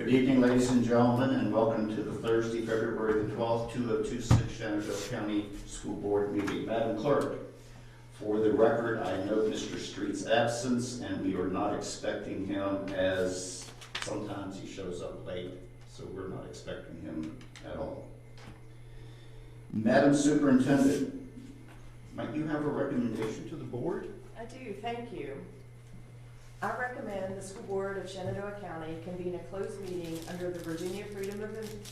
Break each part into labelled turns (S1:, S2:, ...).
S1: Good evening, ladies and gentlemen, and welcome to the Thursday, February the 12th, 2026 Shenandoah County School Board meeting. Madam Clerk, for the record, I note Mr. Street's absence, and we are not expecting him, as sometimes he shows up late, so we're not expecting him at all. Madam Superintendent, might you have a recommendation to the board?
S2: I do, thank you. I recommend the School Board of Shenandoah County convene a closed meeting under the Virginia Freedom of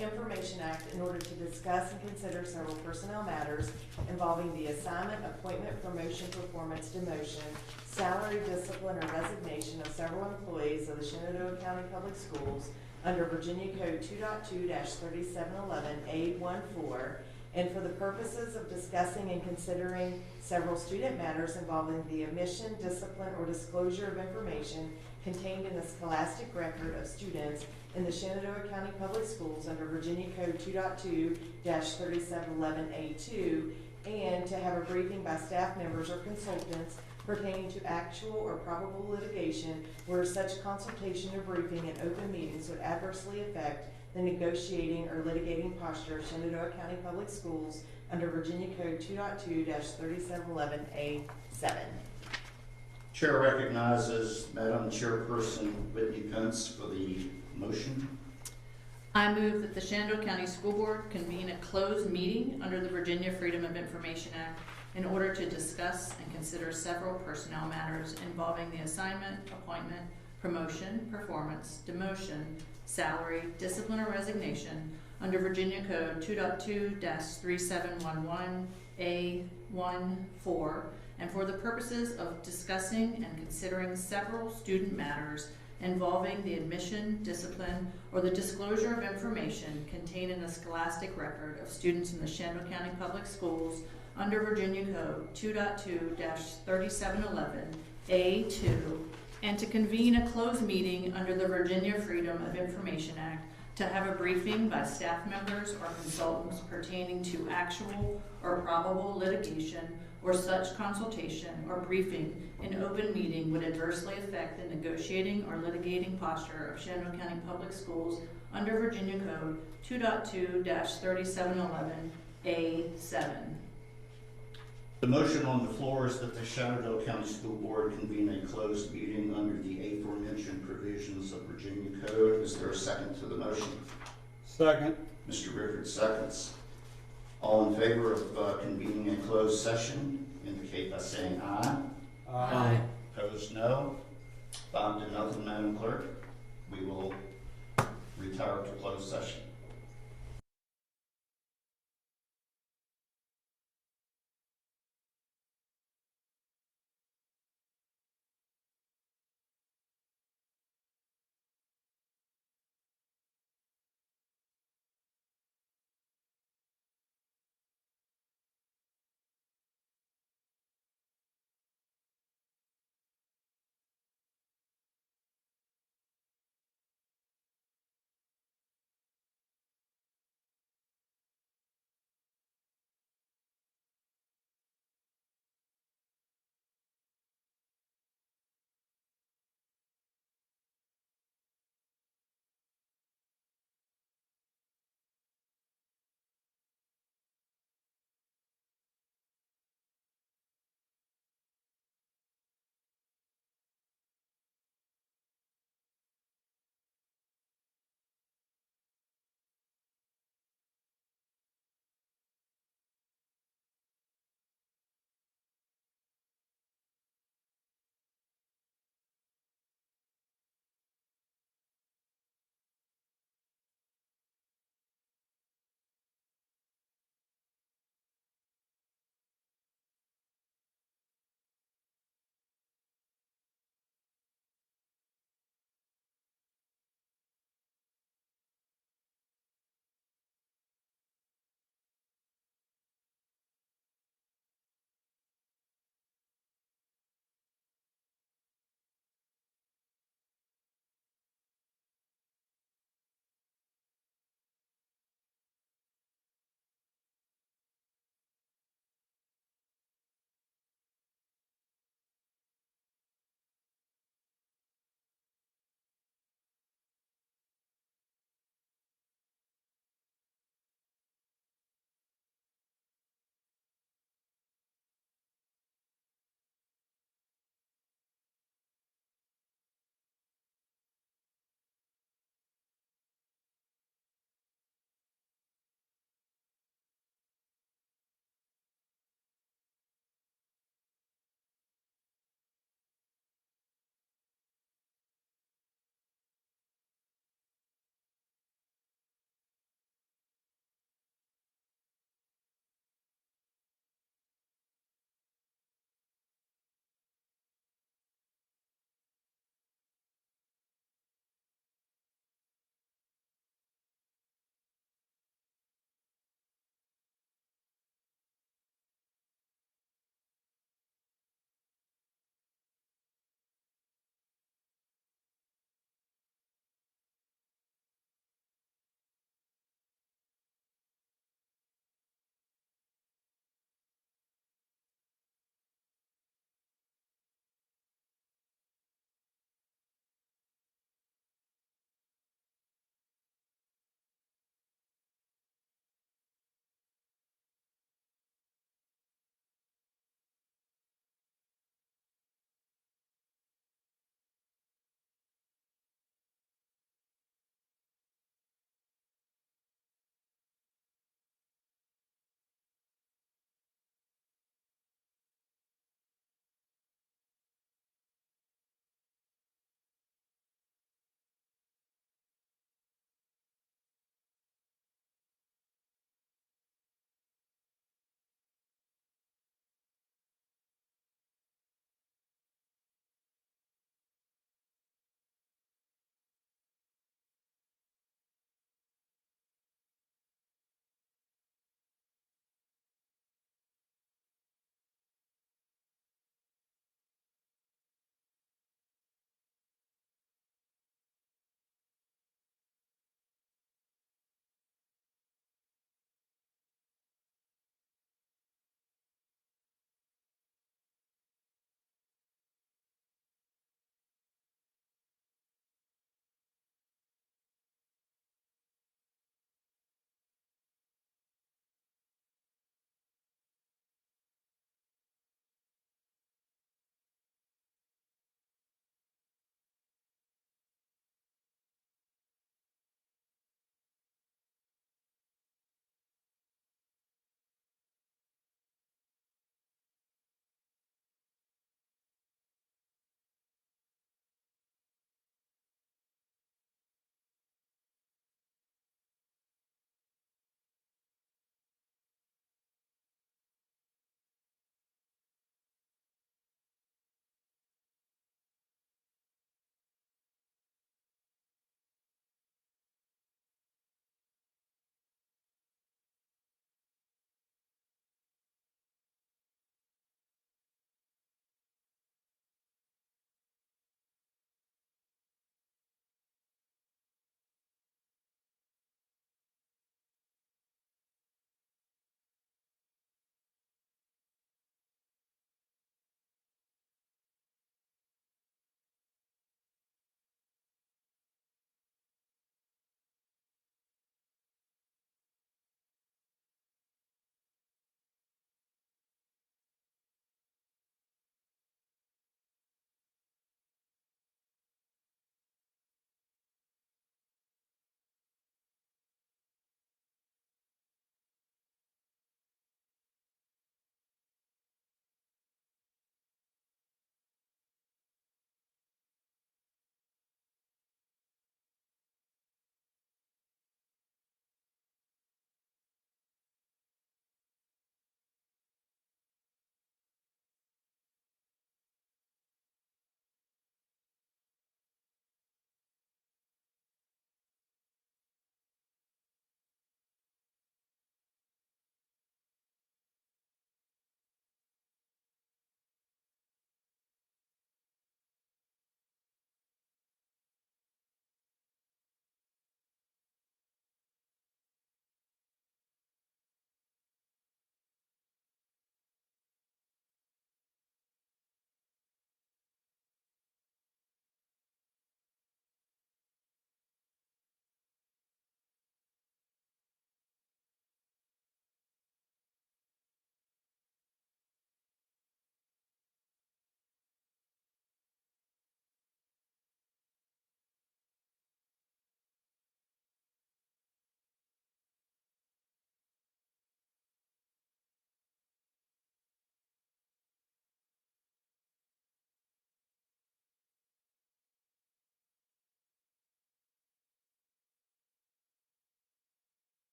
S2: Information Act in order to discuss and consider several personnel matters involving the assignment, appointment, promotion, performance, demotion, salary, discipline, or resignation of several employees of the Shenandoah County Public Schools under Virginia Code 2.2-3711A14, and for the purposes of discussing and considering several student matters involving the omission, discipline, or disclosure of information contained in the scholastic record of students in the Shenandoah County Public Schools under Virginia Code 2.2-3711A2, and to have a briefing by staff members or consultants pertaining to actual or probable litigation where such consultation or briefing in open meetings would adversely affect the negotiating or litigating posture of Shenandoah County Public Schools under Virginia Code 2.2-3711A7.
S1: Chair recognizes Madam Chairperson Whitney Pence for the motion.
S3: I move that the Shenandoah County School Board convene a closed meeting under the Virginia Freedom of Information Act in order to discuss and consider several personnel matters involving the assignment, appointment, promotion, performance, demotion, salary, discipline, or resignation under Virginia Code 2.2-3711A14, and for the purposes of discussing and considering several student matters involving the admission, discipline, or the disclosure of information contained in the scholastic record of students in the Shenandoah County Public Schools under Virginia Code 2.2-3711A2, and to convene a closed meeting under the Virginia Freedom of Information Act to have a briefing by staff members or consultants pertaining to actual or probable litigation or such consultation or briefing in open meeting would adversely affect the negotiating or litigating posture of Shenandoah County Public Schools under Virginia Code 2.2-3711A7.
S1: The motion on the floor is that the Shenandoah County School Board convene a closed meeting under the aforementioned provisions of Virginia Code. Is there a second to the motion?
S4: Second.
S1: Mr. Rickard seconds. All in favor of convening a closed session indicate by saying aye.
S4: Aye.
S1: Opposed, no. 5-0, Madam Clerk. We will retire to closed session.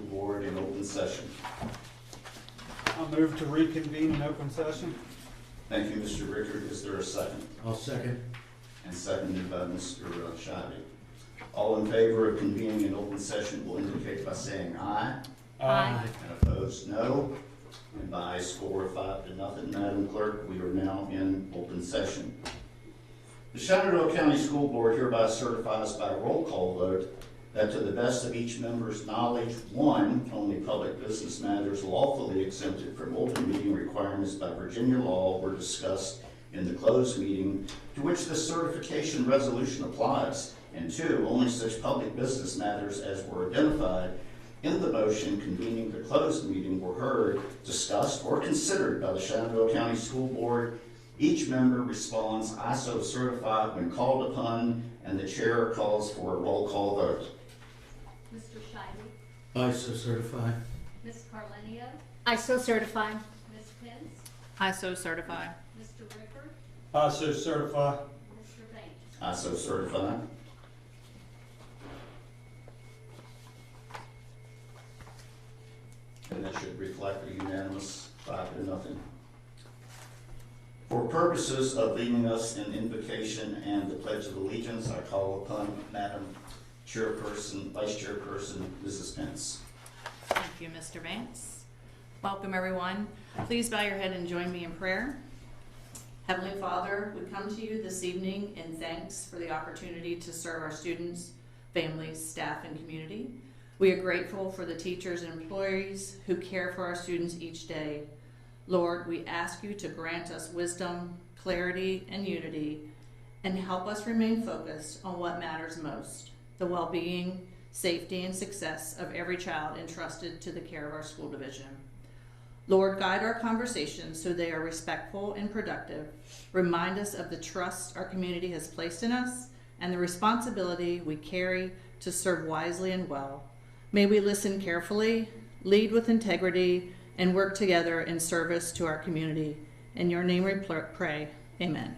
S1: board in open session.
S4: I'll move to reconvene in open session.
S1: Thank you, Mr. Rickard. Is there a second?
S5: I'll second.
S1: And seconded by Mr. Shabby. All in favor of convening in open session will indicate by saying aye.
S3: Aye.
S1: And opposed, no. And by a score of 5-0, Madam Clerk, we are now in open session. The Shenandoah County School Board hereby certifies by roll call vote that to the best of each member's knowledge, one, only public business matters lawfully exempted from open meeting requirements by Virginia law were discussed in the closed meeting to which the certification resolution applies, and two, only such public business matters as were identified in the motion convening the closed meeting were heard, discussed, or considered by the Shenandoah County School Board. Each member responds, "I so certify" when called upon, and the chair calls for a roll call vote.
S6: Mr. Shivey,
S5: I so certify.
S6: Ms. Carlenio,
S7: I so certify.
S6: Ms. Pence,
S3: I so certify.
S6: Mr. Rickard,
S4: I so certify.
S6: Mr. Banks.
S1: I so certify. And that should reflect a unanimous 5-0. For purposes of leading us in invocation and the Pledge of Allegiance, I call upon Madam Chairperson, Vice Chairperson, Mrs. Pence.
S3: Thank you, Mr. Banks. Welcome, everyone. Please bow your head and join me in prayer. Heavenly Father, we come to you this evening in thanks for the opportunity to serve our students, families, staff, and community. We are grateful for the teachers and employees who care for our students each day. Lord, we ask you to grant us wisdom, clarity, and unity, and help us remain focused on what matters most, the well-being, safety, and success of every child entrusted to the care of our school division. Lord, guide our conversations so they are respectful and productive. Remind us of the trust our community has placed in us and the responsibility we carry to serve wisely and well. May we listen carefully, lead with integrity, and work together in service to our community. In your name we pray, amen.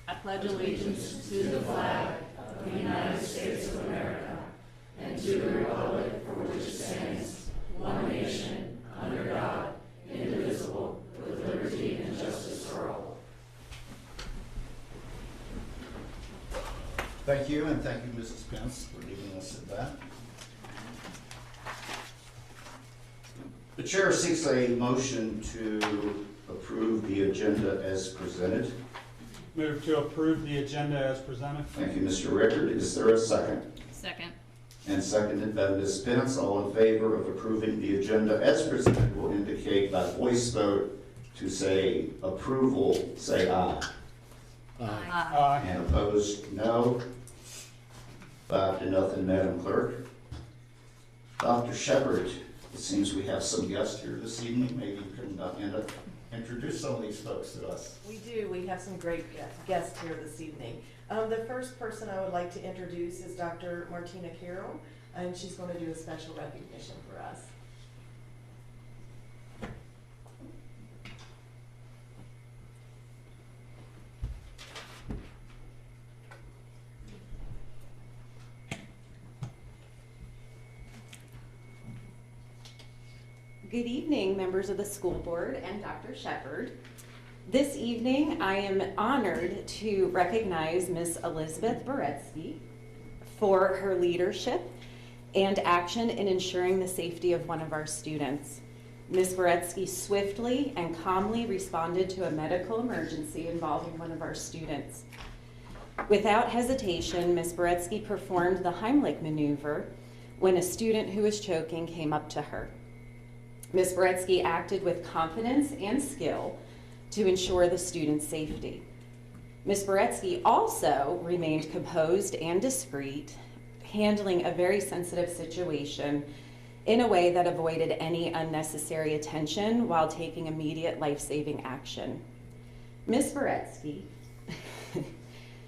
S3: I pledge allegiance to the flag of the United States of America and to the republic for which it stands, one nation, under God, indivisible, with liberty and justice for all.
S1: Thank you, and thank you, Mrs. Pence, for leading us at that. The chair seeks a motion to approve the agenda as presented.
S4: Move to approve the agenda as presented.
S1: Thank you, Mr. Rickard. Is there a second?
S3: Second.
S1: And seconded by Ms. Pence. All in favor of approving the agenda as presented will indicate by voice vote. To say approval, say aye.
S4: Aye.
S1: And opposed, no. 5-0, Madam Clerk. Dr. Shepard, it seems we have some guests here this evening. Maybe you can introduce some of these folks to us.
S2: We do. We have some great guests here this evening. The first person I would like to introduce is Dr. Martina Carroll, and she's going to do a special recognition for us.
S8: Good evening, members of the school board and Dr. Shepard. This evening, I am honored to recognize Ms. Elizabeth Boretsky for her leadership and action in ensuring the safety of one of our students. Ms. Boretsky swiftly and calmly responded to a medical emergency involving one of our students. Without hesitation, Ms. Boretsky performed the Heimlich maneuver when a student who was choking came up to her. Ms. Boretsky acted with confidence and skill to ensure the student's safety. Ms. Boretsky also remained composed and discreet, handling a very sensitive situation in a way that avoided any unnecessary attention while taking immediate life-saving action. Ms. Boretsky,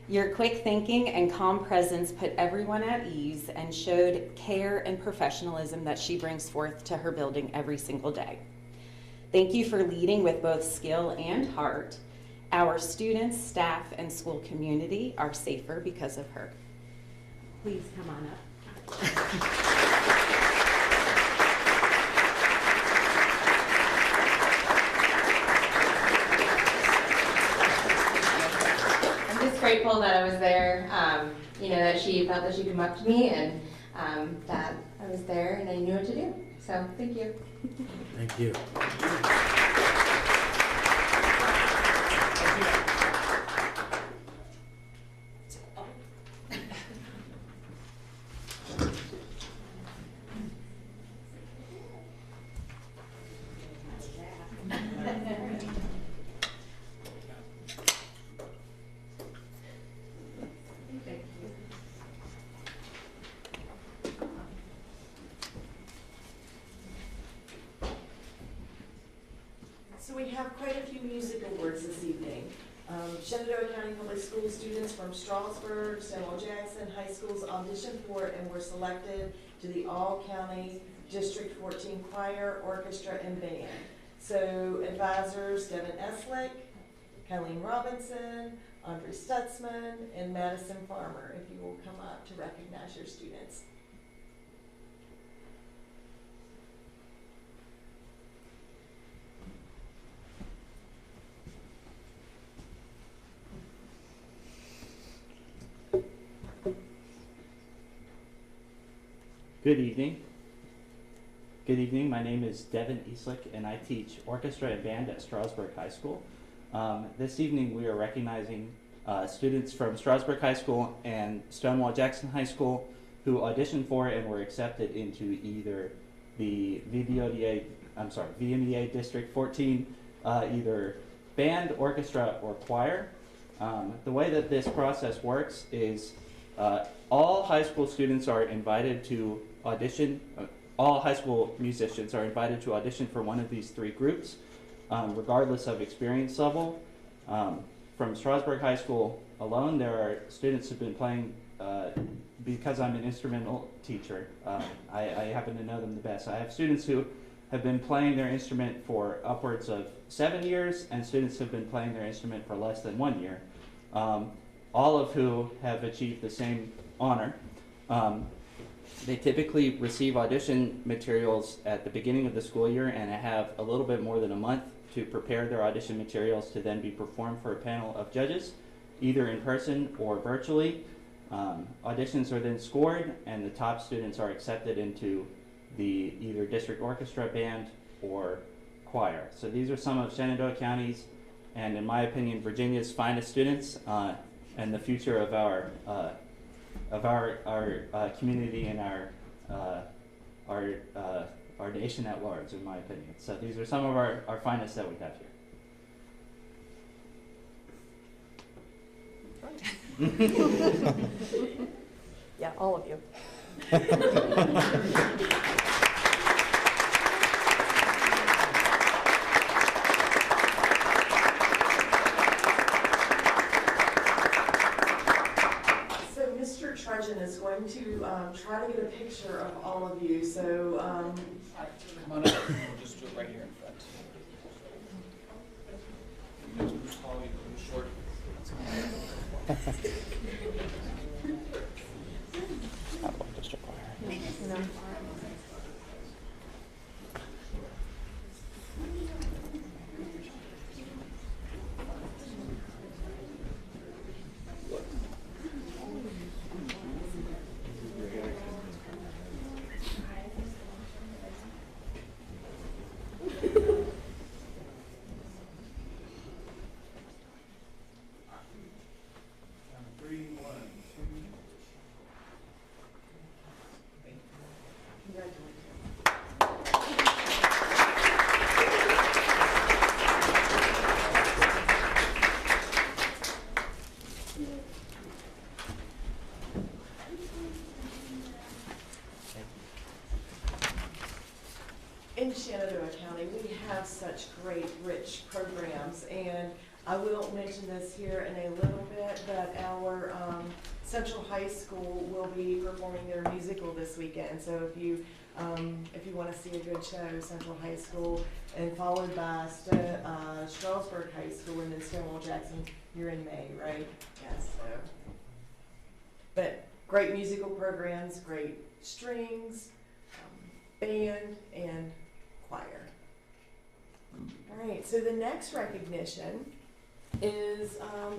S8: your quick thinking and calm presence put everyone at ease and showed care and professionalism that she brings forth to her building every single day. Thank you for leading with both skill and heart Our students, staff, and school community are safer because of her. Please come on up.
S5: I'm just grateful that I was there, that she felt that she could come up to me and that I was there and I knew what to do. So, thank you.
S7: Thank you.
S2: So we have quite a few music awards this evening. Shenandoah County Public School students from Strasburg, Stonewall Jackson High Schools auditioned for it and were selected to the All-County District 14 Choir, Orchestra, and Band. So advisors, Devin Eslick, Colleen Robinson, Andre Stutzman, and Madison Farmer, if you will come up to recognize your students.
S9: Good evening. Good evening. My name is Devin Eslick, and I teach orchestra and band at Strasburg High School. This evening, we are recognizing students from Strasburg High School and Stonewall Jackson High School who auditioned for and were accepted into either the VMEA District 14, either band, orchestra, or choir. The way that this process works is all high school students are invited to audition, all high school musicians are invited to audition for one of these three groups, regardless of experience level. From Strasburg High School alone, there are students who've been playing, because I'm an instrumental teacher, I happen to know them the best. I have students who have been playing their instrument for upwards of 7 years, and students who have been playing their instrument for less than 1 year, all of who have achieved the same honor. They typically receive audition materials at the beginning of the school year and have a little bit more than a month to prepare their audition materials to then be performed for a panel of judges, either in person or virtually. Auditions are then scored, and the top students are accepted into the either district orchestra, band, or choir. So these are some of Shenandoah County's, and in my opinion, Virginia's finest students, and the future of our community and our nation at large, in my opinion. So these are some of our finest that we have here.
S2: Yeah, all of you. Is going to try to get a picture of all of you. So
S4: Come on up, we'll just do it right here in front. You guys move tall, you move short.
S2: in Shenandoah County, we have such great, rich programs, and I will mention this here in a little bit, but our Central High School will be performing their musical this weekend. So if you want to see a good show, Central High School, and followed by Strasburg High School, and then Stonewall Jackson, you're in May, right? Yes. So, but great musical programs, great strings, band, and choir. All right, so the next recognition is,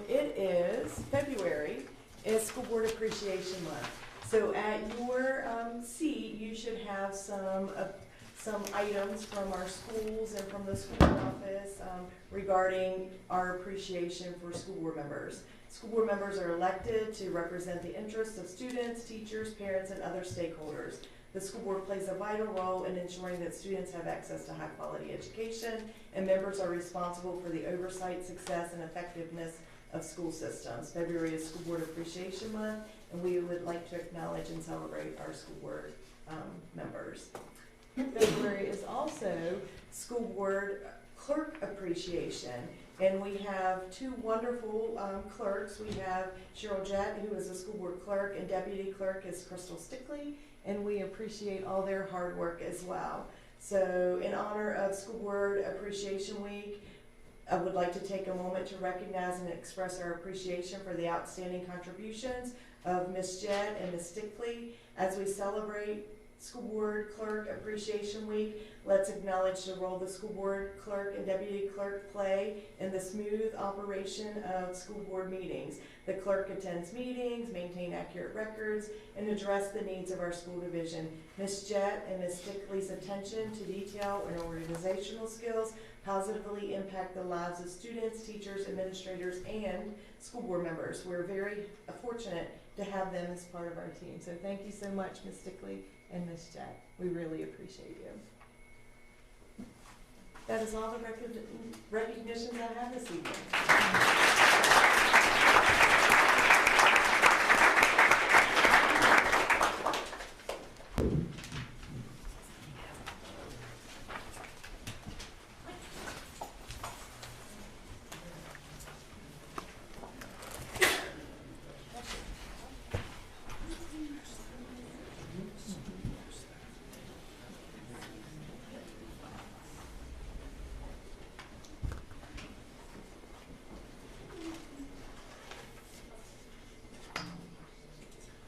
S2: it is February, is School Board Appreciation Month. So at your seat, you should have some items from our schools and from the school office regarding our appreciation for school board members. School board members are elected to represent the interests of students, teachers, parents, and other stakeholders. The school board plays a vital role in ensuring that students have access to high-quality education, and members are responsible for the oversight, success, and effectiveness of school systems. February is School Board Appreciation Month, and we would like to acknowledge and celebrate our school board members. February is also School Board Clerk Appreciation, and we have two wonderful clerks. We have Cheryl Jett, who is a school board clerk, and deputy clerk is Crystal Stickley, and we appreciate all their hard work as well. So in honor of School Board Appreciation Week, I would like to take a moment to recognize and express our appreciation for the outstanding contributions of Ms. Jett and Ms. Stickley. As we celebrate School Board Clerk Appreciation Week, let's acknowledge the role the school board clerk and deputy clerk play in the smooth operation of school board meetings. The clerk attends meetings, maintain accurate records, and address the needs of our school division. Ms. Jett and Ms. Stickley's attention to detail and organizational skills positively impact the lives of students, teachers, administrators, and school board members. We're very fortunate to have them as part of our team. So thank you so much, Ms. Stickley and Ms. Jett. We really appreciate you. That is all the recognitions I have this evening.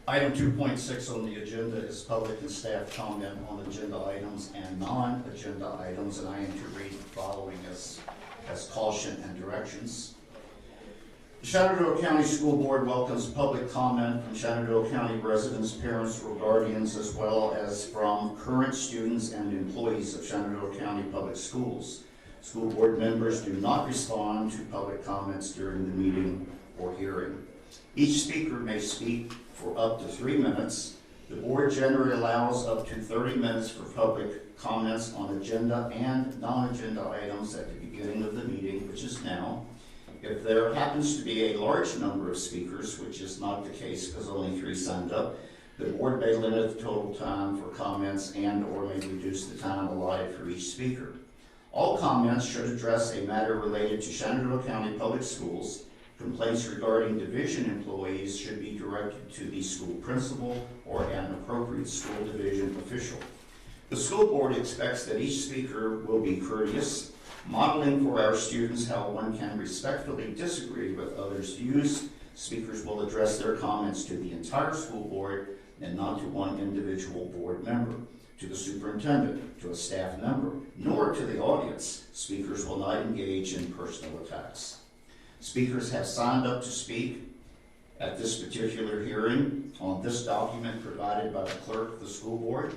S1: Item 2.6 on the agenda is public and staff comment on agenda items and non-agenda items, and I am to read the following as caution and directions. The Shenandoah County School Board welcomes public comment from Shenandoah County residents, parents, or guardians, as well as from current students and employees of Shenandoah County Public Schools. School board members do not respond to public comments during the meeting or hearing. Each speaker may speak for up to 3 minutes. The board generally allows up to 30 minutes for public comments on agenda and non-agenda items at the beginning of the meeting, which is now. If there happens to be a large number of speakers, which is not the case because only 3 signed up, the board may limit the total time for comments and or may reduce the time allotted for each speaker. All comments should address a matter related to Shenandoah County Public Schools. Complaints regarding division employees should be directed to the school principal or an appropriate school division official. The school board expects that each speaker will be courteous, modeling for our students how one can respectfully disagree with others' views. Speakers will address their comments to the entire school board and not to one individual board member, to the superintendent, to a staff member, nor to the audience. Speakers will not engage in personal attacks. Speakers have signed up to speak at this particular hearing on this document provided by the clerk of the school board.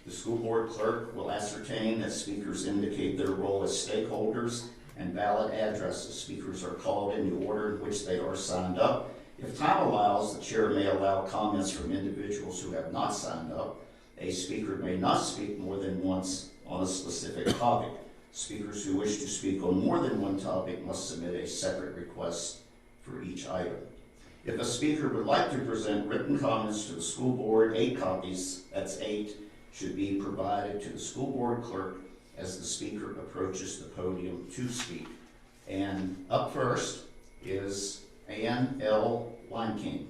S1: The school board clerk will ascertain that speakers indicate their role as stakeholders and valid addresses. Speakers are called in the order in which they are signed up. If time allows, the chair may allow comments from individuals who have not signed up. A speaker may not speak more than once on a specific topic. Speakers who wish to speak on more than one topic must submit a separate request for each item. If a speaker would like to present written comments to the school board, 8 copies, that's 8, should be provided to the school board clerk as the speaker approaches the podium to speak. And up first is Ann L. Weinking.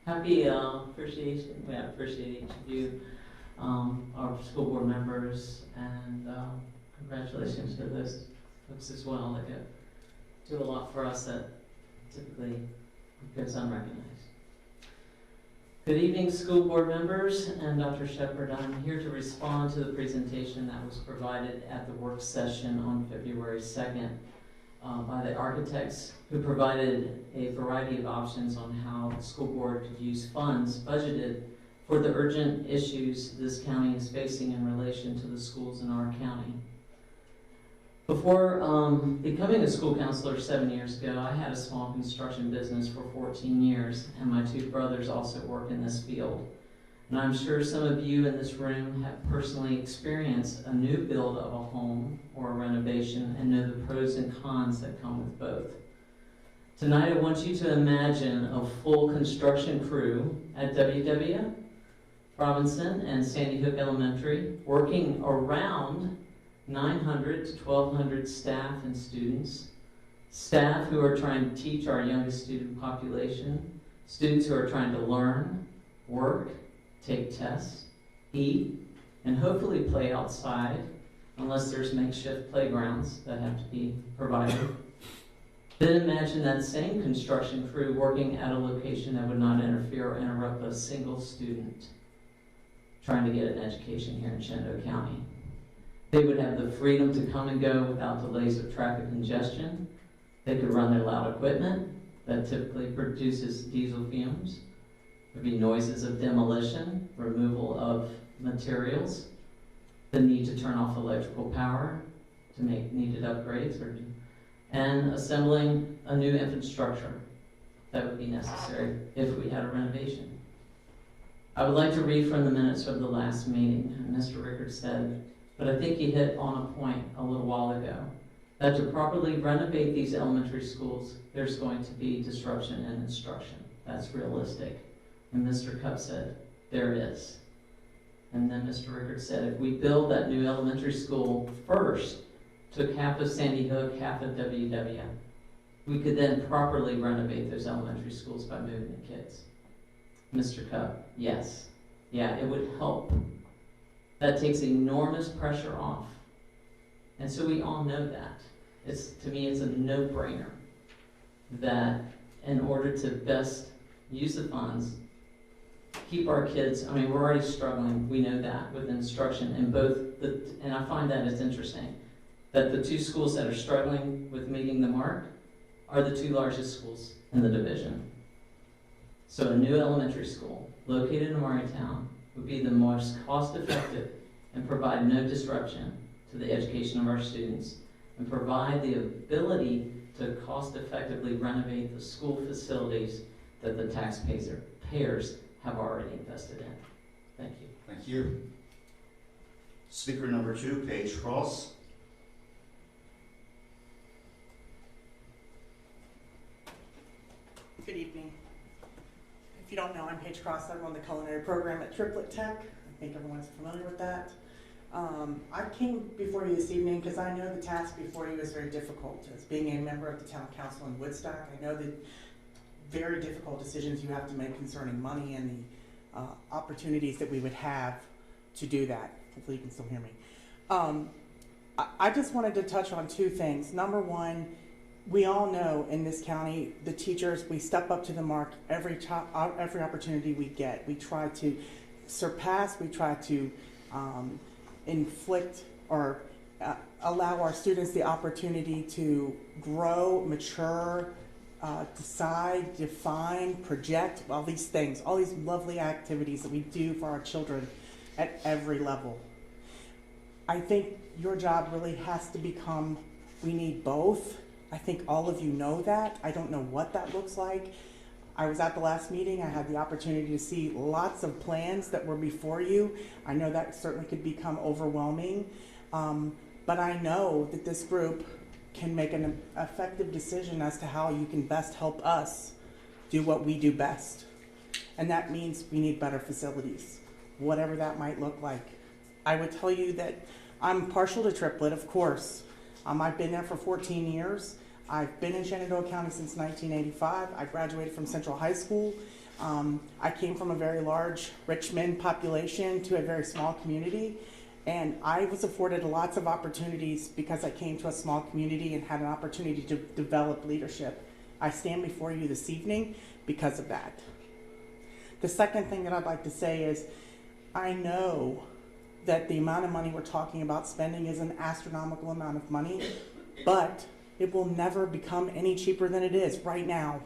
S7: Happy appreciation. We appreciate each of you, our school board members, and congratulations to those folks as well that do a lot for us that typically goes unrecognized. Good evening, school board members and Dr. Shepard. I'm here to respond to the presentation that was provided at the work session on February 2nd by the architects, who provided a variety of options on how the school board could use funds budgeted for the urgent issues this county is facing in relation to the schools in our county. Before becoming a school counselor 7 years ago, I had a small construction business for 14 years, and my two brothers also work in this field. And I'm sure some of you in this room have personally experienced a new build of a home or a renovation and know the pros and cons that come with both. Tonight I want you to imagine a full construction crew at WW, Robinson, and Sandy Hook Elementary working around 900 to 1,200 staff and students, staff who are trying to teach our youngest student population, students who are trying to learn, work, take tests, eat, and hopefully play outside, unless there's makeshift playgrounds that have to be provided. Then imagine that same construction crew working at a location that would not interfere or interrupt a single student trying to get an education here in Shenandoah County. They would have the freedom to come and go without delays of traffic congestion. They could run their loud equipment that typically produces diesel fumes. There'd be noises of demolition, removal of materials, the need to turn off electrical power to make needed upgrades, and assembling a new infrastructure that would be necessary if we had a renovation. I would like to read from the minutes of the last meeting. Mr. Rickard said, but I think he hit on a point a little while ago, that to properly renovate these elementary schools, there's going to be disruption in instruction. That's realistic. And Mr. Cupp said, there is. And then Mr. Rickard said, if we build that new elementary school first, took half of Sandy Hook, half of WW, we could then properly renovate those elementary schools by moving the kids. Mr. Cupp, yes. Yeah, it would help. That takes enormous pressure off. And so we all know that. To me, it's a no-brainer that in order to best use the funds, keep our kids, I mean, we're already struggling, we know that, with instruction in both, and I find that it's interesting, that the two schools that are struggling with meeting the mark are the two largest schools in the division. So a new elementary school located in Morgantown would be the most cost-effective and provide no disruption to the education of our students, and provide the ability to cost-effectively renovate the school facilities that the taxpayers have already invested in. Thank you.
S1: Thank you. Speaker number 2, Paige Cross.
S10: Good evening. If you don't know, I'm Paige Cross. I run the culinary program at Triplet Tech. I think everyone's familiar with that. I came before you this evening because I know the task before you is very difficult. As being a member of the town council in Woodstock, I know the very difficult decisions you have to make concerning money and the opportunities that we would have to do that. Hopefully you can still hear me. I just wanted to touch on two things. Number one, we all know in this county, the teachers, we step up to the mark every opportunity we get. We try to surpass, we try to inflict or allow our students the opportunity to grow, mature, decide, define, project, all these things, all these lovely activities that we do for our children at every level. I think your job really has to become, we need both. I think all of you know that. I don't know what that looks like. I was at the last meeting. I had the opportunity to see lots of plans that were before you. I know that certainly could become overwhelming, but I know that this group can make an effective decision as to how you can best help us do what we do best. And that means we need better facilities, whatever that might look like. I would tell you that I'm partial to Triplet, of course. I've been there for 14 years. I've been in Shenandoah County since 1985. I graduated from Central High School. I came from a very large Richmond population to a very small community, and I was afforded lots of opportunities because I came to a small community and had an opportunity to develop leadership. I stand before you this evening because of that. The second thing that I'd like to say is, I know that the amount of money we're talking about spending is an astronomical amount of money, but it will never become any cheaper than it is right now.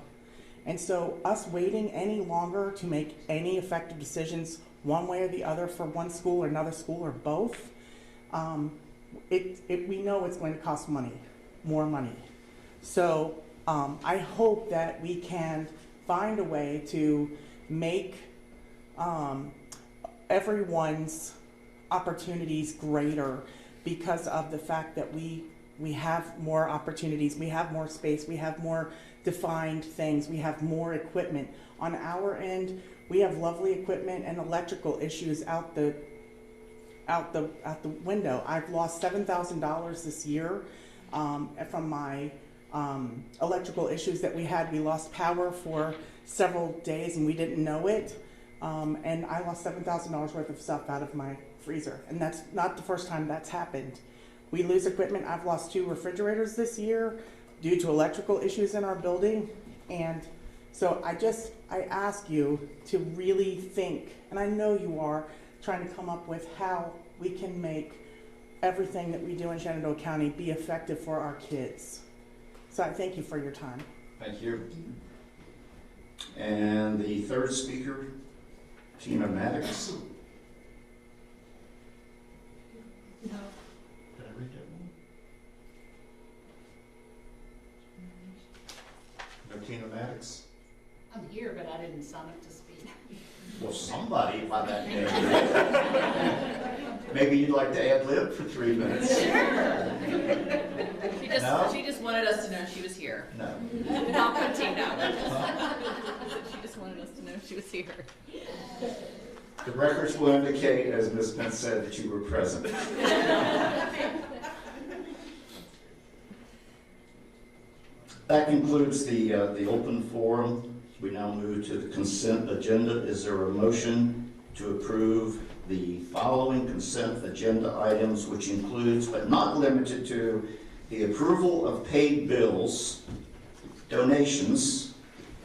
S10: And so us waiting any longer to make any effective decisions one way or the other for one school or another school or both, we know it's going to cost money, more money. So I hope that we can find a way to make everyone's opportunities greater because of the fact that we have more opportunities, we have more space, we have more defined things, we have more equipment. On our end, we have lovely equipment and electrical issues out the window. I've lost $7,000 this year from my electrical issues that we had. We lost power for several days and we didn't know it. And I lost $7,000 worth of stuff out of my freezer. And that's not the first time that's happened. We lose equipment. I've lost 2 refrigerators this year due to electrical issues in our building. And so I ask you to really think, and I know you are, trying to come up with how we can make everything that we do in Shenandoah County be effective for our kids. So I thank you for your time.
S1: Thank you. And the third speaker, Tina Maddox.
S6: No.
S1: Did I read that one? No Tina Maddox?
S6: I'm here, but I didn't sign up to speak.
S1: Well, somebody by that name. Maybe you'd like to ad lib for 3 minutes. No?
S3: She just wanted us to know she was here.
S1: No.
S3: Not putting out. She just wanted us to know she was here.
S1: The records will indicate, as Ms. Pence said, that you were present. That concludes the open forum. We now move to the consent agenda. Is there a motion to approve the following consent agenda items, which includes, but not limited to, the approval of paid bills, donations,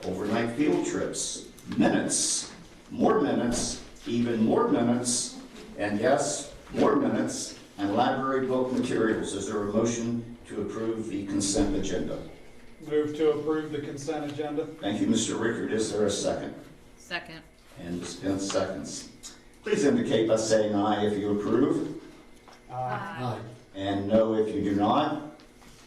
S1: overnight field trips, minutes, more minutes, even more minutes, and yes, more minutes, and library book materials? Is there a motion to approve the consent agenda?
S4: Move to approve the consent agenda.
S1: Thank you, Mr. Rickard. Is there a second?
S3: Second.
S1: And Ms. Pence seconds. Please indicate by saying aye if you approve,
S4: Aye.
S1: and no if you do not.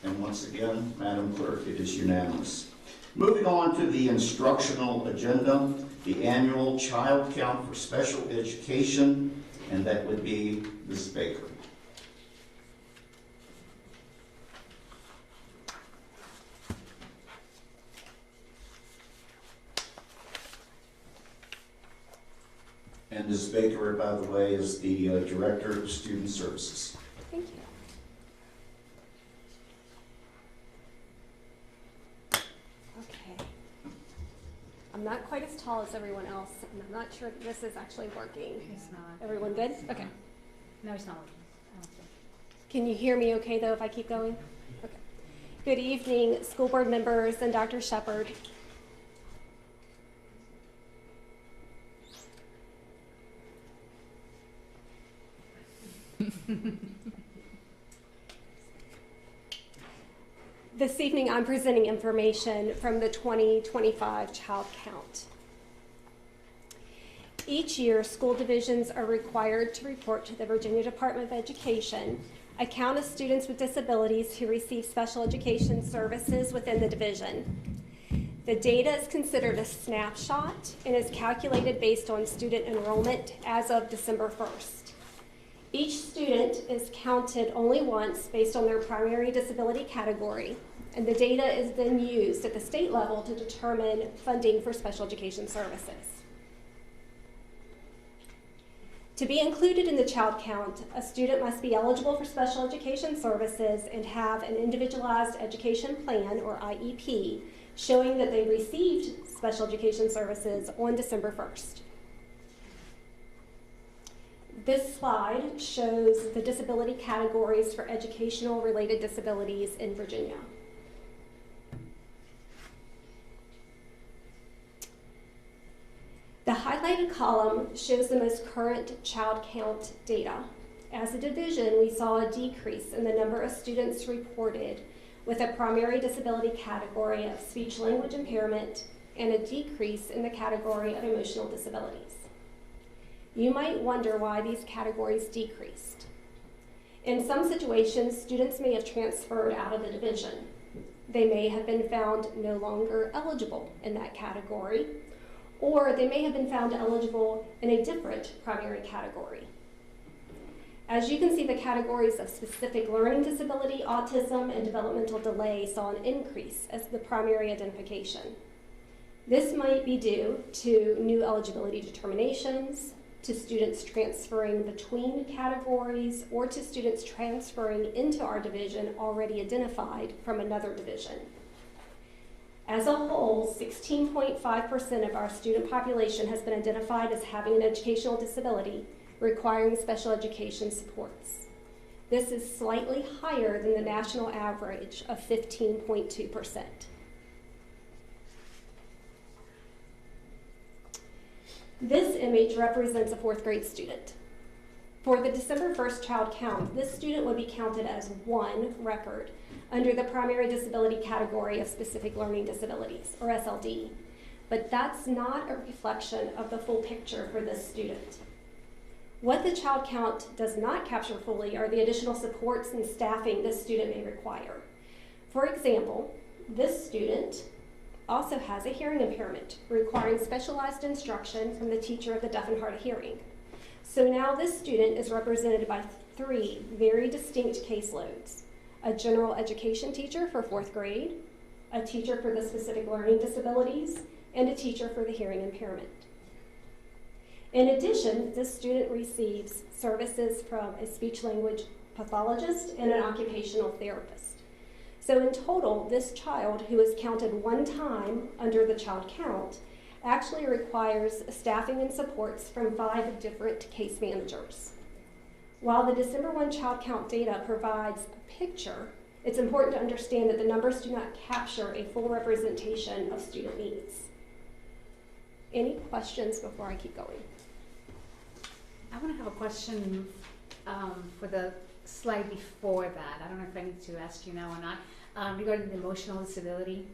S1: And once again, Madam Clerk, it is unanimous. Moving on to the instructional agenda, the annual child count for special education, and that would be Ms. Baker. And Ms. Baker, by the way, is the Director of Student Services.
S11: Thank you. Okay. I'm not quite as tall as everyone else, and I'm not sure that this is actually working.
S6: It's not.
S11: Everyone good? Okay.
S6: No, it's not working. I don't think.
S11: Can you hear me okay, though, if I keep going? Okay. Good evening, school board members and Dr. Shepard. This evening, I'm presenting information from the 2025 child count. Each year, school divisions are required to report to the Virginia Department of Education a count of students with disabilities who receive special education services within the division. The data is considered a snapshot and is calculated based on student enrollment as of December 1st. Each student is counted only once based on their primary disability category, and the data is then used at the state level to determine funding for special education services. To be included in the child count, a student must be eligible for special education services and have an individualized education plan, or IEP, showing that they received special education services on December 1st. This slide shows the disability categories for educational related disabilities in Virginia. The highlighted column shows the most current child count data. As a division, we saw a decrease in the number of students reported with a primary disability category of speech language impairment and a decrease in the category of emotional disabilities. You might wonder why these categories decreased. In some situations, students may have transferred out of the division. They may have been found no longer eligible in that category, or they may have been found eligible in a different primary category. As you can see, the categories of specific learning disability, autism, and developmental delay saw an increase as the primary identification. This might be due to new eligibility determinations, to students transferring between categories, or to students transferring into our division already identified from another division. As a whole, 16.5% of our student population has been identified as having an educational disability requiring special education supports. This is slightly higher than the national average of 15.2%. This image represents a 4th grade student. For the December 1st child count, this student would be counted as one record under the primary disability category of specific learning disabilities, or SLD. But that's not a reflection of the full picture for this student. What the child count does not capture fully are the additional supports and staffing this student may require. For example, this student also has a hearing impairment requiring specialized instruction from the teacher of the deaf and hard of hearing. So now this student is represented by 3 very distinct caseloads: a general education teacher for 4th grade, a teacher for the specific learning disabilities, and a teacher for the hearing impairment. In addition, this student receives services from a speech-language pathologist and an occupational therapist. So in total, this child, who is counted one time under the child count, actually requires staffing and supports from 5 different case managers. While the December 1 child count data provides a picture, it's important to understand that the numbers do not capture a full representation of student needs. Any questions before I keep going?
S6: I want to have a question for the slide before that. I don't know if I need to ask you now or not, regarding the emotional disability.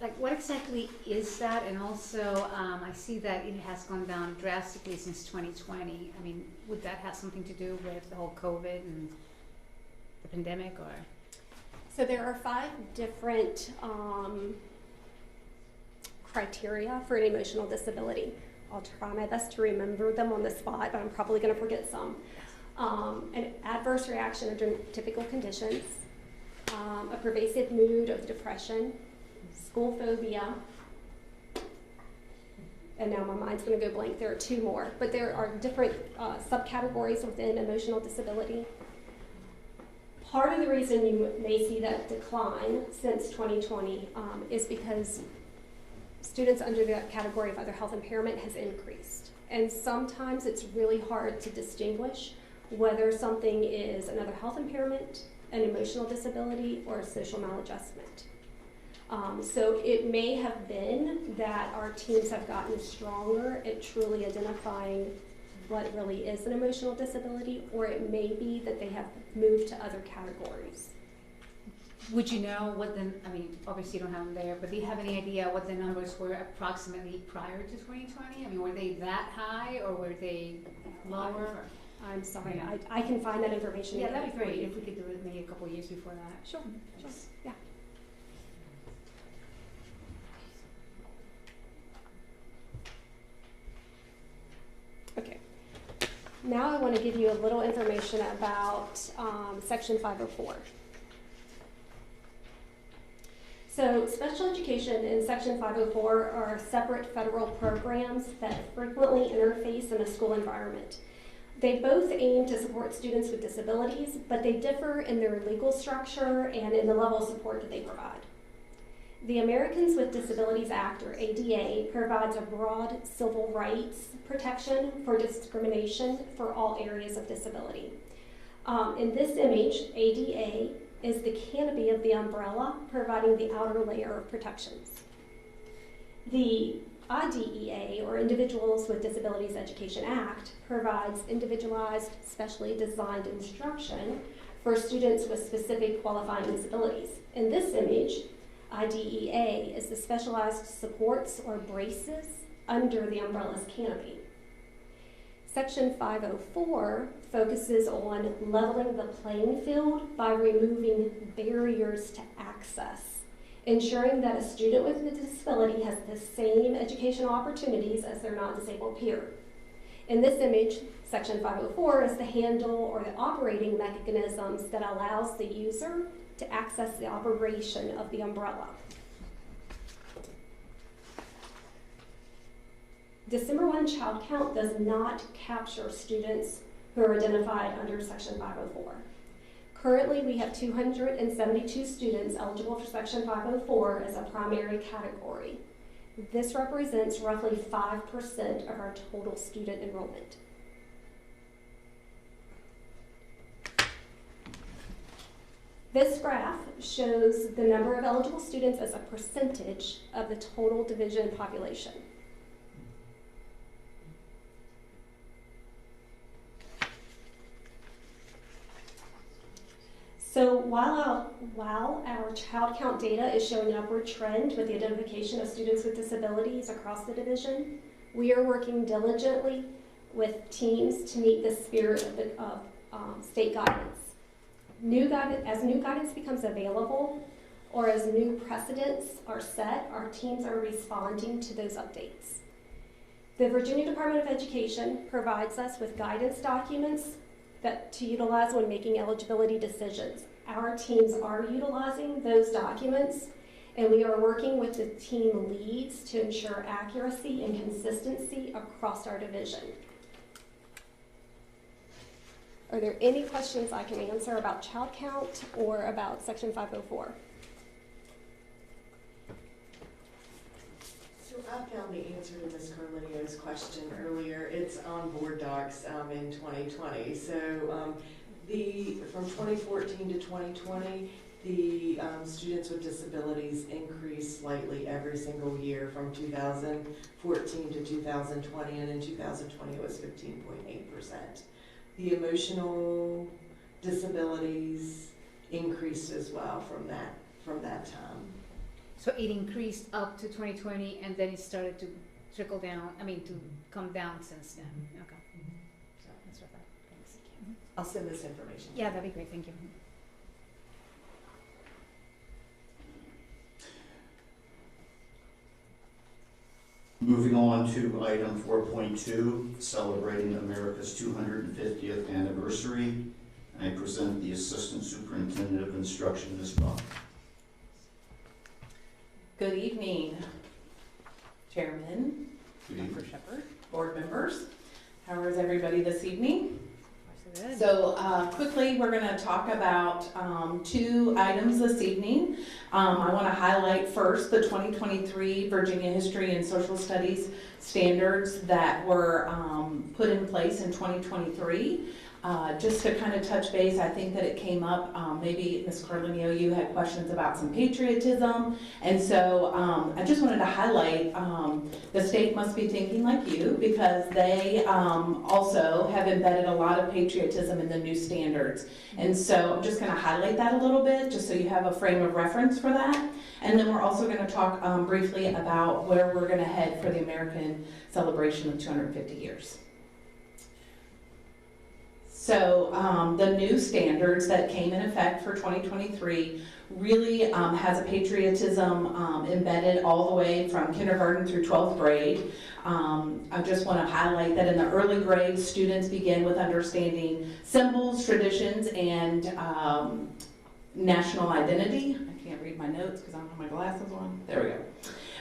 S6: Like, what exactly is that? And also, I see that it has gone down drastically since 2020. I mean, would that have something to do with the whole COVID and the pandemic, or?
S11: So there are 5 different criteria for an emotional disability. I'll try my best to remember them on the spot, but I'm probably going to forget some. An adverse reaction under typical conditions, a pervasive mood of depression, school phobia, and now my mind's going to go blank. There are 2 more, but there are different subcategories within emotional disability. Part of the reason you may see that decline since 2020 is because students under the category of other health impairment has increased. And sometimes it's really hard to distinguish whether something is another health impairment, an emotional disability, or a social maladjustment. So it may have been that our teams have gotten stronger at truly identifying what really is an emotional disability, or it may be that they have moved to other categories.
S6: Would you know what the, I mean, obviously you don't have them there, but do you have any idea what the numbers were approximately prior to 2020? I mean, were they that high, or were they lower?
S11: I'm sorry, I can find that information.
S6: Yeah, that'd be great if we could do it maybe a couple of years before that.
S11: Sure, sure, yeah. Okay. Now I want to give you a little information about Section 504. So special education in Section 504 are separate federal programs that frequently interface in a school environment. They both aim to support students with disabilities, but they differ in their legal structure and in the level of support that they provide. The Americans with Disabilities Act, or ADA, provides a broad civil rights protection for discrimination for all areas of disability. In this image, ADA is the canopy of the umbrella, providing the outer layer of protections. The IDEA, or Individuals with Disabilities Education Act, provides individualized, specially designed instruction for students with specific qualifying disabilities. In this image, IDEA is the specialized supports or braces under the umbrella's canopy. Section 504 focuses on leveling the playing field by removing barriers to access, ensuring that a student with a disability has the same educational opportunities as their non-disabled peer. In this image, Section 504 is the handle or the operating mechanisms that allows the user to access the operation of the umbrella. December 1 child count does not capture students who are identified under Section 504. Currently, we have 272 students eligible for Section 504 as a primary category. This represents roughly 5% of our total student enrollment. This graph shows the number of eligible students as a percentage of the total division population. So while our child count data is showing an upward trend with the identification of students with disabilities across the division, we are working diligently with teams to meet the spirit of state guidance. As new guidance becomes available or as new precedents are set, our teams are responding to those updates. The Virginia Department of Education provides us with guidance documents to utilize when making eligibility decisions. Our teams are utilizing those documents, and we are working with the team leads to ensure accuracy and consistency across our division. Are there any questions I can answer about child count or about Section 504?
S2: So I found the answer to Ms. Carlinio's question earlier. It's on board docs in 2020. So from 2014 to 2020, the students with disabilities increased slightly every single year from 2014 to 2020, and in 2020 it was 15.8%. The emotional disabilities increased as well from that time.
S6: So it increased up to 2020, and then it started to trickle down, to come down since then. Okay. So that's what thanks.
S2: I'll send this information.
S6: Yeah, that'd be great, thank you.
S1: Moving on to item 4.2, celebrating America's 250th anniversary. I present the Assistant Superintendent of Instruction, Ms. Buck.
S12: Good evening, Chairman,
S1: Good evening.
S12: Dr. Shepherd, board members. How is everybody this evening?
S6: Good.
S12: So quickly, we're going to talk about two items this evening. I want to highlight first the 2023 Virginia History and Social Studies standards that were put in place in 2023. Just to kind of touch base, I think that it came up, maybe Ms. Carlinio, you had questions about some patriotism, and so I just wanted to highlight the state must be thinking like you, because they also have embedded a lot of patriotism in the new standards. And so I'm just going to highlight that a little bit, just so you have a frame of reference for that. And then we're also going to talk briefly about where we're going to head for the American celebration of 250 years. So the new standards that came in effect for 2023 really has a patriotism embedded all the way from kindergarten through 12th grade. I just want to highlight that in the early grades, students begin with understanding symbols, traditions, and national identity. I can't read my notes because I don't have my glasses on. There we go.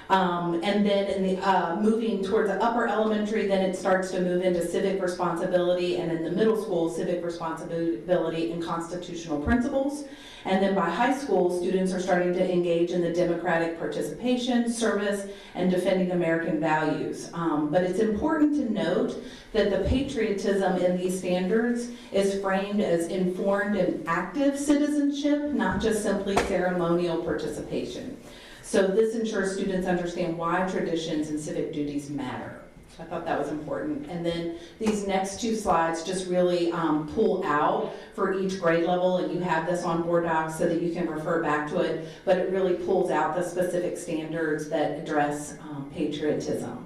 S12: And then in the, moving towards the upper elementary, then it starts to move into civic responsibility, and in the middle school, civic responsibility and constitutional principles. And then by high school, students are starting to engage in the democratic participation, service, and defending American values. But it's important to note that the patriotism in these standards is framed as informed and active citizenship, not just simply ceremonial participation. So this ensures students understand why traditions and civic duties matter. So I thought that was important. And then these next two slides just really pull out for each grade level, and you have this on board docs so that you can refer back to it, but it really pulls out the specific standards that address patriotism.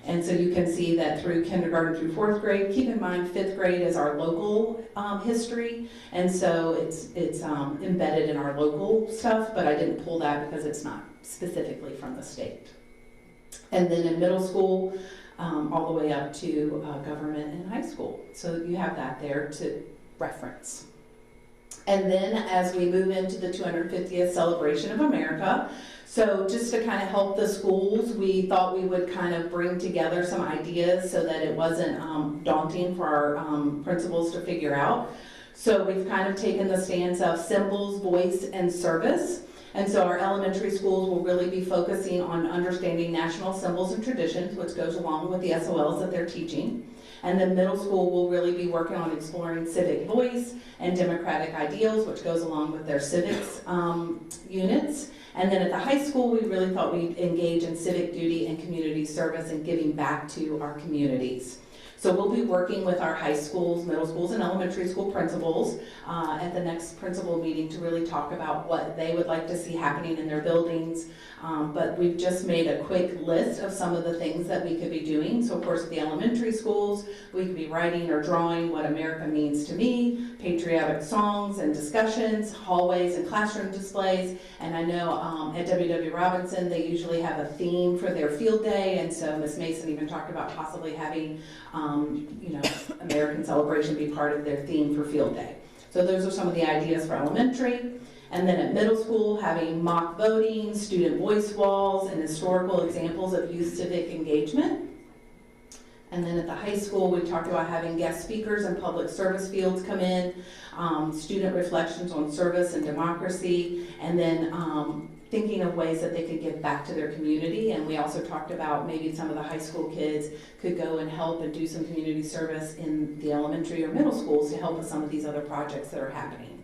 S12: And so you can see that through kindergarten through 4th grade, keep in mind 5th grade is our local history, and so it's embedded in our local stuff, but I didn't pull that because it's not specifically from the state. And then in middle school, all the way up to government and high school. So you have that there to reference. And then as we move into the 250th celebration of America, so just to kind of help the schools, we thought we would kind of bring together some ideas so that it wasn't daunting for our principals to figure out. So we've kind of taken the stance of symbols, voice, and service. And so our elementary schools will really be focusing on understanding national symbols and traditions, which goes along with the SOLs that they're teaching. And then middle school will really be working on exploring civic voice and democratic ideals, which goes along with their civics units. And then at the high school, we really thought we'd engage in civic duty and community service and giving back to our communities. So we'll be working with our high schools, middle schools, and elementary school principals at the next principal meeting to really talk about what they would like to see happening in their buildings. But we've just made a quick list of some of the things that we could be doing. So of course, at the elementary schools, we could be writing or drawing what America means to me, patriotic songs and discussions, hallways and classroom displays. And I know at W.W. Robinson, they usually have a theme for their field day. And so Ms. Mason even talked about possibly having American celebration be part of their theme for field day. So those are some of the ideas for elementary. And then at middle school, having mock voting, student voice walls, and historical examples of youth civic engagement. And then at the high school, we talked about having guest speakers and public service fields come in, student reflections on service and democracy, and then thinking of ways that they could give back to their community. And we also talked about maybe some of the high school kids could go and help and do some community service in the elementary or middle schools to help with some of these other projects that are happening.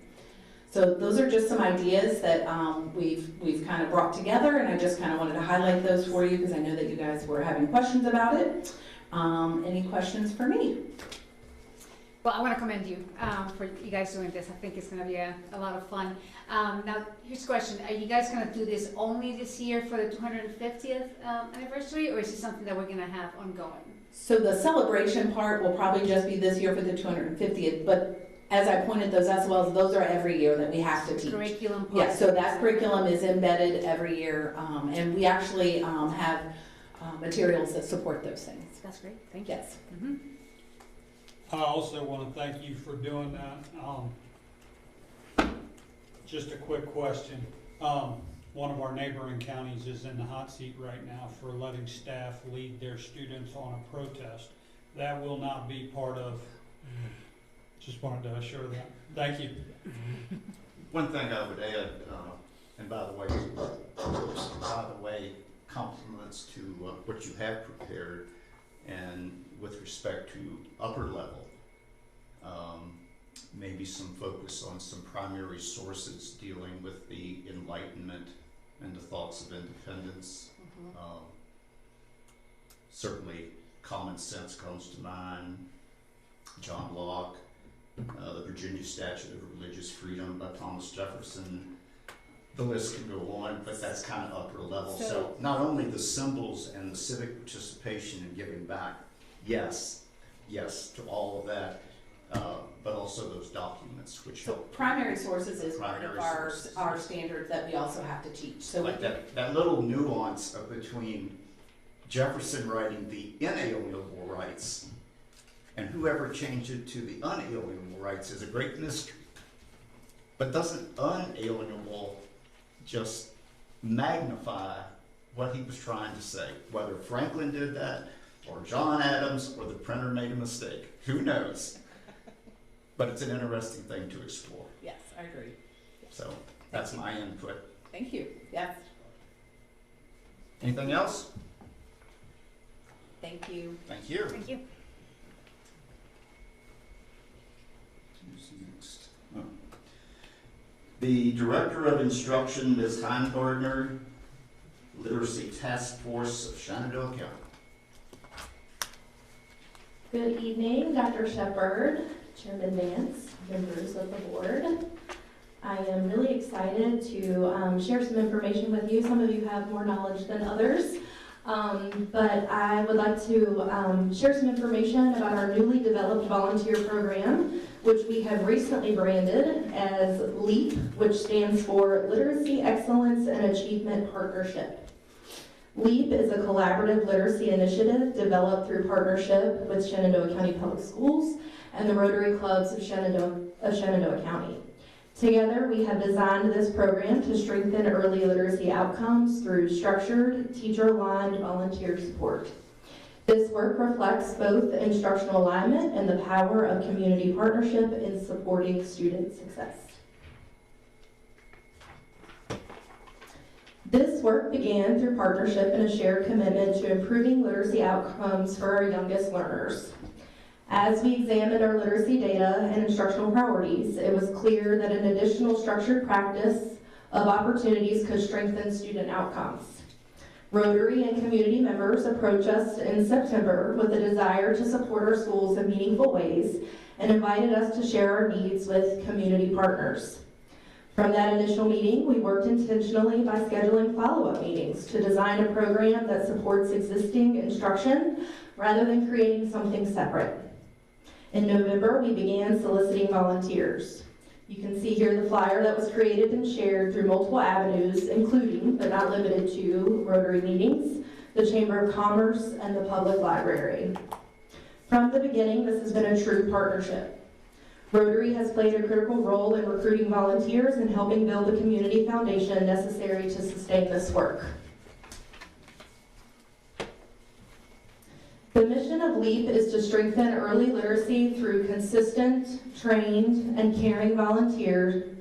S12: So those are just some ideas that we've kind of brought together, and I just kind of wanted to highlight those for you because I know that you guys were having questions about it. Any questions for me?
S6: Well, I want to commend you for you guys doing this. I think it's going to be a lot of fun. Now, here's a question. Are you guys going to do this only this year for the 250th anniversary, or is it something that we're going to have ongoing?
S12: So the celebration part will probably just be this year for the 250th, but as I pointed those SOLs, those are every year that we have to teach.
S6: Curriculum part.
S12: Yeah, so that curriculum is embedded every year, and we actually have materials that support those things.
S6: That's great. Thank you.
S12: Yes.
S6: Mm-hmm.
S4: I also want to thank you for doing that. Just a quick question. One of our neighboring counties is in the hot seat right now for letting staff lead their students on a protest. That will not be part of. Just wanted to assure that. Thank you.
S1: One thing I would add, and by the way, compliments to what you have prepared, and with respect to upper level, maybe some focus on some primary sources dealing with the Enlightenment and the thoughts of independence.
S2: Mm-hmm.
S1: Certainly, common sense comes to mind. John Locke. The Virginia Statute of Religious Freedom by Thomas Jefferson. The list can go on, but that's kind of upper level. So not only the symbols and the civic participation and giving back, yes to all of that, but also those documents which
S12: So
S1: help.
S12: primary sources is part of our standards that we also have to teach. So
S1: like that little nuance of between Jefferson writing the inalienable rights and whoever changed it to the unalienable rights is a great mystery. But doesn't unalienable just magnify what he was trying to say. Whether Franklin did that, or John Adams, or the printer made a mistake, who knows? But it's an interesting thing to explore.
S12: Yes, I agree.
S1: So that's my input.
S12: Thank you. Yes.
S1: Anything else?
S12: Thank you.
S1: Thank you.
S6: Thank you.
S1: Who's next? Oh. The Director of Instruction, Ms. Heimgardner, Literacy Task Force of Shenandoah County.
S13: Good evening, Dr. Shepard, Chairman Vance, members of the board. I am really excited to share some information with you. Some of you have more knowledge than others, but I would like to share some information about our newly developed volunteer program, which we have recently branded as LEAP, which stands for Literacy Excellence and Achievement Partnership. LEAP is a collaborative literacy initiative developed through partnership with Shenandoah County Public Schools and the Rotary Clubs of Shenandoah County. Together, we have designed this program to strengthen early literacy outcomes through structured, teacher-aligned volunteer support. This work reflects both the instructional alignment and the power of community partnership in supporting student success. This work began through partnership and a shared commitment to improving literacy outcomes for our youngest learners. As we examined our literacy data and instructional priorities, it was clear that an additional structured practice of opportunities could strengthen student outcomes. Rotary and community members approached us in September with a desire to support our schools in meaningful ways and invited us to share our needs with community partners. From that initial meeting, we worked intentionally by scheduling follow-up meetings to design a program that supports existing instruction rather than creating something separate. In November, we began soliciting volunteers. You can see here the flyer that was created and shared through multiple avenues, including, but not limited to, Rotary meetings, the Chamber of Commerce, and the Public Library. From the beginning, this has been a true partnership. Rotary has played a critical role in recruiting volunteers and helping build the community foundation necessary to sustain this work. The mission of LEAP is to strengthen early literacy through consistent, trained, and caring volunteer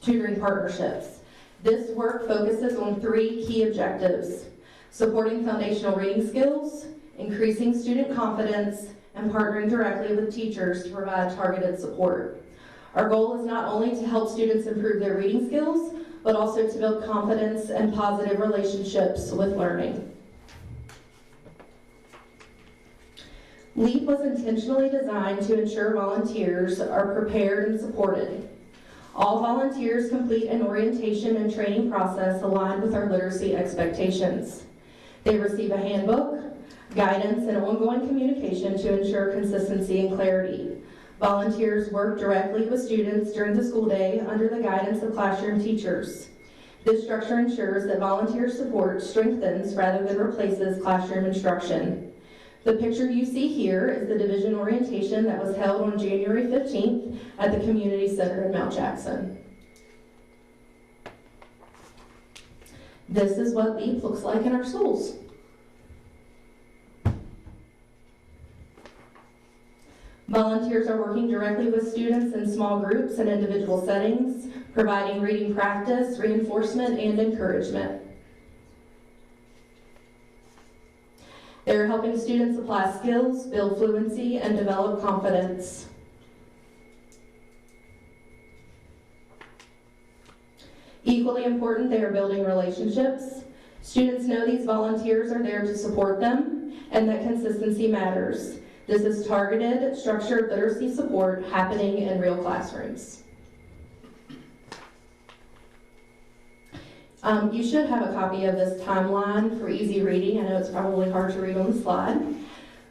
S13: tutoring partnerships. This work focuses on 3 key objectives: supporting foundational reading skills, increasing student confidence, and partnering directly with teachers to provide targeted support. Our goal is not only to help students improve their reading skills, but also to build confidence and positive relationships with learning. LEAP was intentionally designed to ensure volunteers are prepared and supported. All volunteers complete an orientation and training process aligned with our literacy expectations. They receive a handbook, guidance, and ongoing communication to ensure consistency and clarity. Volunteers work directly with students during the school day under the guidance of classroom teachers. This structure ensures that volunteer support strengthens rather than replaces classroom instruction. The picture you see here is the division orientation that was held on January 15th at the Community Center in Mount Jackson. This is what LEAP looks like in our schools. Volunteers are working directly with students in small groups and individual settings, providing reading practice, reinforcement, and encouragement. They're helping students apply skills, build fluency, and develop confidence. Equally important, they are building relationships. Students know these volunteers are there to support them and that consistency matters. This is targeted, structured literacy support happening in real classrooms. You should have a copy of this timeline for easy reading. I know it's probably hard to read on the slide.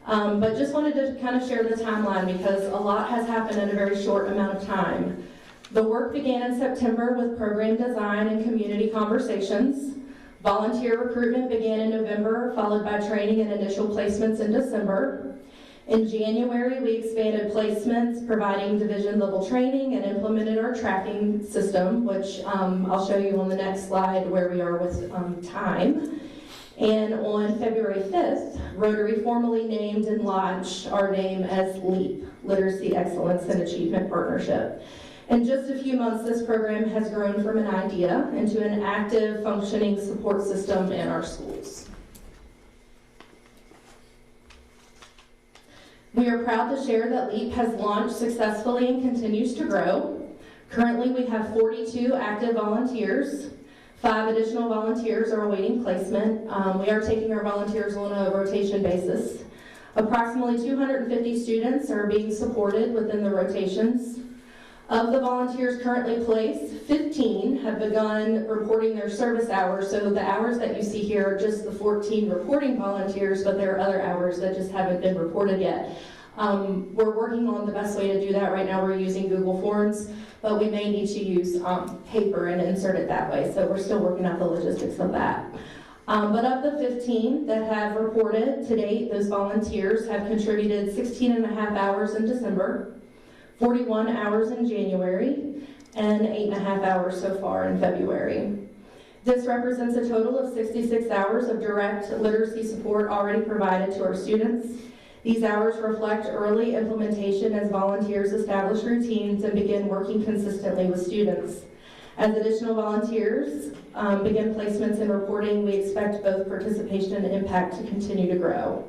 S13: But just wanted to kind of share the timeline because a lot has happened in a very short amount of time. The work began in September with program design and community conversations. Volunteer recruitment began in November, followed by training and initial placements in December. In January, we expanded placements, providing division-level training, and implemented our tracking system, which I'll show you on the next slide where we are with time. And on February 5th, Rotary formally named and launched our name as LEAP, Literacy Excellence and Achievement Partnership. In just a few months, this program has grown from an idea into an active, functioning support system in our schools. We are proud to share that LEAP has launched successfully and continues to grow. Currently, we have 42 active volunteers. 5 additional volunteers are awaiting placement. We are taking our volunteers on a rotation basis. Approximately 250 students are being supported within the rotations. Of the volunteers currently placed, 15 have begun reporting their service hours. So the hours that you see here are just the 14 reporting volunteers, but there are other hours that just haven't been reported yet. We're working on the best way to do that. Right now we're using Google Forms, but we may need to use paper and insert it that way. So we're still working out the logistics of that. But of the 15 that have reported to date, those volunteers have contributed 16.5 hours in December, 41 hours in January, and 8.5 hours so far in February. This represents a total of 66 hours of direct literacy support already provided to our students. These hours reflect early implementation as volunteers establish routines and begin working consistently with students. As additional volunteers begin placements and reporting, we expect both participation and impact to continue to grow.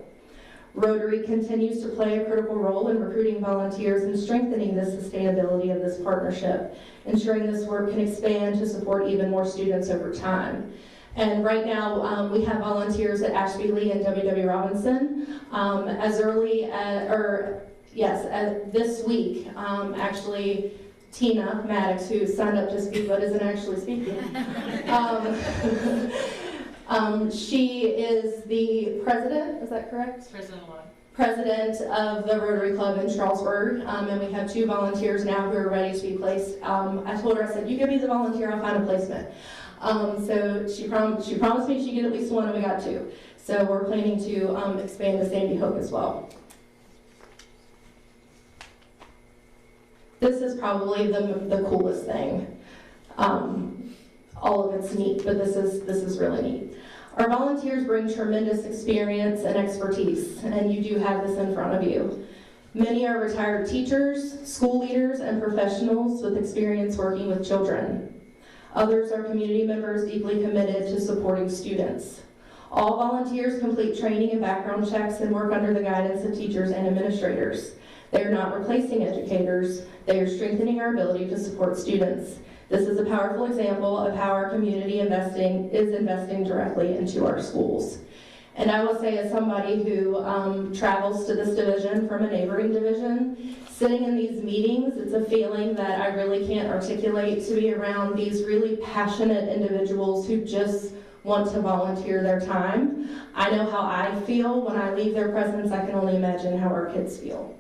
S13: Rotary continues to play a critical role in recruiting volunteers and strengthening the sustainability of this partnership, ensuring this work can expand to support even more students over time. And right now, we have volunteers at Ashby Lee and W.W. Robinson. As early as, this week, actually, Tina Maddox, who signed up to speak but isn't actually speaking. She is the president, is that correct? President of the Rotary Club in Charlesburg, and we have 2 volunteers now who are ready to be placed. I told her, I said, you give me the volunteer, I'll find a placement. So she promised me she'd get at least 1, and we got 2. So we're planning to expand to Sandy Hook as well. This is probably the coolest thing. All of it's neat, but this is really neat. Our volunteers bring tremendous experience and expertise, and you do have this in front of you. Many are retired teachers, school leaders, and professionals with experience working with children. Others are community members deeply committed to supporting students. All volunteers complete training and background checks and work under the guidance of teachers and administrators. They are not replacing educators, they are strengthening our ability to support students. This is a powerful example of how our community is investing directly into our schools. And I will say, as somebody who travels to this division from a neighboring division, sitting in these meetings, it's a feeling that I really can't articulate, to be around these really passionate individuals who just want to volunteer their time. I know how I feel when I leave their presence. I can only imagine how our kids feel.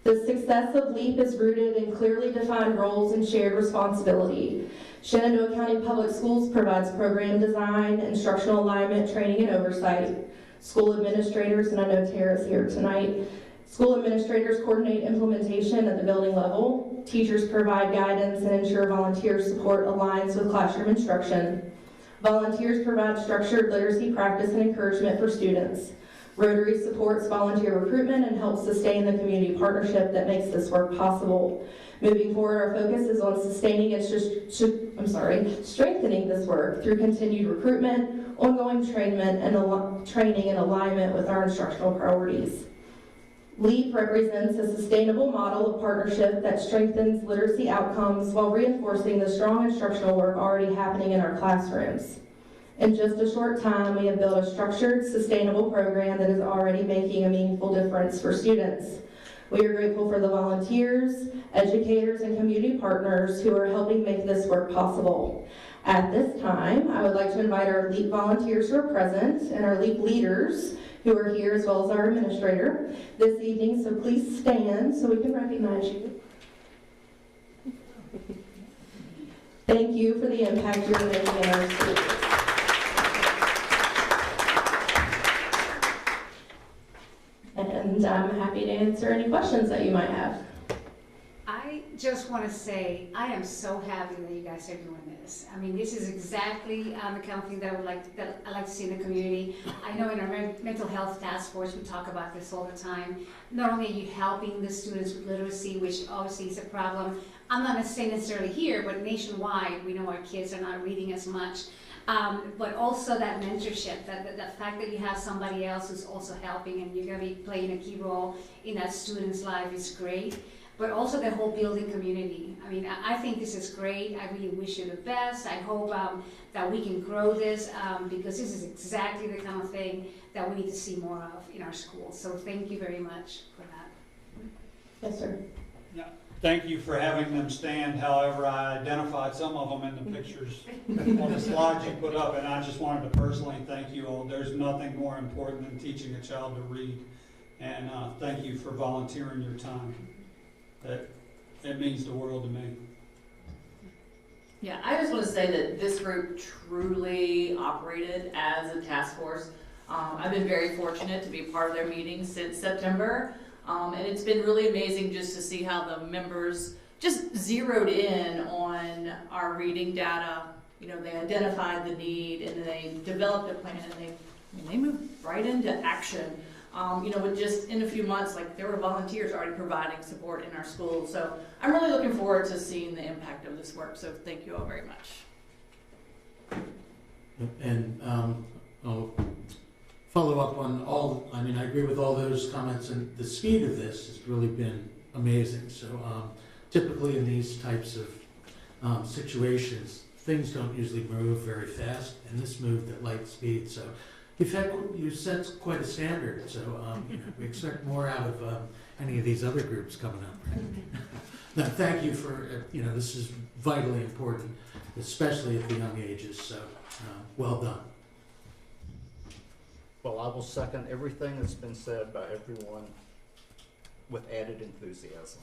S13: The success of LEAP is rooted in clearly defined roles and shared responsibility. Shenandoah County Public Schools provides program design, instructional alignment, training, and oversight. School administrators, and I know Tara's here tonight, school administrators coordinate implementation at the building level. Teachers provide guidance and ensure volunteer support aligns with classroom instruction. Volunteers provide structured literacy practice and encouragement for students. Rotary supports volunteer recruitment and helps sustain the community partnership that makes this work possible. Moving forward, our focus is on strengthening this work through continued recruitment, ongoing training, and alignment with our instructional priorities. LEAP represents a sustainable model of partnership that strengthens literacy outcomes while reinforcing the strong instructional work already happening in our classrooms. In just a short time, we have built a structured, sustainable program that is already making a meaningful difference for students. We are grateful for the volunteers, educators, and community partners who are helping make this work possible. At this time, I would like to invite our LEAP volunteers who are present and our LEAP leaders who are here, as well as our administrator this evening, so please stand so we can recognize you. Thank you for the impact you're making in our schools. And I'm happy to answer any questions that you might have.
S6: I I just want to say, I am so happy that you guys are doing this. I mean, this is exactly the kind of thing that I like to see in the community. I know in our mental health task force, we talk about this all the time. Not only are you helping the students with literacy, which obviously is a problem, I'm not saying necessarily here, but nationwide, we know our kids are not reading as much. But also that mentorship, that fact that you have somebody else who's also helping and you're going to be playing a key role in that student's life is great. But also the whole building community. I mean, I think this is great. I really wish you the best. I hope that we can grow this because this is exactly the kind of thing that we need to see more of in our schools. So thank you very much for that.
S13: Yes, sir.
S4: Yeah. Thank you for having them stand. However, I identified some of them in the pictures on the slides you put up, and I just wanted to personally thank you all. There's nothing more important than teaching a child to read, and thank you for volunteering your time. It means the world to me.
S14: Yeah, I just want to say that this group truly operated as a task force. I've been very fortunate to be part of their meetings since September, and it's been really amazing just to see how the members just zeroed in on our reading data. You know, they identified the need and they developed a plan, and they moved right into action. You know, with just in a few months, like there were volunteers already providing support in our schools. So I'm really looking forward to seeing the impact of this work. So thank you all very much.
S15: And I'll follow up on all, I mean, I agree with all those comments, and the speed of this has really been amazing. So typically in these types of situations, things don't usually move very fast, and this moved at light speed. So you've set quite a standard, so you know, we expect more out of any of these other groups coming up. Right? No, thank you for, you know, this is vitally important, especially at the young ages, so well done.
S1: Well, I will second everything that's been said by everyone with added enthusiasm.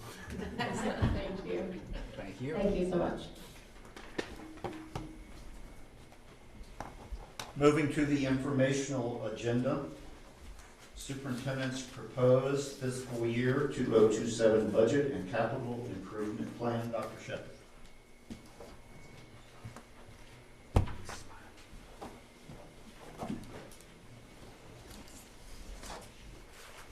S13: Thank you.
S1: Thank you.
S13: Thank you so much.
S1: Moving to the informational agenda, Superintendent's proposed fiscal year 2027 budget and capital improvement plan. Dr. Shepard.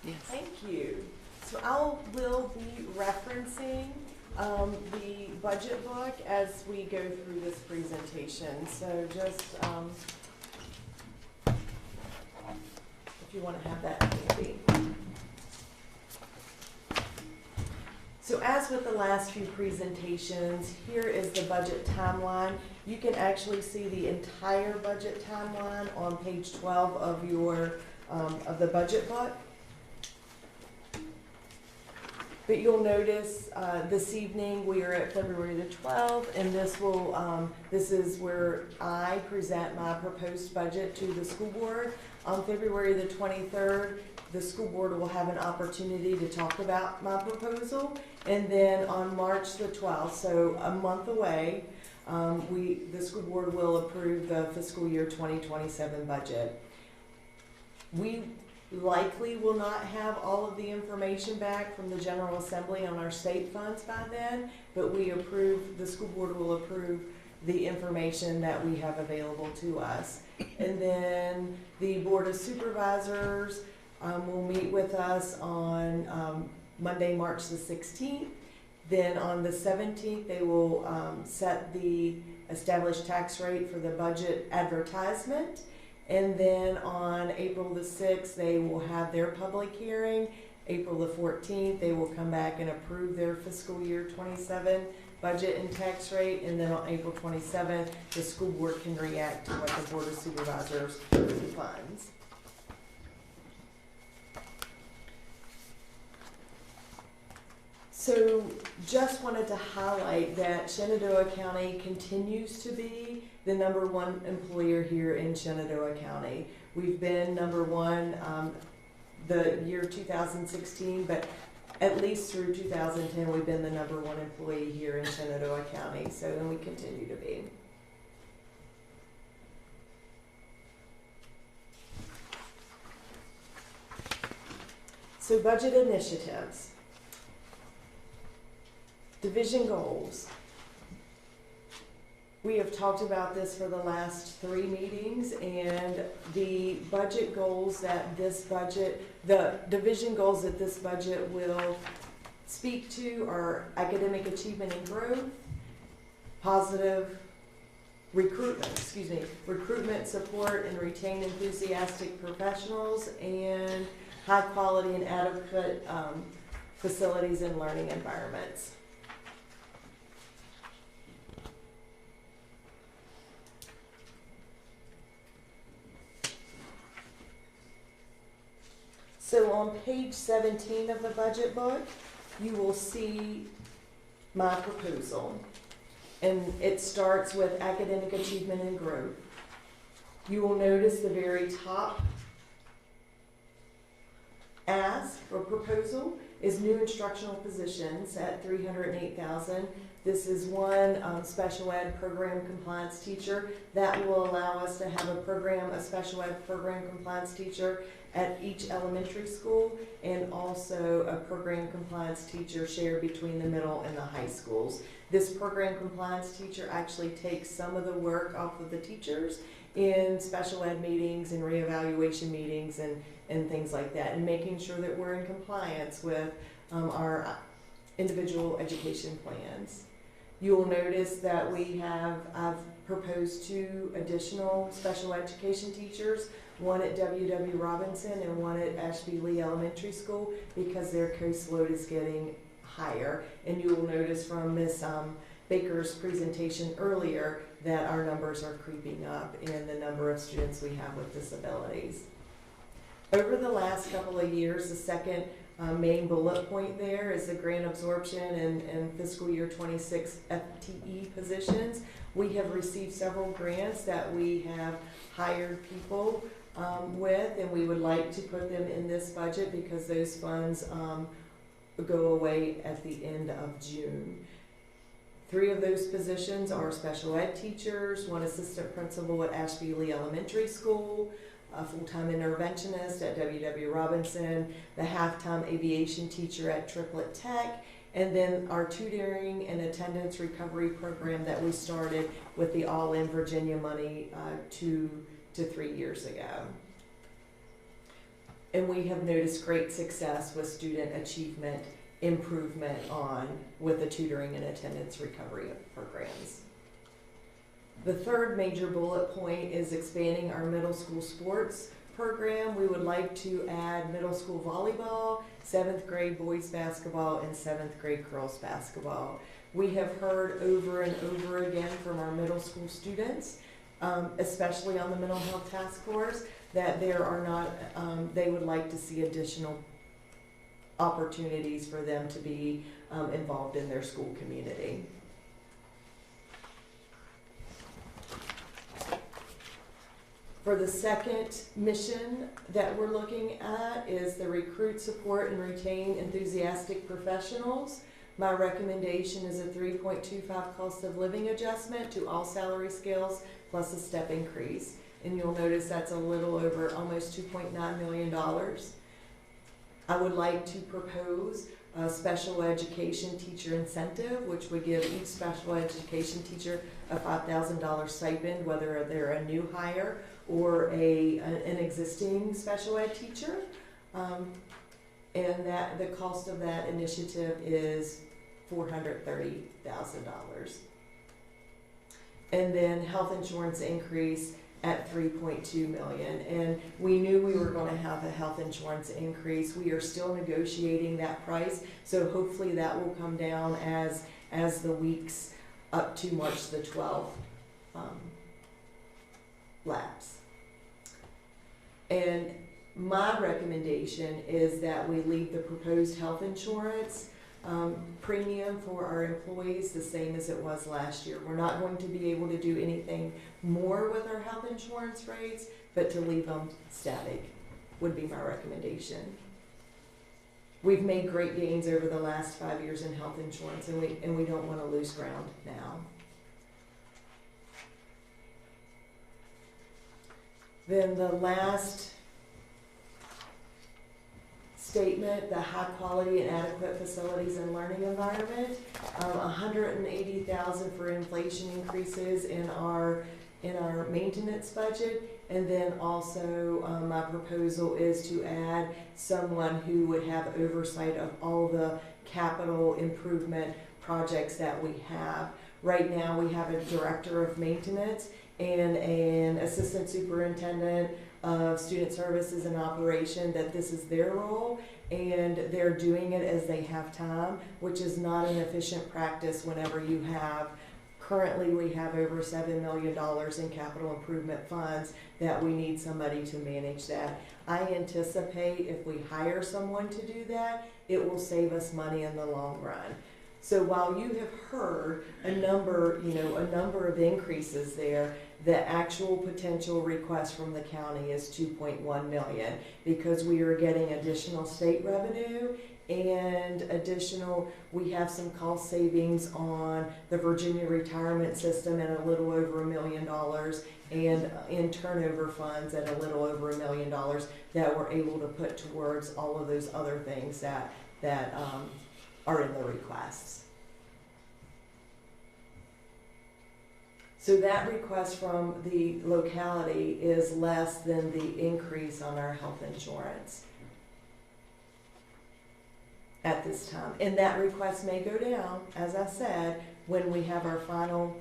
S2: Thank you. So I will be referencing the budget book as we go through this presentation. So just if you want to have that handy. So as with the last few presentations, here is the budget timeline. You can actually see the entire budget timeline on page 12 of your of the budget book. But you'll notice this evening we are at February the 12th, and this is where I present my proposed budget to the school board. On February the 23rd, the school board will have an opportunity to talk about my proposal, and then on March the 12th, so a month away, the school board will approve the fiscal year 2027 budget. We likely will not have all of the information back from the General Assembly on our state funds by then, but the school board will approve the information that we have available to us. And then the Board of Supervisors will meet with us on Monday, March the 16th. Then on the 17th, they will set the established tax rate for the budget advertisement. And then on April the 6th, they will have their public hearing. April the 14th, they will come back and approve their fiscal year 27 budget and tax rate. And then on April 27th, the school board can react to what the Board of Supervisors funds. So just wanted to highlight that Shenandoah County continues to be the #1 employer here in Shenandoah County. We've been #1 the year 2016, but at least through 2010, we've been the #1 employee here in Shenandoah County, and we continue to be. So budget initiatives. Division goals. We have talked about this for the last 3 meetings, and the budget goals that the division goals that this budget will speak to are academic achievement and growth, positive recruitment, support, and retain enthusiastic professionals, and high quality and adequate facilities and learning environments. So on page 17 of the budget book, you will see my proposal. And it starts with academic achievement and growth. You will notice the very top ask or proposal is new instructional positions at $308,000. This is one special ed program compliance teacher. That will allow us to have a special ed program compliance teacher at each elementary school, and also a program compliance teacher shared between the middle and the high schools. This program compliance teacher actually takes some of the work off of the teachers in special ed meetings and reevaluation meetings and things like that, and making sure that we're in compliance with our individual education plans. You will notice that I've proposed 2 additional special education teachers, one at W.W. Robinson and one at Ashby Lee Elementary School, because their caseload is getting higher. And you will notice from Ms. Baker's presentation earlier that our numbers are creeping up in the number of students we have with disabilities. Over the last couple of years, the second main bullet point there is the grant absorption and fiscal year 26 FTE positions. We have received several grants that we have hired people with, and we would like to put them in this budget because those funds go away at the end of June. 3 of those positions are special ed teachers, 1 assistant principal at Ashby Lee Elementary School, a full-time interventionist at W.W. Robinson, the half-time aviation teacher at Triplet Tech, and then our tutoring and attendance recovery program that we started with the All in Virginia money 2 to 3 years ago. And we have noticed great success with student achievement improvement with the tutoring and attendance recovery programs. The third major bullet point is expanding our middle school sports program. We would like to add middle school volleyball, 7th grade boys basketball, and 7th grade girls basketball. We have heard over and over again from our middle school students, especially on the mental health task force, that they would like to see additional opportunities for them to be involved in their school community. For the second mission that we're looking at is the recruit, support, and retain enthusiastic professionals. My recommendation is a 3.25 cost of living adjustment to all salary scales plus a step increase. And you'll notice that's a little over almost $2.9 million. I would like to propose a special education teacher incentive, which would give each special education teacher a $5,000 stipend, whether they're a new hire or an existing special ed teacher. And that the cost of that initiative is $430,000. And then health insurance increase at $3.2 million. And we knew we were going to have a health insurance increase. We are still negotiating that price, so hopefully that will come down as the weeks up to March the 12th lapse. And my recommendation is that we leave the proposed health insurance premium for our employees the same as it was last year. We're not going to be able to do anything more with our health insurance rates, but to leave them static would be my recommendation. We've made great gains over the last 5 years in health insurance, and we don't want to lose ground now. Then the last statement, the high quality and adequate facilities and learning environment. 180,000 for inflation increases in our maintenance budget. And then also, my proposal is to add someone who would have oversight of all the capital improvement projects that we have. Right now, we have a director of maintenance and an assistant superintendent of student services and operation, that this is their role, and they're doing it as they have time, which is not an efficient practice whenever you have, currently we have over $7 million in capital improvement funds that we need somebody to manage that. I anticipate if we hire someone to do that, it will save us money in the long run. So while you have heard a number of increases there, the actual potential request from the county is 2.1 million, because we are getting additional state revenue and we have some cost savings on the Virginia retirement system at a little over $1 million, and in turnover funds at a little over $1 million that we're able to put towards all of those other things that are in the requests. So that request from the locality is less than the increase on our health insurance at this time. And that request may go down, as I said, when we have our final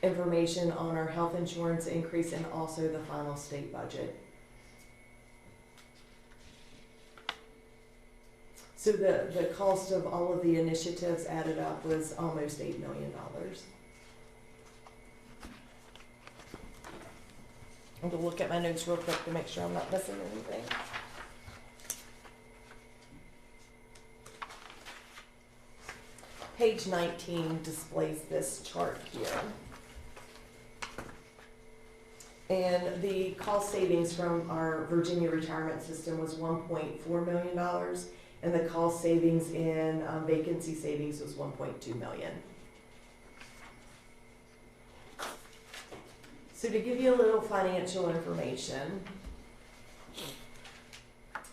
S2: information on our health insurance increase and also the final state budget. So the cost of all of the initiatives added up was almost $8 million. I'm going to look at my notes real quick to make sure I'm not missing anything. Page 19 displays this chart here. And the cost savings from our Virginia retirement system was $1.4 million, and the cost savings in vacancy savings was $1.2 million. So to give you a little financial information,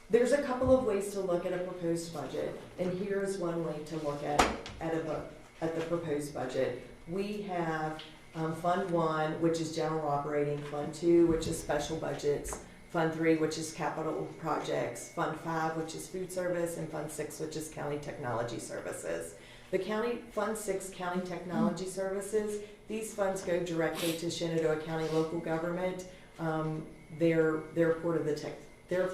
S2: there's a couple of ways to look at a proposed budget, and here's one way to look at the proposed budget. We have Fund 1, which is general operating, Fund 2, which is special budgets, Fund 3, which is capital projects, Fund 5, which is food service, and Fund 6, which is county technology services. The Fund 6 county technology services, these funds go directly to Shenandoah County local government, their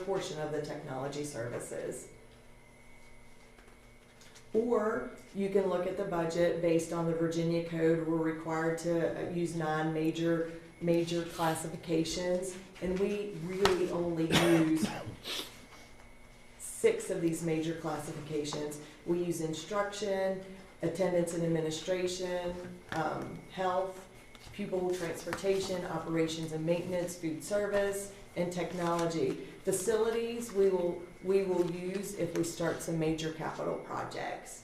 S2: portion of the technology services. Or you can look at the budget based on the Virginia code. We're required to use 9 major classifications, and we really only use 6 of these major classifications. We use instruction, attendance and administration, health, pupil transportation, operations and maintenance, food service, and technology. Facilities we will use if we start some major capital projects.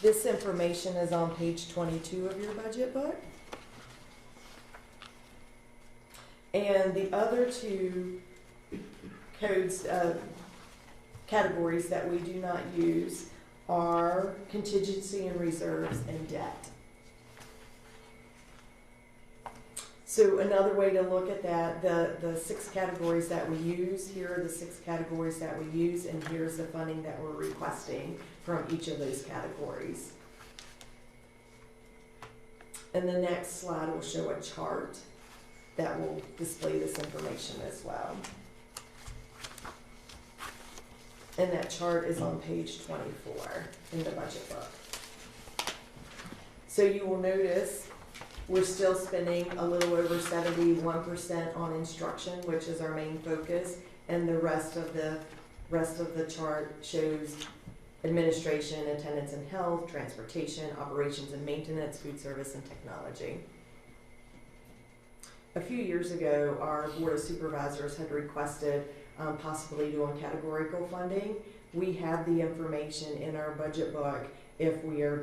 S2: This information is on page 22 of your budget book. And the other 2 codes, categories that we do not use are contingency and reserves and debt. So another way to look at that, the 6 categories that we use, here are the 6 categories that we use, and here's the funding that we're requesting from each of those categories. And the next slide will show a chart that will display this information as well. And that chart is on page 24 in the budget book. So you will notice we're still spending a little over 71% on instruction, which is our main focus, and the rest of the chart shows administration, attendance and health, transportation, operations and maintenance, food service, and technology. A few years ago, our Board of Supervisors had requested possibly doing categorical funding. We have the information in our budget book if we're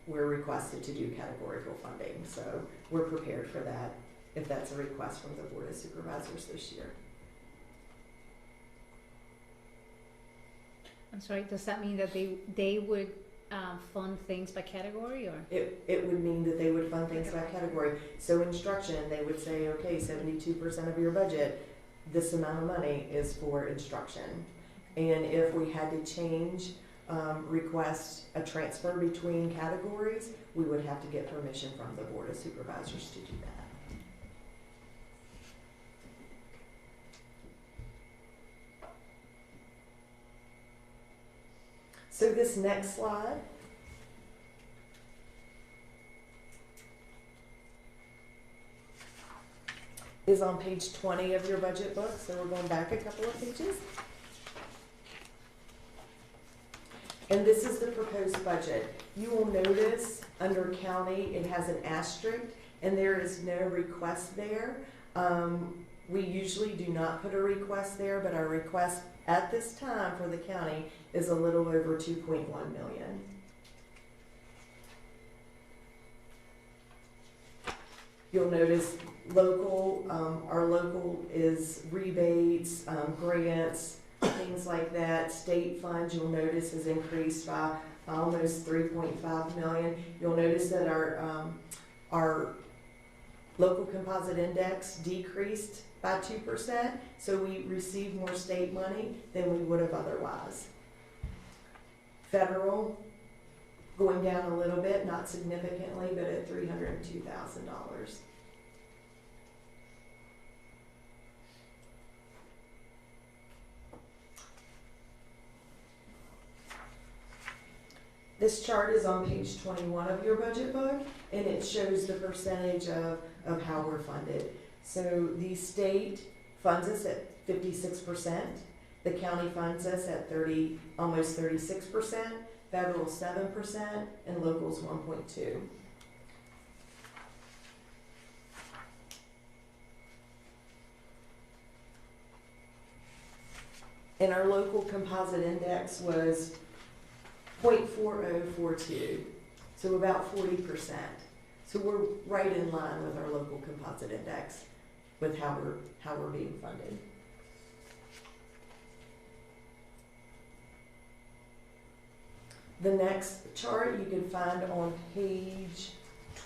S2: requested to do categorical funding, so we're prepared for that. if that's a request from the Board of Supervisors this year.
S6: I'm sorry, does that mean that they would fund things by category, or?
S2: It would mean that they would fund things by category. So instruction, they would say, okay, 72% of your budget, this amount of money is for instruction. And if we had to change, request a transfer between categories, we would have to get permission from the Board of Supervisors to do that. So this next slide is on page 20 of your budget book, so we're going back a couple of pages. And this is the proposed budget. You will notice under county, it has an asterisk, and there is no request there. We usually do not put a request there, but our request at this time for the county is a little over 2.1 million. You'll notice local, our local is rebates, grants, things like that. State funds, you'll notice, has increased by almost 3.5 million. You'll notice that our local composite index decreased by 2%, so we received more state money than we would have otherwise. Federal, going down a little bit, not significantly, but at $302,000. This chart is on page 21 of your budget book, and it shows the percentage of how we're funded. So the state funds us at 56%, the county funds us at almost 36%, federal 7%, and locals 1.2%. And our local composite index was 0.4042, so about 40%. So we're right in line with our local composite index with how we're being funded. The next chart you can find on page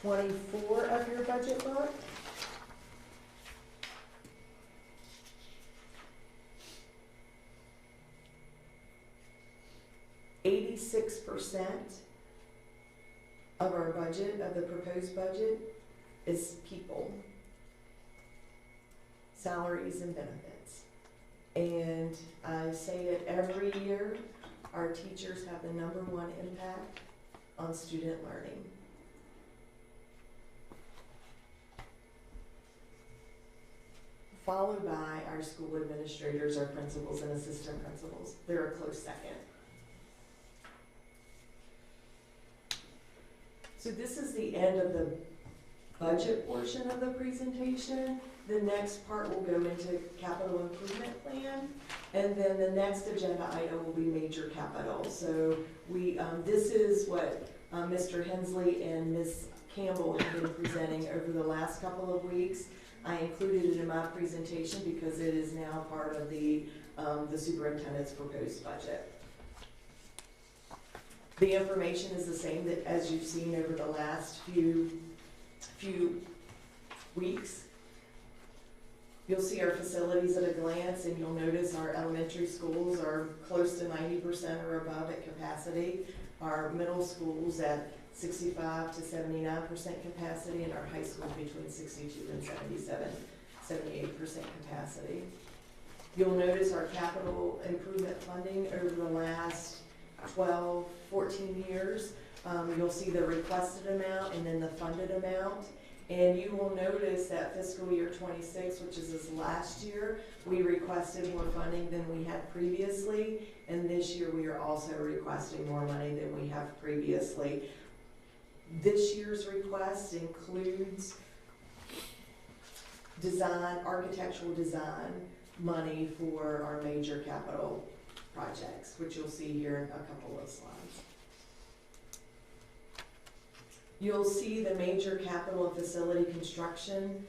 S2: 24 of your budget book. %86 of our budget, of the proposed budget, is people, salaries and benefits. And I say it every year, our teachers have the #1 impact on student learning. Followed by our school administrators, our principals and assistant principals. They're a close second. So this is the end of the budget portion of the presentation. The next part will go into capital improvement plan, and then the next agenda item will be major capital. So this is what Mr. Hensley and Ms. Campbell have been presenting over the last couple of weeks. I included it in my presentation because it is now part of the superintendent's proposed budget. The information is the same that as you've seen over the last few weeks. You'll see our facilities at a glance, and you'll notice our elementary schools are close to 90% or above at capacity. Our middle schools at 65 to 79% capacity, and our high schools between 62 and 78% capacity. You'll notice our capital improvement funding over the last 12, 14 years. You'll see the requested amount and then the funded amount. And you will notice that fiscal year 26, which is this last year, we requested more funding than we had previously. And this year we are also requesting more money than we have previously. This year's request includes architectural design money for our major capital projects, which you'll see here in a couple of slides. You'll see the major capital and facility construction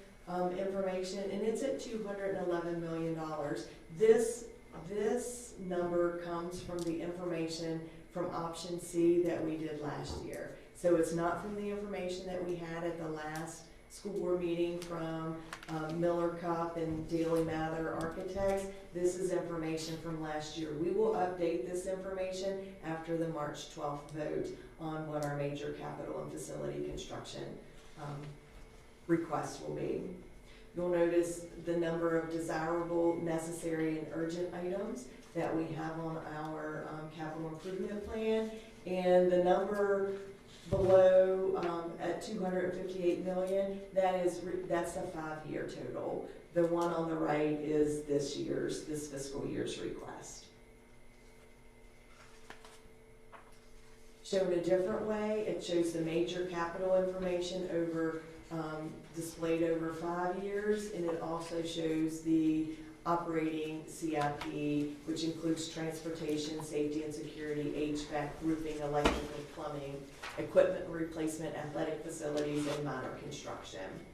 S2: information, and it's at $211 million. This number comes from the information from option C that we did last year. So it's not from the information that we had at the last school board meeting from Miller Cup and Daily Mather Architects. This is information from last year. We will update this information after the March 12th vote on what our major capital and facility construction requests will be. You'll notice the number of desirable, necessary, and urgent items that we have on our capital improvement plan, and the number below at 258 million, that's the 5-year total. The one on the right is this fiscal year's request. Shown a different way, it shows the major capital information displayed over 5 years, and it also shows the operating CIP, which includes transportation, safety and security, HVAC, roofing, electrical, plumbing, equipment replacement, athletic facilities, and minor construction.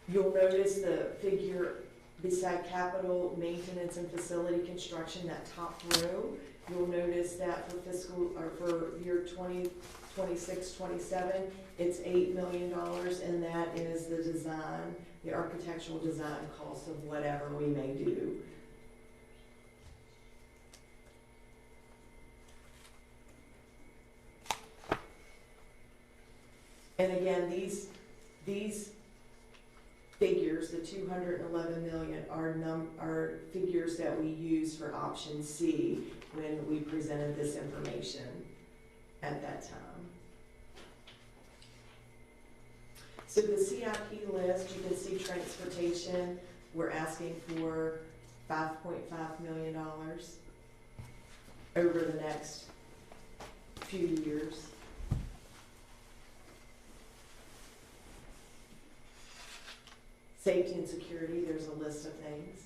S2: You'll notice the figure beside capital maintenance and facility construction, that top row. You'll notice that for year 2026-27, it's $8 million, and that is the design, the architectural design cost of whatever we may do. And again, these figures, the 211 million, are figures that we use for option C when we presented this information at that time. So the CIP list, you can see transportation, we're asking for $5.5 million over the next few years. Safety and security, there's a list of things.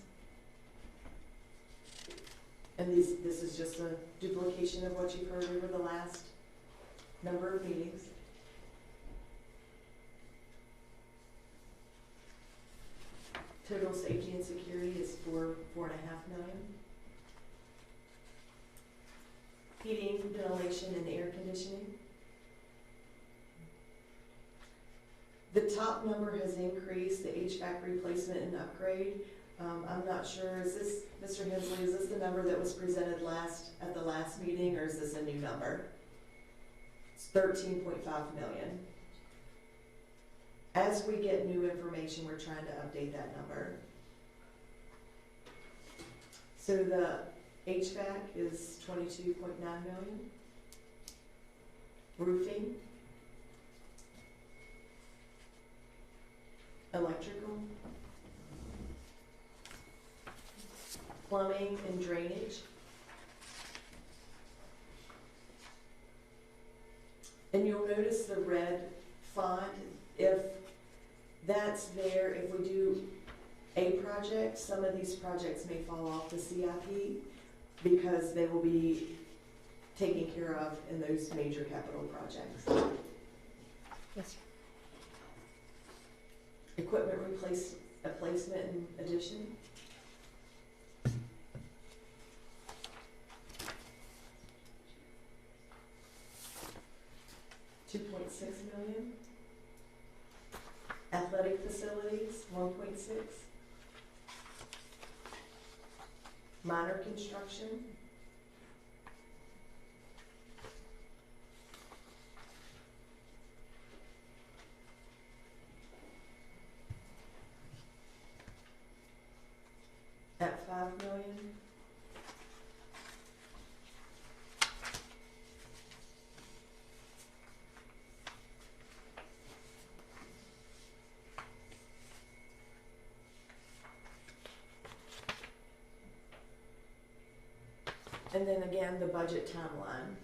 S2: And this is just a duplication of what you've heard over the last number of meetings. Total safety and security is $4.5 million. Heating, ventilation, and air conditioning. The top number has increased, the HVAC replacement and upgrade. I'm not sure, is this, Mr. Hensley, is this the number that was presented at the last meeting, or is this a new number? It's 13.5 million. As we get new information, we're trying to update that number. So the HVAC is 22.9 million. Roofing. Electrical. Plumbing and drainage. And you'll notice the red font. If that's there, if we do a project, some of these projects may fall off the CIP because they will be taken care of in those major capital projects.
S6: Yes, sir.
S2: Equipment replacement and addition. $2.6 million. Athletic facilities, 1.6. Minor construction. At $5 million. And then again, the budget timeline.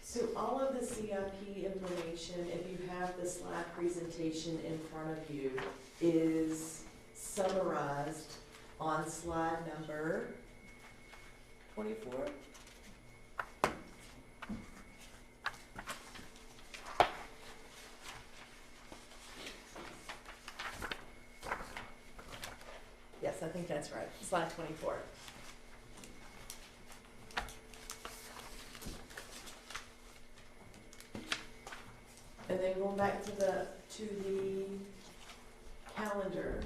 S2: So all of the CIP information, if you have the slide presentation in front of you, is summarized on slide number 24. That's right, slide 24. And then going back to the calendar,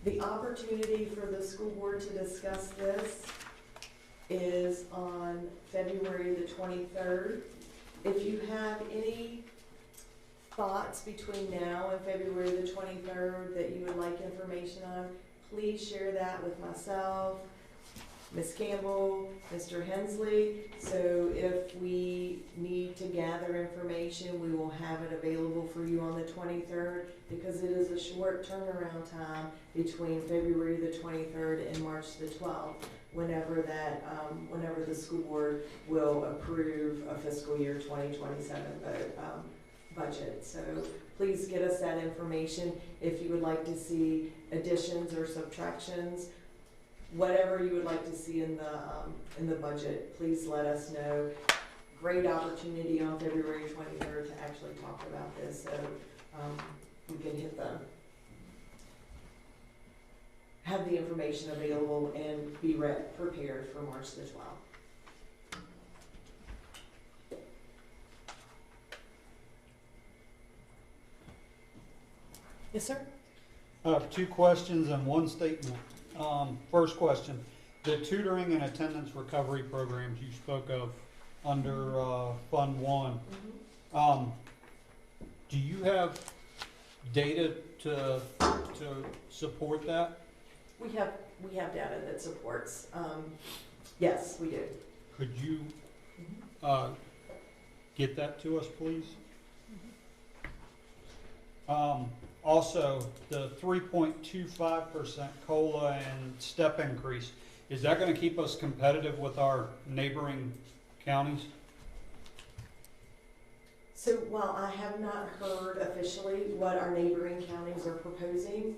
S2: the opportunity for the school board to discuss this is on February the 23rd. If you have any thoughts between now and February the 23rd that you would like information on, please share that with myself, Ms. Campbell, Mr. Hensley. So if we need to gather information, we will have it available for you on the 23rd, because it is a short turnaround time between February the 23rd and March the 12th, whenever the school board will approve a fiscal year 2027 budget. So please get us that information. If you would like to see additions or subtractions, whatever you would like to see in the budget, please let us know. Great opportunity on February 23rd to actually talk about this, so we can have the information available and be prepared for March the 12th. Yes, sir?
S4: I have 2 questions and 1 statement. First question, the tutoring and attendance recovery programs you spoke of under Fund 1, do you have data to support that?
S2: We have data that supports, yes, we do.
S4: Could you get that to us, please? Also, the 3.25% COLA and step increase, is that going to keep us competitive with our neighboring counties?
S2: So while I have not heard officially what our neighboring counties are proposing,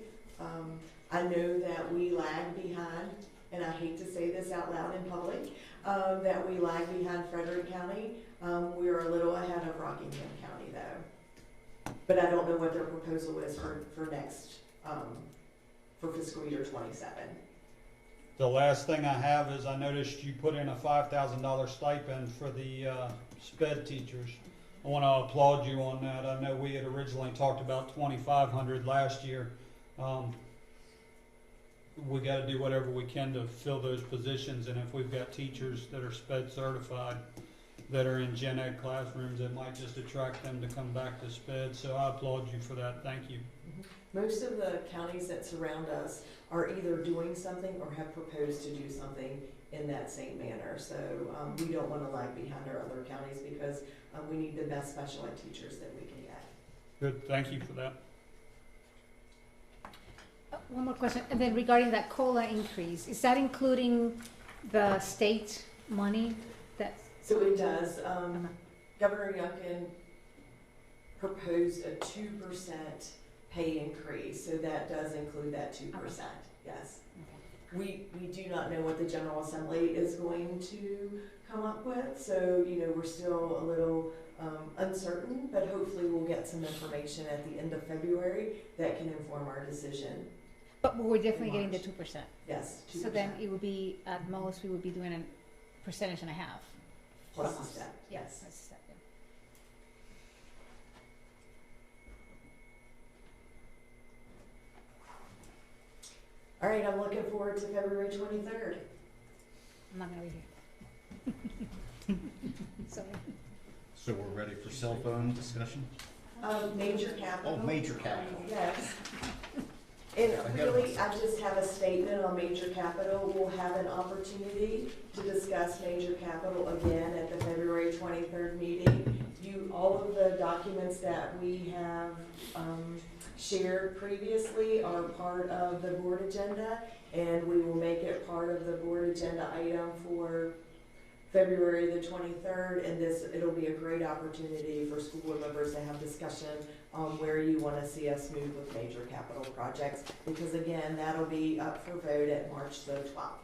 S2: I know that we lag behind, and I hate to say this out loud in public, that we lag behind Frederick County. We're a little ahead of Rockingham County though. But I don't know what their proposal is for next, for fiscal year 27.
S4: The last thing I have is I noticed you put in a $5,000 stipend for the SPED teachers. I want to applaud you on that. I know we had originally talked about $2,500 last year. We got to do whatever we can to fill those positions, and if we've got teachers that are SPED certified that are in gen ed classrooms, it might just attract them to come back to SPED. So I applaud you for that. Thank you.
S2: Most of the counties that surround us are either doing something or have proposed to do something in that same manner. So we don't want to lag behind our other counties, because we need the best special ed teachers that we can get.
S4: Good. Thank you for that.
S6: One more question, and then regarding that COLA increase, is that including the state money that's?
S2: So it does. Governor Youngkin proposed a 2% pay increase, so that does include that 2%, yes. Okay. We do not know what the General Assembly is going to come up with, so we're still a little uncertain, but hopefully we'll get some information at the end of February that can inform our decision.
S6: But we're definitely getting the 2%.
S2: Yes, 2%.
S6: So then it would be, at most, we would be doing 1.5%.
S2: Plus a step, yes.
S6: Plus a step, yeah.
S2: All right, I'm looking forward to February 23rd.
S6: I'm not gonna be here. Sorry.
S1: So we're ready for cell phone discussion?
S2: Major capital.
S1: Oh, major capital.
S2: Yes. And really, I just have a statement on major capital. We'll have an opportunity to discuss major capital again at the February 23rd meeting. All of the documents that we have shared previously are part of the board agenda, and we will make it part of the board agenda item for February the 23rd, and it'll be a great opportunity for school board members to have discussion on where you want to see us move with major capital projects, because again, that'll be up for vote at March the 12th.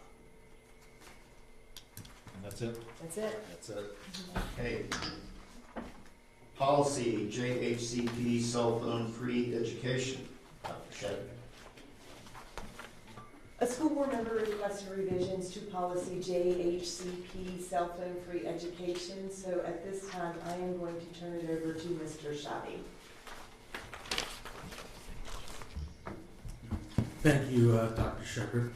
S1: And that's it?
S2: That's it.
S1: That's it. Okay. Policy, JHCP, cell phone free education. Dr. Shedd.
S2: A school board member requested revisions to policy JHCP, cell phone free education. So at this time, I am going to turn it over to Mr. Shabby.
S15: Thank you, Dr. Shepherd.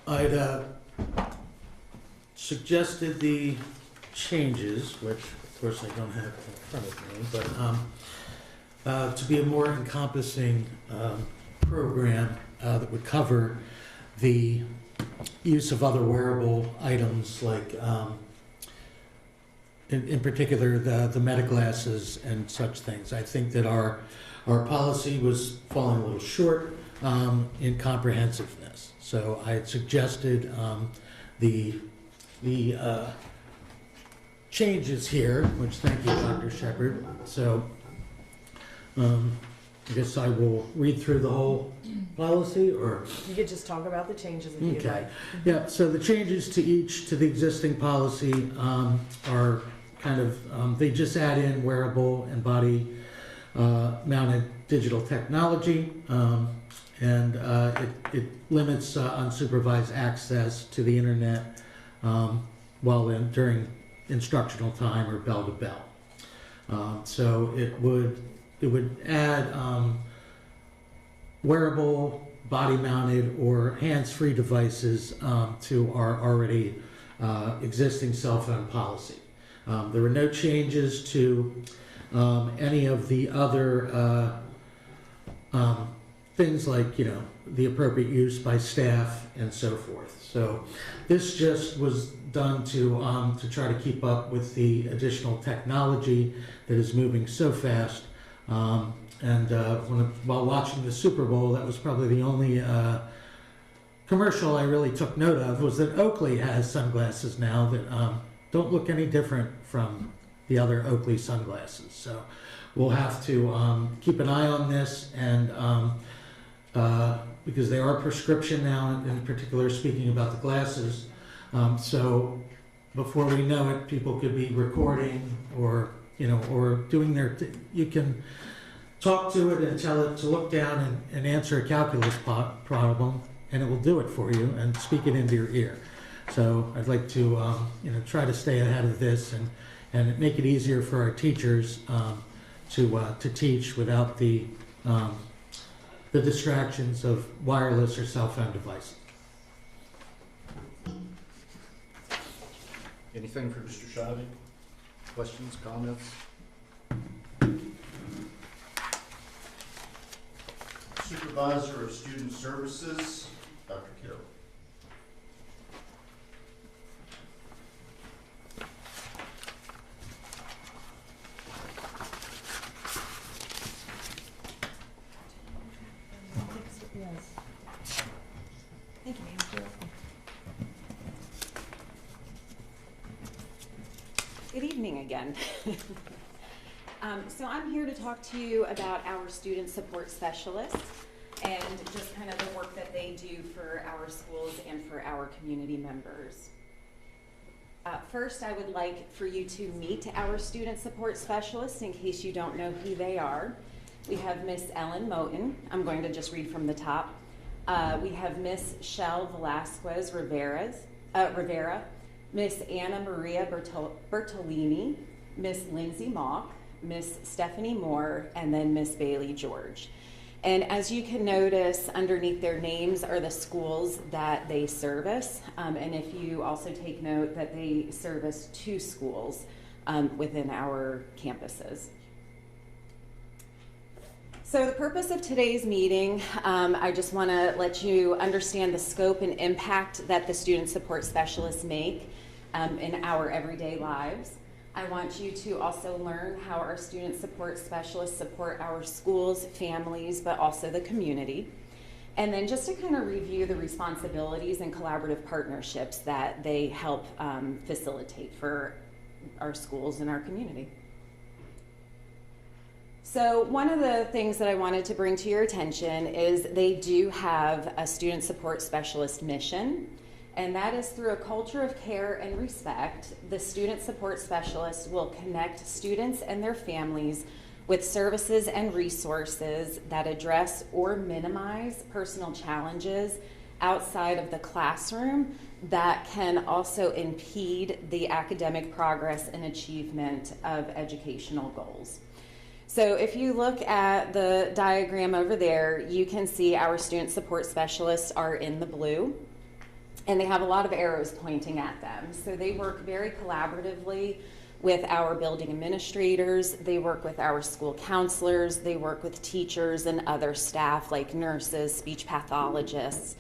S15: I'd suggested the changes, which of course I don't have in front of me, but to be a more encompassing program that would cover the use of other wearable items like, in particular, the meta glasses and such things. I think that our policy was falling a little short in comprehensiveness. So I had suggested the changes here, which thank you, Dr. Shepherd. So I guess I will read through the whole policy, or?
S2: You could just talk about the changes if you'd
S15: Okay.
S2: like.
S15: Yeah, so the changes to the existing policy are kind of, they just add in wearable and body mounted digital technology, and it limits unsupervised access to the internet during instructional time or bell to bell. So it would add wearable, body-mounted, or hands-free devices to our already existing cell phone policy. There were no changes to any of the other things like, the appropriate use by staff and so forth. So this just was done to try to keep up with the additional technology that is moving so fast. While watching the Super Bowl, that was probably the only commercial I really took note of, was that Oakley has sunglasses now that don't look any different from the other Oakley sunglasses. So we'll have to keep an eye on this, and because they are prescription now, in particular speaking about the glasses. So before we know it, people could be recording or doing you can talk to it and tell it to look down and answer a calculus problem, and it will do it for you and speak it into your ear. So I'd like to try to stay ahead of this and make it easier for our teachers to teach without the distractions of wireless or cell phone devices.
S1: Anything for Mr. Shabby? Questions, comments? Supervisor of Student Services, Dr. Carroll.
S8: Thank you, ma'am. Good evening again. So I'm here to talk to you about our student support specialists and just kind of the work that they do for our schools and for our community members. First, I would like for you to meet our student support specialists in case you don't know who they are. We have Miss Ellen Moten. I'm going to just read from the top. We have Miss Shell Velasquez Rivera, Miss Anna Maria Bertolini, Miss Lindsay Mock, Miss Stephanie Moore, and then Miss Bailey George. And as you can notice, underneath their names are the schools that they service. And if you also take note that they service 2 schools within our campuses. So the purpose of today's meeting, I just want to let you understand the scope and impact that the student support specialists make in our everyday lives. I want you to also learn how our student support specialists support our schools, families, but also the community. And then just to kind of review the responsibilities and collaborative partnerships that they help facilitate for our schools and our community. So one of the things that I wanted to bring to your attention is they do have a student support specialist mission, and that is through a culture of care and respect. The student support specialist will connect students and their families with services and resources that address or minimize personal challenges outside of the classroom that can also impede the academic progress and achievement of educational goals. So if you look at the diagram over there, you can see our student support specialists are in the blue, and they have a lot of arrows pointing at them. So they work very collaboratively with our building administrators, they work with our school counselors, they work with teachers and other staff like nurses, speech pathologists,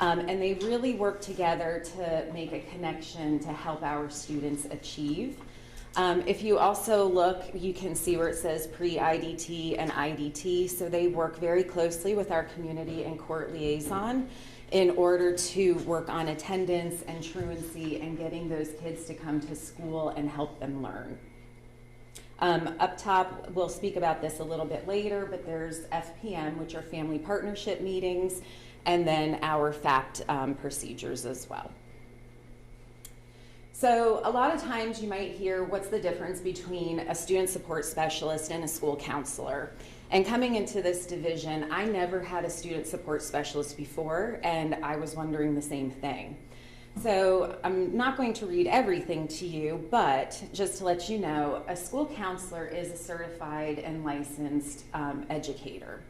S8: and they really work together to make a connection to help our students achieve. If you also look, you can see where it says pre-IDT and IDT, so they work very closely with our community and court liaison in order to work on attendance and truancy and getting those kids to come to school and help them learn. Up top, we'll speak about this a little bit later, but there's FPM, which are family partnership meetings, and then our FACT procedures as well. So a lot of times you might hear, what's the difference between a student support specialist and a school counselor? And coming into this division, I never had a student support specialist before, and I was wondering the same thing. So I'm not going to read everything to you, but just to let you know, a school counselor is a certified and licensed educator.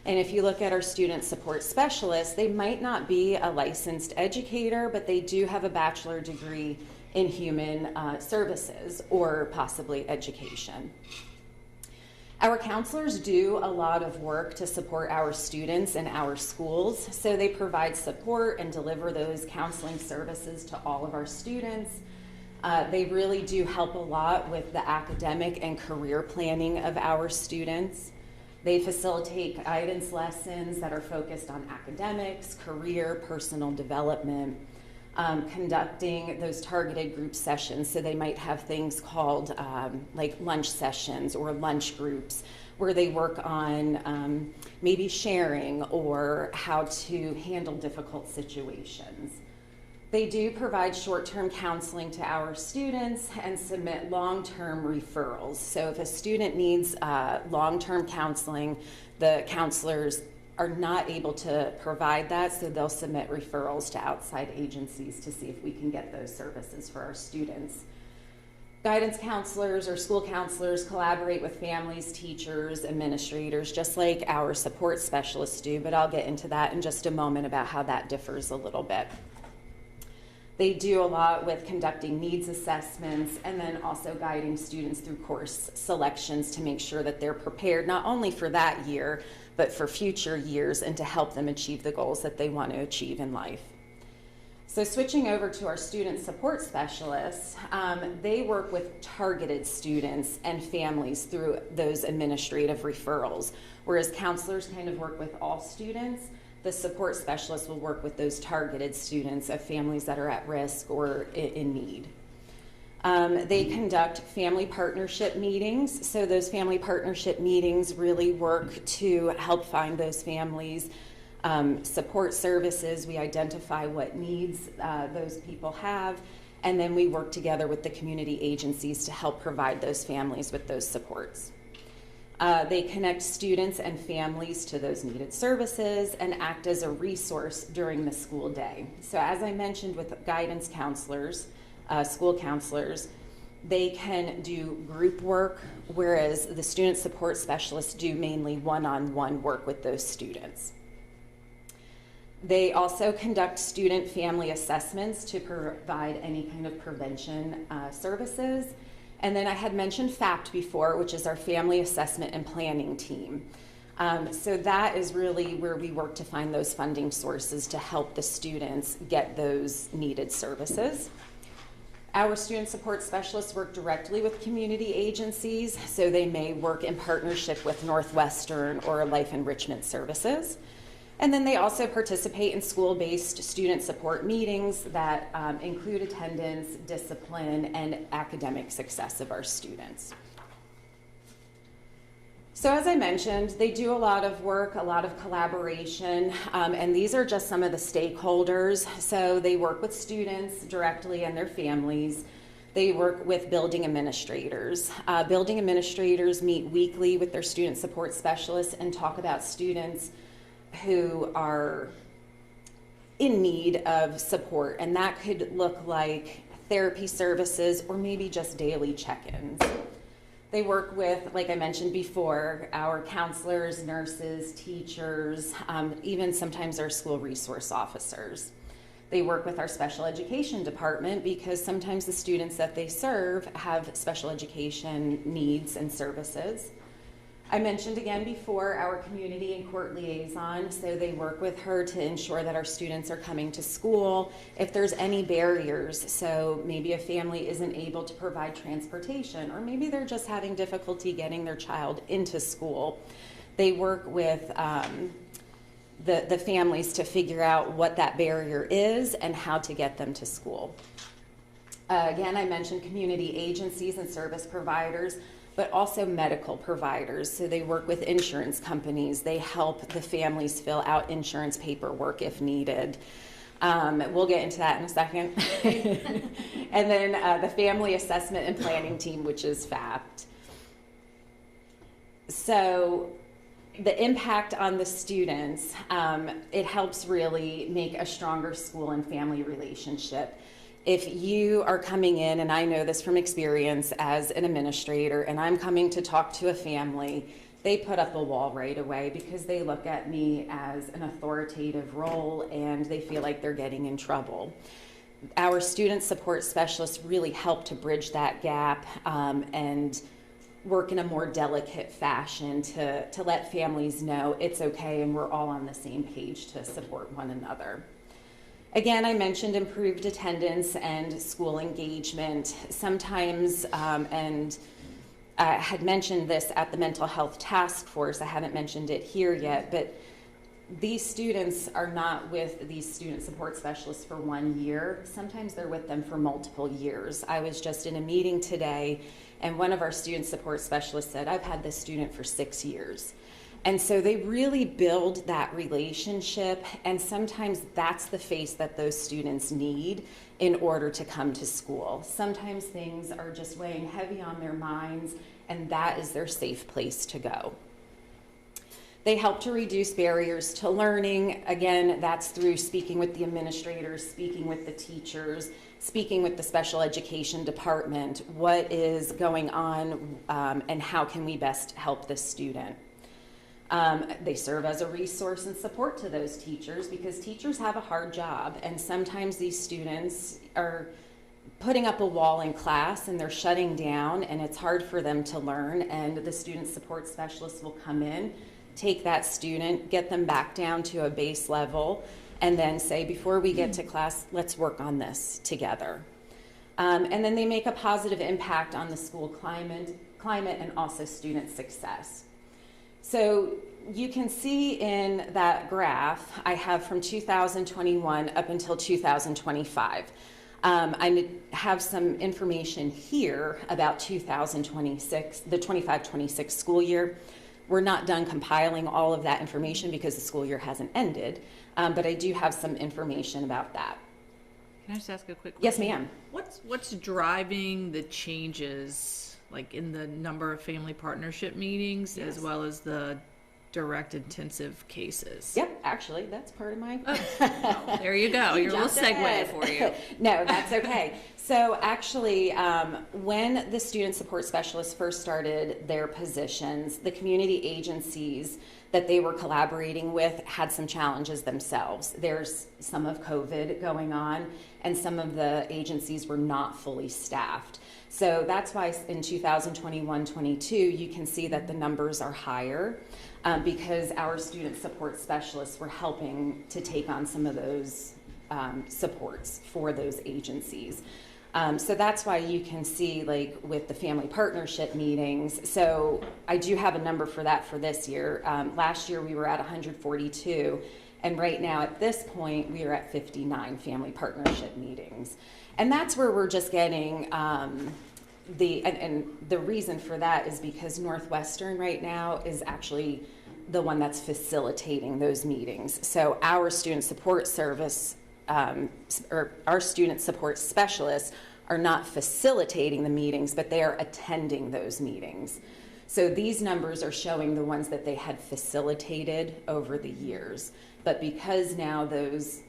S8: And if you look at our student support specialists, they might not be a licensed educator, but they do have a bachelor degree in human services or possibly education. Our counselors do a lot of work to support our students and our schools, so they provide support and deliver those counseling services to all of our students. They really do help a lot with the academic and career planning of our students. They facilitate guidance lessons that are focused on academics, career, personal development, conducting those targeted group sessions. So they might have things called like lunch sessions or lunch groups where they work on maybe sharing or how to handle difficult situations. They do provide short-term counseling to our students and submit long-term referrals. So if a student needs long-term counseling, the counselors are not able to provide that, so they'll submit referrals to outside agencies to see if we can get those services for our students. Guidance counselors or school counselors collaborate with families, teachers, administrators, just like our support specialists do, but I'll get into that in just a moment about how that differs a little bit. They do a lot with conducting needs assessments and then also guiding students through course selections to make sure that they're prepared not only for that year, but for future years and to help them achieve the goals that they want to achieve in life. So switching over to our student support specialists, they work with targeted students and families through those administrative referrals, whereas counselors kind of work with all students. The support specialists will work with those targeted students of families that are at risk or in need. They conduct family partnership meetings. So those family partnership meetings really work to help find those families support services. We identify what needs those people have, and then we work together with the community agencies to help provide those families with those supports. They connect students and families to those needed services and act as a resource during the school day. So as I mentioned with guidance counselors, school counselors, they can do group work, whereas the student support specialists do mainly one-on-one work with those students. They also conduct student family assessments to provide any kind of prevention services. And then I had mentioned FACT before, which is our family assessment and planning team. So that is really where we work to find those funding sources to help the students get those needed services. Our student support specialists work directly with community agencies, so they may work in partnership with Northwestern or Life Enrichment Services. And then they also participate in school-based student support meetings that include attendance, discipline, and academic success of our students. So as I mentioned, they do a lot of work, a lot of collaboration, and these are just some of the stakeholders. So they work with students directly and their families. They work with building administrators. Building administrators meet weekly with their student support specialists and talk about students who are in need of support, and that could look like therapy services or maybe just daily check-ins. They work with, like I mentioned before, our counselors, nurses, teachers, even sometimes our school resource officers. They work with our special education department because sometimes the students that they serve have special education needs and services. I mentioned again before our community and court liaison, so they work with her to ensure that our students are coming to school. If there's any barriers, so maybe a family isn't able to provide transportation, or maybe they're just having difficulty getting their child into school, they work with the families to figure out what that barrier is and how to get them to school. Again, I mentioned community agencies and service providers, but also medical providers. So they work with insurance companies. They help the families fill out insurance paperwork if needed. We'll get into that in a second. And then the family assessment and planning team, which is FAPT. So the impact on the students, it helps really make a stronger school and family relationship. If you are coming in, and I know this from experience as an administrator, and I'm coming to talk to a family, they put up a wall right away because they look at me as an authoritative role and they feel like they're getting in trouble. Our student support specialists really help to bridge that gap and work in a more delicate fashion to let families know it's okay and we're all on the same page to support one another. Again, I mentioned improved attendance and school engagement. Sometimes, and I had mentioned this at the mental health task force, I haven't mentioned it here yet, but these students are not with these student support specialists for 1 year. Sometimes they're with them for multiple years. I was just in a meeting today, and one of our student support specialists said, I've had this student for 6 years. And so they really build that relationship, and sometimes that's the face that those students need in order to come to school. Sometimes things are just weighing heavy on their minds, and that is their safe place to go. They help to reduce barriers to learning. Again, that's through speaking with the administrators, speaking with the teachers, speaking with the special education department, what is going on and how can we best help this student. They serve as a resource and support to those teachers because teachers have a hard job, and sometimes these students are putting up a wall in class and they're shutting down and it's hard for them to learn, and the student support specialist will come in, take that student, get them back down to a base level, and then say, before we get to class, let's work on this together. And then they make a positive impact on the school climate and also student success. So you can see in that graph, I have from 2021 up until 2025. I have some information here about 2026, the 25-26 school year. We're not done compiling all of that information because the school year hasn't ended, but I do have some information about that.
S3: Can I just ask a quick question?
S8: Yes, ma'am.
S3: What's driving the changes, like in the number of family partnership meetings,
S8: Yes.
S3: as well as the direct intensive cases?
S8: Yep, actually, that's part of my...
S3: Oh, there you go. Your little
S8: jumped
S3: segue
S8: ahead.
S3: for you.
S8: No, that's okay. So actually, when the student support specialists first started their positions, the community agencies that they were collaborating with had some challenges themselves. There's some of COVID going on, and some of the agencies were not fully staffed. So that's why in 2021-22, you can see that the numbers are higher because our student support specialists were helping to take on some of those supports for those agencies. So that's why you can see, like, with the family partnership meetings, so I do have a number for that for this year. Last year we were at 142, and right now at this point we are at 59 family partnership meetings. And that's where we're just getting and the reason for that is because Northwestern right now is actually the one that's facilitating those meetings. So our student support service, or our student support specialists are not facilitating the meetings, but they are attending those meetings. So these numbers are showing the ones that they had facilitated over the years. But because now those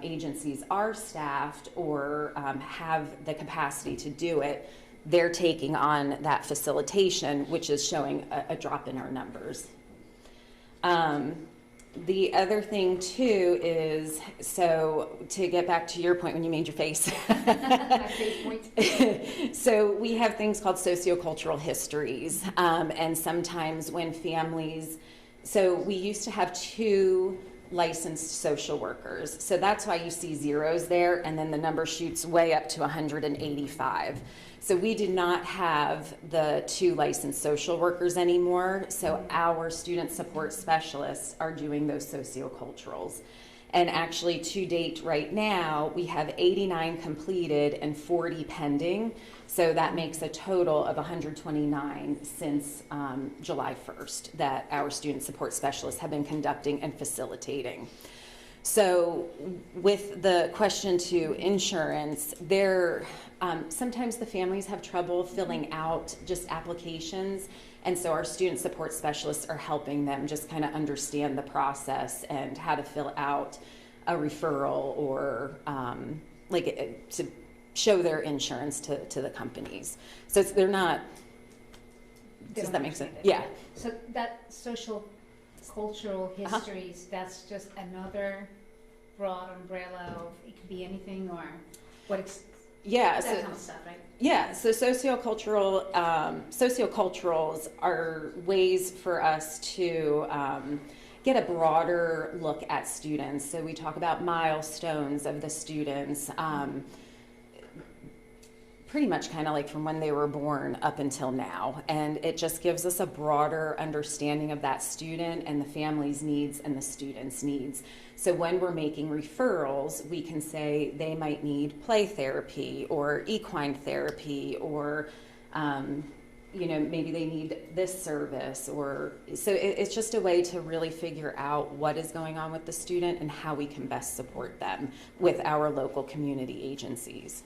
S8: agencies are staffed or have the capacity to do it, they're taking on that facilitation, which is showing a drop in our numbers. The other thing too is, so to get back to your point when you made your face, so we have things called sociocultural histories, and sometimes when families, so we used to have 2 licensed social workers, so that's why you see zeros there, and then the number shoots way up to 185. So we do not have the 2 licensed social workers anymore, so our student support specialists are doing those socioculturals. And actually to date right now, we have 89 completed and 40 pending, so that makes a total of 129 since July 1st that our student support specialists have been conducting and facilitating. So with the question to insurance, sometimes the families have trouble filling out just applications, and so our student support specialists are helping them just kind of understand the process and how to fill out a referral or to show their insurance to the companies. So they're not, does that make sense? Yeah.
S6: So that social cultural histories, that's just another broad umbrella of, it could be anything or what it's,
S8: yeah,
S6: that kind of stuff, right?
S8: Yeah, so socioculturals are ways for us to get a broader look at students. So we talk about milestones of the students, pretty much kind of like from when they were born up until now. And it just gives us a broader understanding of that student and the family's needs and the student's needs. So when we're making referrals, we can say they might need play therapy or equine therapy, or maybe they need this service, or so it's just a way to really figure out what is going on with the student and how we can best support them with our local community agencies.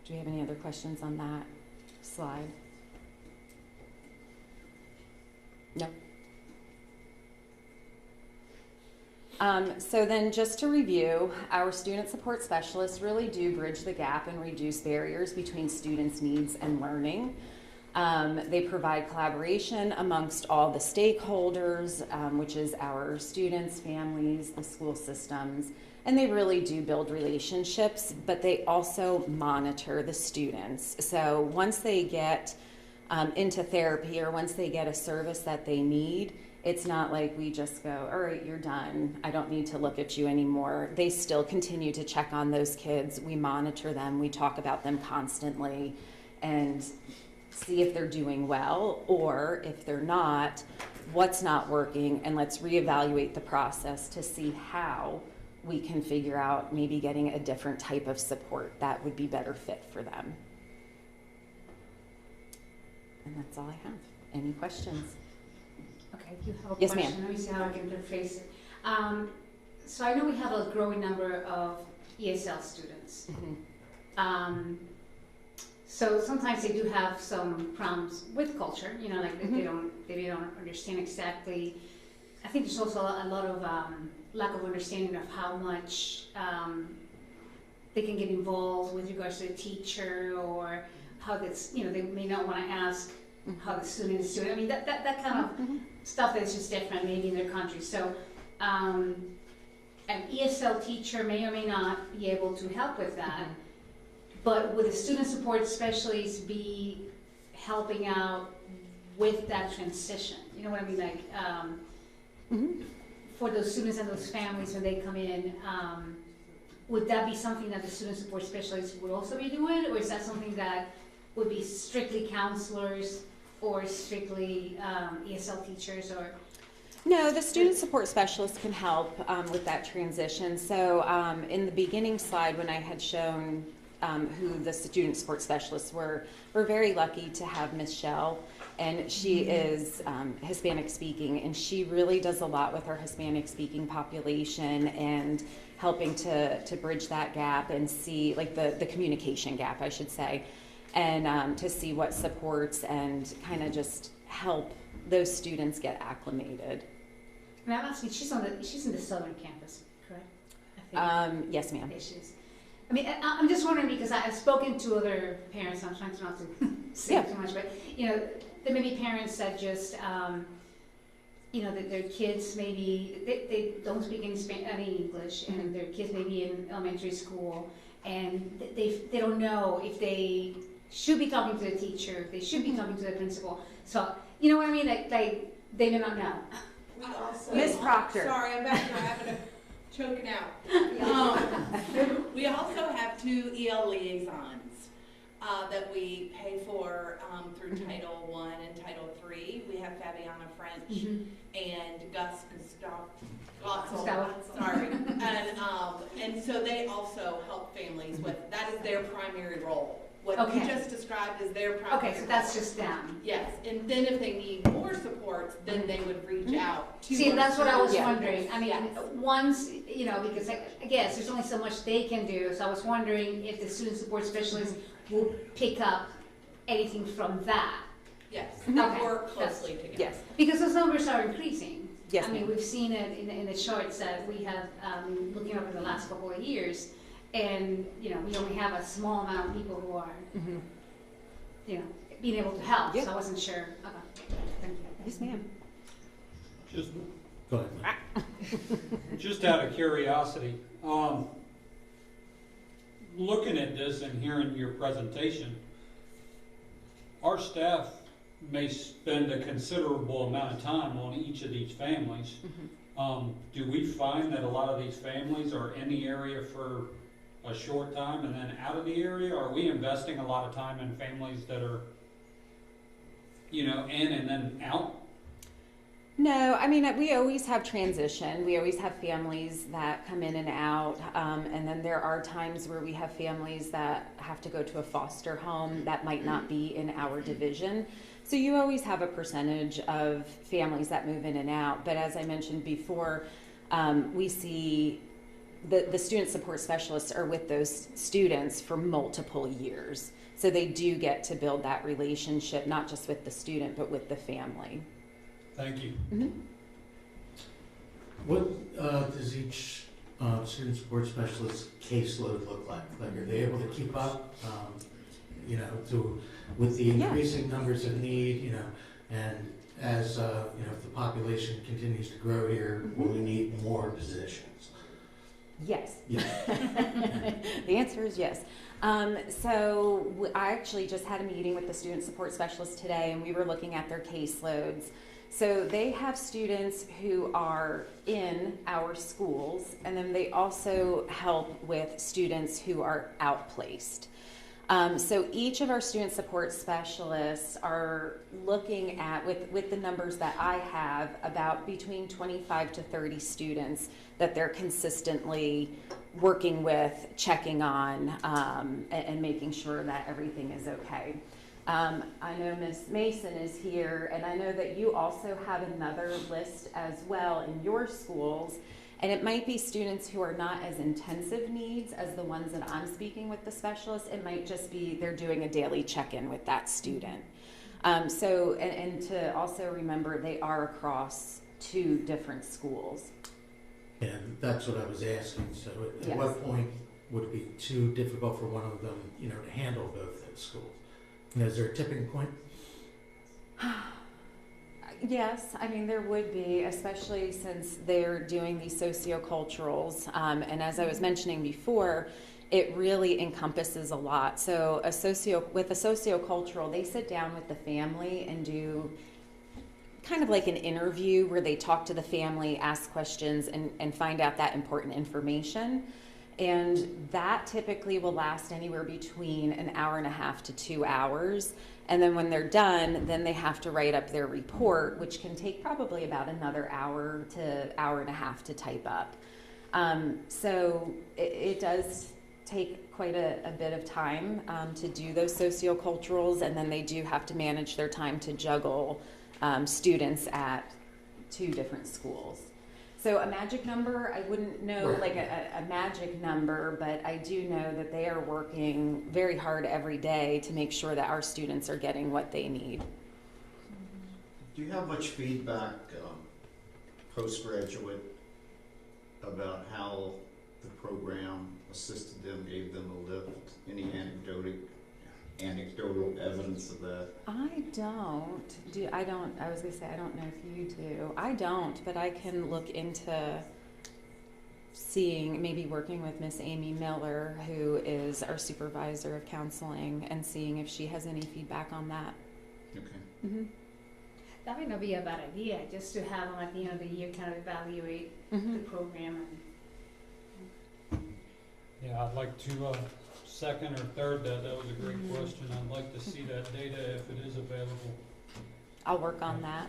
S8: Do you have any other questions on that slide? No? So then just to review, our student support specialists really do bridge the gap and reduce barriers between students' needs and learning. They provide collaboration amongst all the stakeholders, which is our students, families, the school systems, and they really do build relationships, but they also monitor the students. So once they get into therapy or once they get a service that they need, it's not like we just go, all right, you're done, I don't need to look at you anymore. They still continue to check on those kids. We monitor them, we talk about them constantly and see if they're doing well, or if they're not, what's not working, and let's reevaluate the process to see how we can figure out maybe getting a different type of support that would be better fit for them. And that's all I have. Any questions?
S6: Okay, you have a
S8: Yes,
S6: question.
S8: ma'am.
S6: Let me see how I can interface it. So I know we have a growing number of ESL students.
S8: Mm-hmm.
S6: So sometimes they do have some problems with culture, like they don't understand exactly. I think there's also a lot of lack of understanding of how much they can get involved with regards to a teacher, or how that's, they may not want to ask how the student is doing. I mean, that kind of stuff that's just different maybe in their country. So an ESL teacher may or may not be able to help with that. But would a student support specialist be helping out with that transition? You know what I mean? Like, for those students and those families when they come in, would that be something that the student support specialist would also be doing? Or is that something that would be strictly counselors or strictly ESL teachers? Or
S8: No, the student support specialist can help with that transition. So in the beginning slide when I had shown who the student support specialists were, we're very lucky to have Michelle, and she is Hispanic speaking, and she really does a lot with our Hispanic speaking population and helping to bridge that gap and see, like the communication gap, I should say, and to see what supports and kind of just help those students get acclimated.
S6: And I'm asking, she's in the southern campus, correct? I think.
S8: Yes, ma'am.
S6: Okay, she is. I mean, I'm just wondering because I've spoken to other parents. I'm trying not to say too much, but you know, there may be parents that just, you know, that their kids maybe they don't speak any English, and their kids may be in elementary school, and they don't know if they should be talking to the teacher, if they should be talking to the principal. So you know what I mean? Like they may not know.
S16: We also,
S8: Miss Proctor.
S16: Sorry, I'm back here. I'm having to choke it out. We also have 2 EL liaisons that we pay for through Title I and Title III. We have Fabiana French and Gus Gotzel. Sorry, and so they also help families with that. Is their primary role. What you just described is their primary.
S6: Okay, so that's just them.
S16: Yes, and then if they need more supports, then they would reach out to.
S6: See, that's what I was
S16: Yeah.
S6: wondering. I mean, once, you know, because I guess there's only so much they can do, so I was wondering if the student support specialist will pick up anything from that.
S16: Yes,
S6: Okay.
S16: work closely together.
S8: Yes.
S6: Because those numbers are increasing.
S8: Yes,
S6: I mean,
S8: ma'am.
S6: we've seen it in the charts that we have, looking over the last couple of years, and, you know, we only have a small amount of people who are, you know, being able to help,
S8: Yep.
S6: so I wasn't sure. Okay, thank you.
S8: Yes, ma'am.
S4: Just,
S15: Go ahead, Mike.
S4: just out of curiosity, looking at this and hearing your presentation, our staff may spend a considerable amount of time on each of these families. Do we find that a lot of these families are in the area for a short time and then out of the area? Are we investing a lot of time in families that are, you know, in and then out?
S8: No, I mean, we always have transition. We always have families that come in and out. And then there are times where we have families that have to go to a foster home that might not be in our division. So you always have a percentage of families that move in and out. But as I mentioned before, we see the student support specialists are with those students for multiple years. So they do get to build that relationship, not just with the student, but with the family.
S4: Thank you.
S15: What does each student support specialist caseload look like? Like, are they able to keep up, you know, with the increasing numbers of need, you know, and as, you know, if the population continues to grow here, will we need more positions?
S8: Yes.
S15: Yeah.
S8: The answer is yes. So I actually just had a meeting with the student support specialist today, and we were looking at their caseloads. So they have students who are in our schools, and then they also help with students who are outplaced. So each of our student support specialists are looking at, with the numbers that I have, about between 25 to 30 students that they're consistently working with, checking on, and making sure that everything is okay. I know Ms. Mason is here, and I know that you also have another list as well in your schools. And it might be students who are not as intensive needs as the ones that I'm speaking with the specialist. It might just be they're doing a daily check-in with that student. And to also remember, they are across 2 different schools.
S15: And that's what I was asking. So at
S8: Yes.
S15: what point would it be too difficult for one of them, you know, to handle both those schools? You know, is there a tipping point?
S8: Yes, I mean, there would be, especially since they're doing these socioculturals. And as I was mentioning before, it really encompasses a lot. So with a sociocultural, they sit down with the family and do kind of like an interview where they talk to the family, ask questions, and find out that important information. And that typically will last anywhere between an hour and a half to 2 hours. And then when they're done, then they have to write up their report, which can take probably about another hour to hour and a half to type up. So it does take quite a bit of time to do those socioculturals, and then they do have to manage their time to juggle students at 2 different schools. So a magic number, I wouldn't know like a magic number, but I do know that they are working very hard every day to make sure that our students are getting what they need.
S1: Do you have much feedback, postgraduate, about how the program assisted them, gave them a lift? Any anecdotal evidence of that?
S8: I was gonna say, I don't know if you do. I don't, but I can look into seeing, maybe working with Miss Amy Miller, who is our supervisor of counseling, and seeing if she has any feedback on that.
S1: Okay.
S8: Mm-hmm.
S6: That might not be a bad idea, just to have them at the end of the year kind of evaluate
S8: Mm-hmm.
S6: the program.
S4: Yeah, I'd like to second or third that. That was a great question. I'd like to see that data if it is available.
S8: I'll work on that.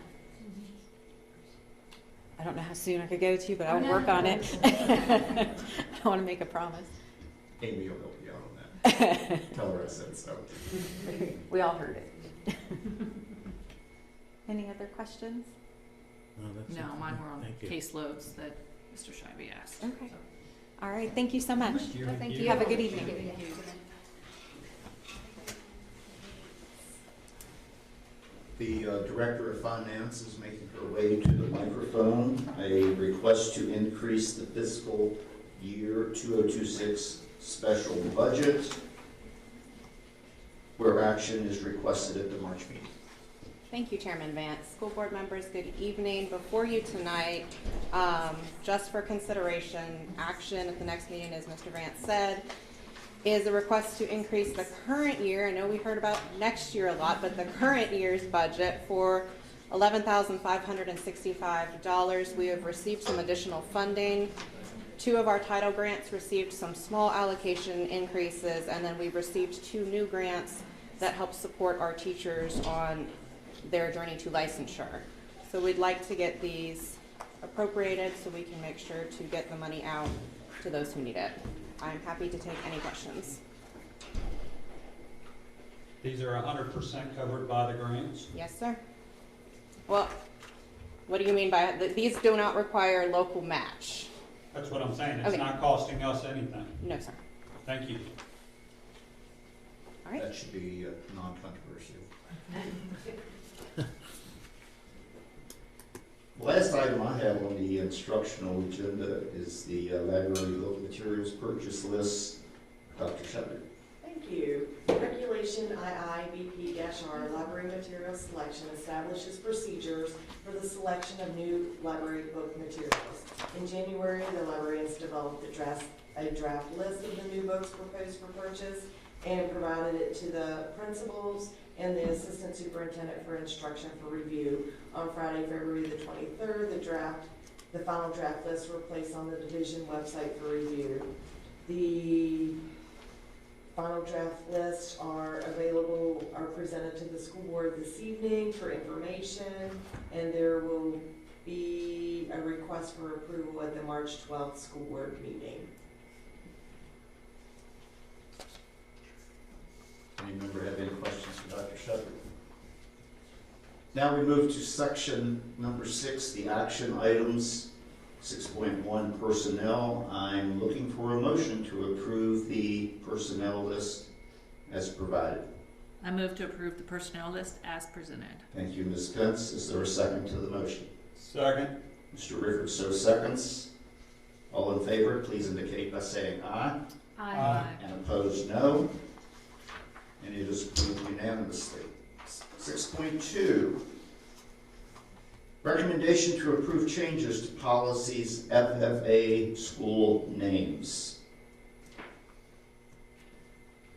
S8: I don't know how soon I could go to, but I'll work on it. I don't want to make a promise.
S1: Amy will help you out on that. Tell her I said so.
S8: We all heard it. Any other questions?
S3: No, mine were on
S15: Thank you.
S3: caseloads that Mr. Scheibe asked.
S8: Okay.
S3: So.
S8: All right, thank you so much.
S6: Thank
S8: You have a good evening.
S1: The Director of Finance is making her way to the microphone. A request to increase the fiscal year 2026 special budget, where action is requested at the March meeting.
S17: Thank you, Chairman Vance. School board members, good evening. Before you tonight, just for consideration, action at the next meeting, as Mr. Vance said, is a request to increase the current year. I know we heard about next year a lot, but the current year's budget for $11,565. We have received some additional funding. 2 of our title grants received some small allocation increases, and then we've received 2 new grants that help support our teachers on their journey to licensure. So we'd like to get these appropriated so we can make sure to get the money out to those who need it. I'm happy to take any questions.
S4: These are 100% covered by the grants.
S17: Yes, sir. Well, what do you mean by these do not require local match?
S4: That's what I'm saying. It's
S17: Okay.
S4: not costing us anything.
S17: No, sir.
S4: Thank you.
S17: All right.
S1: That should be non-controversial. Last item I have on the instructional agenda is the library book materials purchase list. Dr. Shepard.
S2: Thank you. Regulation IIBP-R Library Materials Selection establishes procedures for the selection of new library book materials. In January, the librarians developed a draft list of the new books proposed for purchase and provided it to the principals and the assistant superintendent for instruction for review. On Friday, February the 23rd, the final draft lists were placed on the division website for review. The final draft lists are presented to the school board this evening for information, and there will be a request for approval at the March 12th school board meeting.
S1: Any member have any questions for Dr. Shepard? Now we move to section number 6, the action items. 6.1 personnel. I'm looking for a motion to approve the personnel list as provided.
S3: I move to approve the personnel list as presented.
S1: Thank you, Ms. Pence. Is there a second to the motion?
S4: Second.
S1: Mr. Rickard, so seconds. All in favor, please indicate by saying aye.
S6: Aye.
S1: And opposed, no. And it is approved unanimously. 6.2. Recommendation to approve changes to policies FFA school names.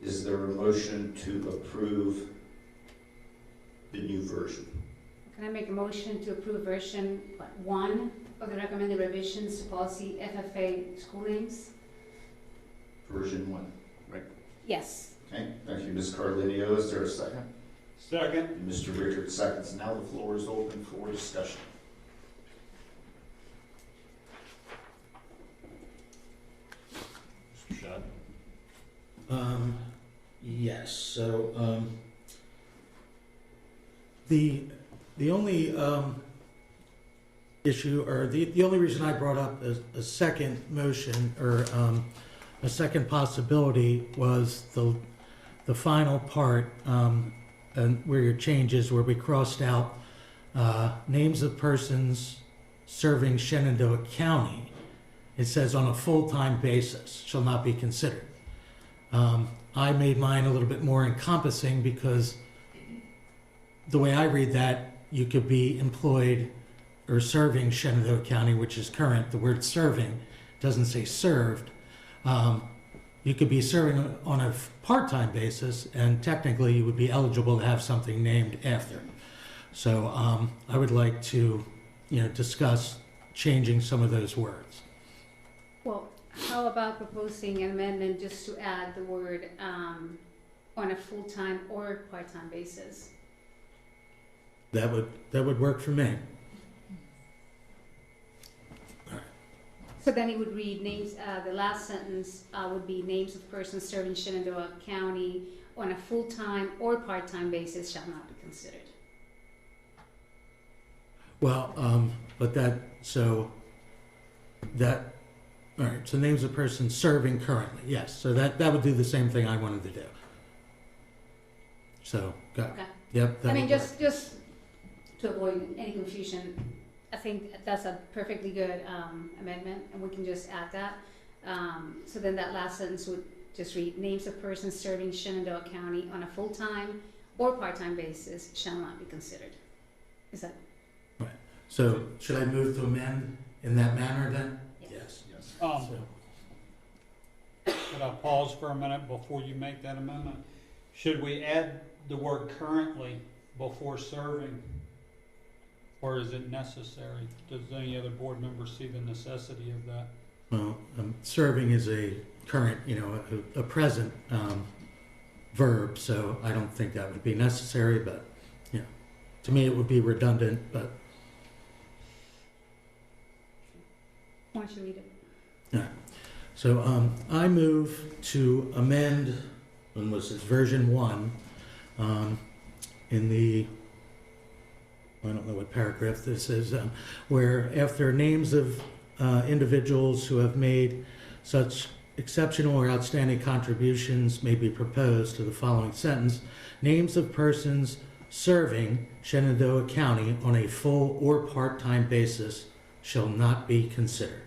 S1: Is there a motion to approve the new version?
S6: Can I make a motion to approve version 1 of the recommended revisions to policy FFA school names?
S1: Version 1, right?
S6: Yes.
S1: Okay, thank you, Ms. Carlinio. Is there a second?
S4: Second.
S1: And Mr. Rickard seconds. Now the floor is open for discussion. Mr. Shad?
S15: Yes, so, the only, issue, or the only reason I brought up a second motion, or a second possibility, was the final part, and where your changes, where we crossed out names of persons serving Shenandoah County. It says on a full-time basis shall not be considered. I made mine a little bit more encompassing, because the way I read that, you could be employed or serving Shenandoah County, which is current. The word serving doesn't say served. You could be serving on a part-time basis, and technically you would be eligible to have something named after. So I would like to, discuss changing some of those words.
S6: Well, how about proposing an amendment just to add the word on a full-time or part-time basis?
S15: That would work for me.
S6: So then it would read names, the last sentence would be names of persons serving Shenandoah County on a full-time or part-time basis shall not be considered.
S15: Well, all right, so names of persons serving currently, yes. So that would do the same thing I wanted to do. So, got it.
S6: Okay.
S15: Yep. that
S6: I mean,
S15: would
S6: just
S15: work.
S6: just to avoid any confusion, I think that's a perfectly good amendment, and we can just add that. So then that last sentence would just read, names of persons serving Shenandoah County on a full-time or part-time basis shall not be considered. Is that?
S15: Right. So should I move to amend in that manner then?
S6: Yes.
S4: Could I pause for a minute before you make that amendment? Should we add the word currently before serving? Or is it necessary? Does any other board member see the necessity of that?
S15: Well, serving is a current, a present verb, so I don't think that would be necessary, but, to me it would be redundant, but.
S6: Why don't you read it?
S15: Yeah. So I move to amend, when was this, version 1, in the, I don't know what paragraph this is, where after names of individuals who have made such exceptional or outstanding contributions may be proposed to the following sentence, names of persons serving Shenandoah County on a full or part-time basis shall not be considered.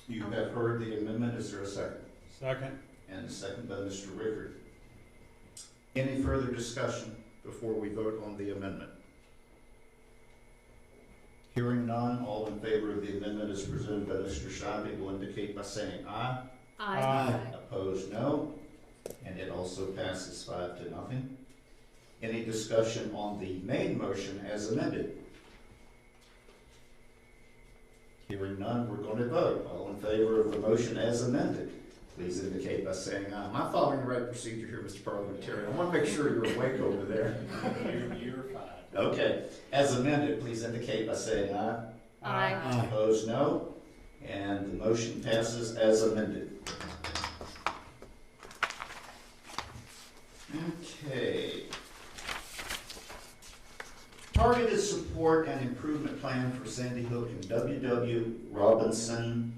S1: You have heard the amendment. Is there a second?
S4: Second.
S1: And a second by Mr. Rickard. Any further discussion before we vote on the amendment? Hearing none, all in favor of the amendment as presented by Mr. Shabby will indicate by saying aye.
S6: Aye.
S1: Opposed, no. And it also passes 5-0. Any discussion on the main motion as amended? Hearing none, we're going to vote. All in favor of the motion as amended, please indicate by saying aye. Am I following the right procedure here, Mr. Parliamentarian? I want to make sure you're awake over there.
S4: You're fine.
S1: Okay. As amended, please indicate by saying aye.
S6: Aye.
S1: Opposed, no. And the motion passes as amended. Okay. Targeted support and improvement plan for Sandy Hook and W.W. Robinson.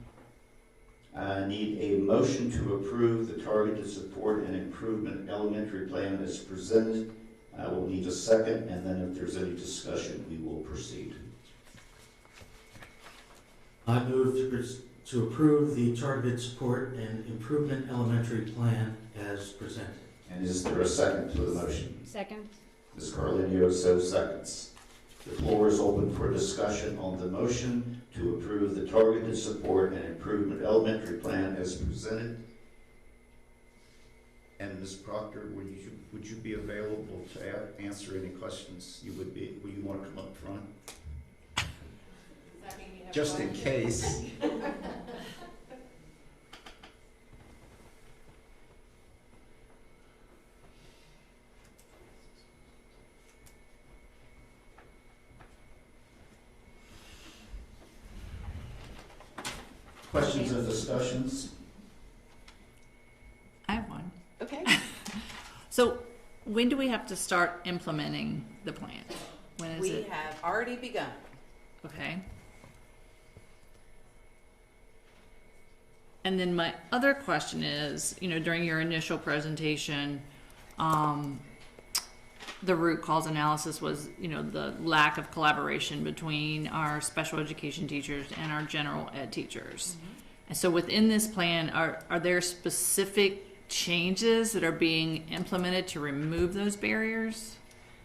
S1: I need a motion to approve the targeted support and improvement elementary plan as presented. I will need a second, and then if there's any discussion, we will proceed.
S15: I move to approve the targeted support and improvement elementary plan as presented.
S1: And is there a second to the motion?
S6: Second.
S1: Ms. Carlinio, so seconds. The floor is open for discussion on the motion to approve the targeted support and improvement elementary plan as presented. And Ms. Proctor, would you be available to answer any questions you would be? Will you want to come up front? Just in case. Questions and discussions?
S3: I have one.
S8: Okay.
S3: So when do we have to start implementing the plan? When is
S17: We
S3: it?
S17: have already begun.
S3: Okay. And then my other question is, during your initial presentation, the root cause analysis was, the lack of collaboration between our special education teachers and our general ed teachers. And so within this plan, are there specific changes that are being implemented to remove those barriers?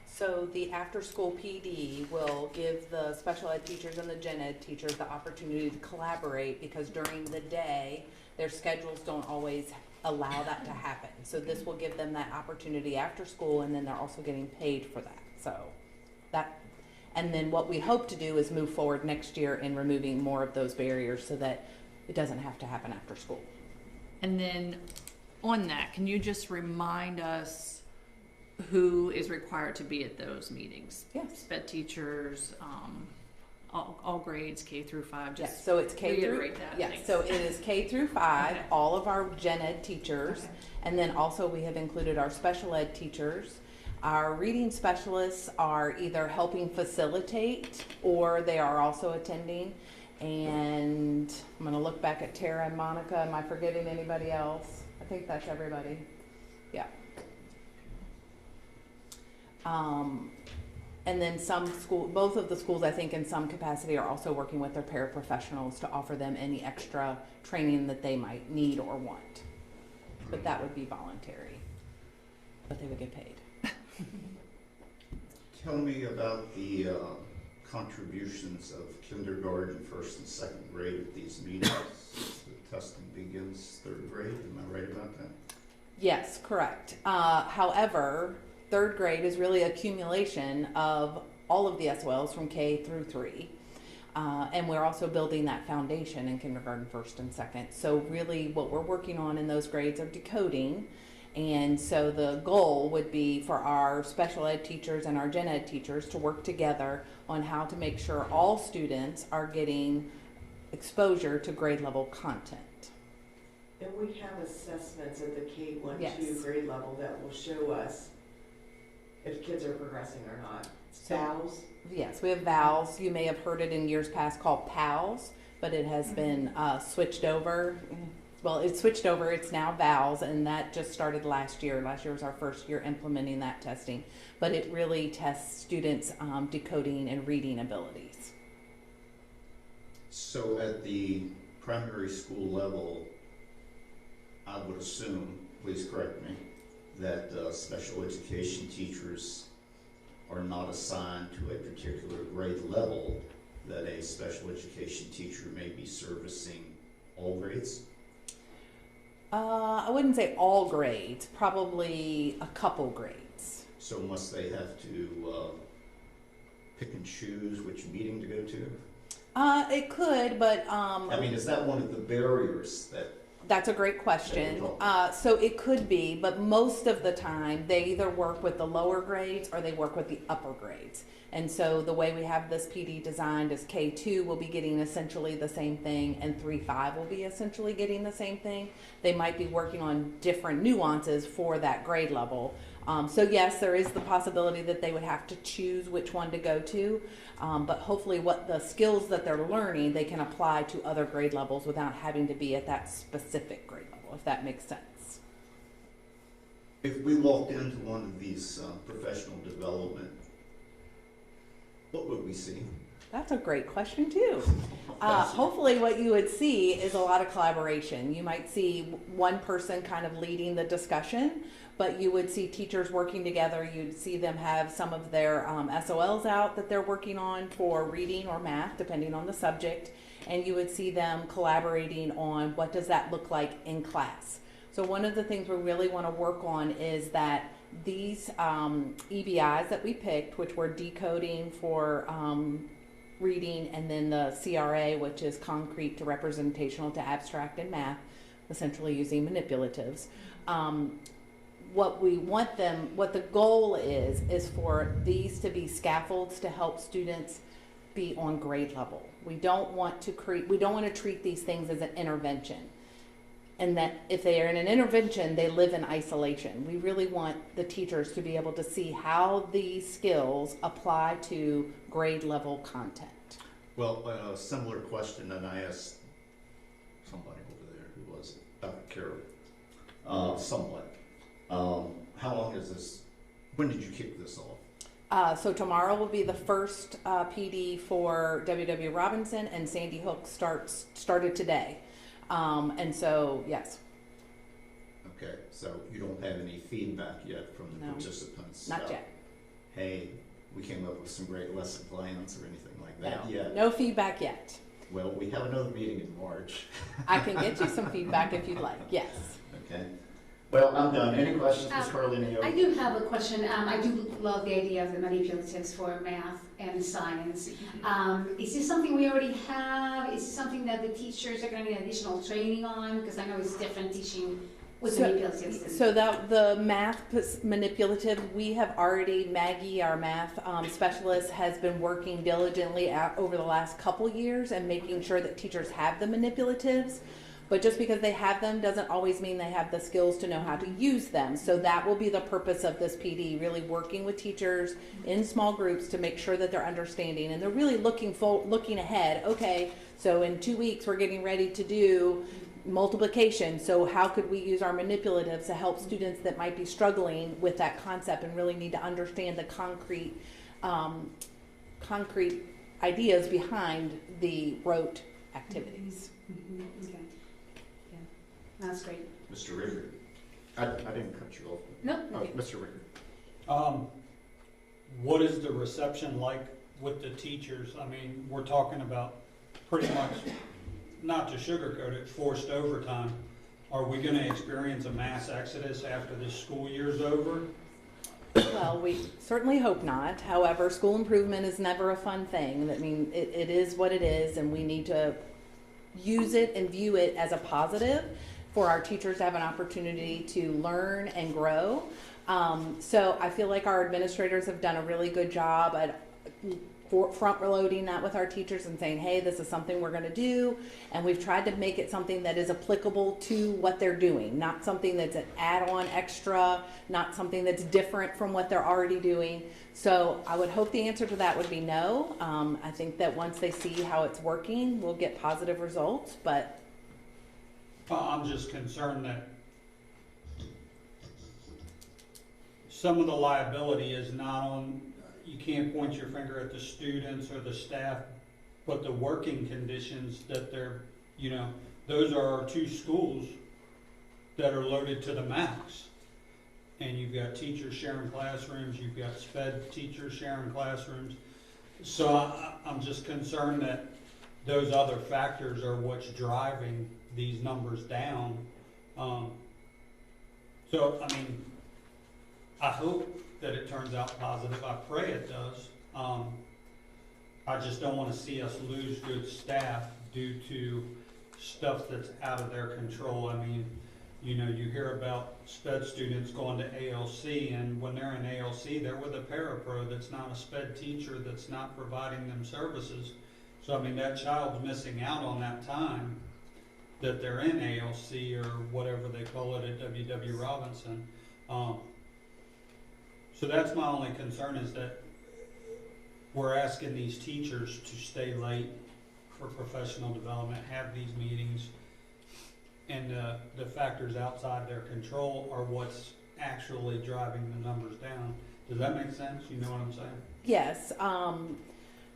S12: So the after-school PD will give the special ed teachers and the gen ed teachers the opportunity to collaborate, because during the day, their schedules don't always allow that to happen. So this will give them that opportunity after school, and then they're also getting paid for that. So that, and then what we hope to do is move forward next year in removing more of those barriers so that it doesn't have to happen after school.
S3: And then on that, can you just remind us who is required to be at those meetings?
S12: Yes.
S3: Sped teachers, all grades, K through 5. Just
S12: yes, so it's K through,
S3: reiterate that.
S12: yes,
S3: Thanks.
S12: so it is K through 5,
S3: Okay.
S12: all of our gen ed teachers,
S3: Okay.
S12: and then also we have included our special ed teachers. Our reading specialists are either helping facilitate or they are also attending. And I'm going to look back at Tara and Monica. Am I forgetting anybody else? I think that's everybody. Yeah. And then both of the schools, I think, in some capacity are also working with their paraprofessionals to offer them any extra training that they might need or want. But that would be voluntary. But they would get paid.
S1: Tell me about the contributions of kindergarten, first and second grade at these meetings. The testing begins third grade, am I right about that?
S12: Yes, correct. However, third grade is really accumulation of all of the SOLs from K through 3. And we're also building that foundation in kindergarten, first and second. So really what we're working on in those grades are decoding. And so the goal would be for our special ed teachers and our gen ed teachers to work together on how to make sure all students are getting exposure to grade level content.
S2: And we have assessments at the K-1,
S12: Yes.
S2: 2 grade level that will show us if kids are progressing or not. SALs.
S12: Yes, we have VALs. You may have heard it in years past called PALs, but it has been switched over. Well, it's switched over. It's now VALs, and that just started last year. Last year was our first year implementing that testing. But it really tests students' decoding and reading abilities.
S1: So at the primary school level, I would assume, please correct me, that special education teachers are not assigned to a particular grade level, that a special education teacher may be servicing all grades?
S12: I wouldn't say all grades, probably a couple grades.
S1: So must they have to pick and choose which meeting to go to?
S12: It could, but
S1: I mean, is that one of the barriers that?
S12: That's a great question. So it could be, but most of the time they either work with the lower grades or they work with the upper grades. And so the way we have this PD designed is K2 will be getting essentially the same thing and 3-5 will be essentially getting the same thing. They might be working on different nuances for that grade level. So yes, there is the possibility that they would have to choose which one to go to, but hopefully what the skills that they're learning, they can apply to other grade levels without having to be at that specific grade level, if that makes sense.
S1: If we walked into one of these professional development, what would we see?
S12: That's a great question too. Hopefully what you would see is a lot of collaboration. You might see one person kind of leading the discussion, but you would see teachers working together. You'd see them have some of their SOLs out that they're working on for reading or math, depending on the subject. And you would see them collaborating on what does that look like in class. So one of the things we really want to work on is that these EBIs that we picked, which were decoding for reading, and then the CRA, which is concrete to representational to abstract in math, essentially using manipulatives. What we want them, what the goal is for these to be scaffolds to help students be on grade level. We don't want to treat these things as an intervention. And that if they are in an intervention, they live in isolation. We really want the teachers to be able to see how these skills apply to grade level content.
S1: Well, a similar question that I asked somebody over there, who was it? Dr. Carroll. Somewhat. How long is this, when did you kick this off?
S12: So tomorrow will be the first PD for WW Robinson, and Sandy Hook started today. And so, yes.
S1: Okay, so you don't have any feedback yet from the
S12: No,
S1: participants?
S12: not yet.
S1: Hey, we came up with some great lesson plans or anything like that
S12: No,
S1: yet?
S12: no feedback yet.
S1: Well, we have another meeting in March.
S12: I can get you some feedback if you'd like, yes.
S1: Okay. Well, I'm done. Any questions, Ms. Carlini?
S6: I do have a question. I do love the idea of the manipulatives for math and science. Is this something we already have? Is this something that the teachers are going to need additional training on? Because I know it's different teaching with manipulatives.
S12: So that the math manipulative, we have already, Maggie, our math specialist, has been working diligently over the last couple years and making sure that teachers have the manipulatives. But just because they have them doesn't always mean they have the skills to know how to use them. So that will be the purpose of this PD, really working with teachers in small groups to make sure that they're understanding and they're really looking ahead. Okay, so in 2 weeks we're getting ready to do multiplication. So how could we use our manipulatives to help students that might be struggling with that concept and really need to understand the concrete ideas behind the rote activities.
S6: Okay. Yeah, that's great.
S1: Mr. Ricker. I didn't cut you off.
S6: No.
S1: Oh, Mr. Ricker.
S4: What is the reception like with the teachers? I mean, we're talking about pretty much, not to sugarcoat it, forced overtime. Are we going to experience a mass exodus after this school year's over?
S12: Well, we certainly hope not. However, school improvement is never a fun thing. I mean, it is what it is, and we need to use it and view it as a positive for our teachers to have an opportunity to learn and grow. So I feel like our administrators have done a really good job at front loading that with our teachers and saying, hey, this is something we're going to do, and we've tried to make it something that is applicable to what they're doing, not something that's an add-on extra, not something that's different from what they're already doing. So I would hope the answer to that would be no. I think that once they see how it's working, we'll get positive results, but
S4: I'm just concerned that some of the liability is not on, you can't point your finger at the students or the staff, but the working conditions that they're, those are our two schools that are loaded to the max. And you've got teachers sharing classrooms, you've got SPED teachers sharing classrooms. So I'm just concerned that those other factors are what's driving these numbers down. So, I mean, I hope that it turns out positive. I pray it does. I just don't want to see us lose good staff due to stuff that's out of their control. I mean, you hear about SPED students going to ALC, and when they're in ALC, they're with a parapro that's not a SPED teacher that's not providing them services. So, I mean, that child's missing out on that time that they're in ALC or whatever they call it at WW Robinson. So that's my only concern, is that we're asking these teachers to stay late for professional development, have these meetings, and the factors outside their control are what's actually driving the numbers down. Does that make sense? You know what I'm saying?
S12: yes.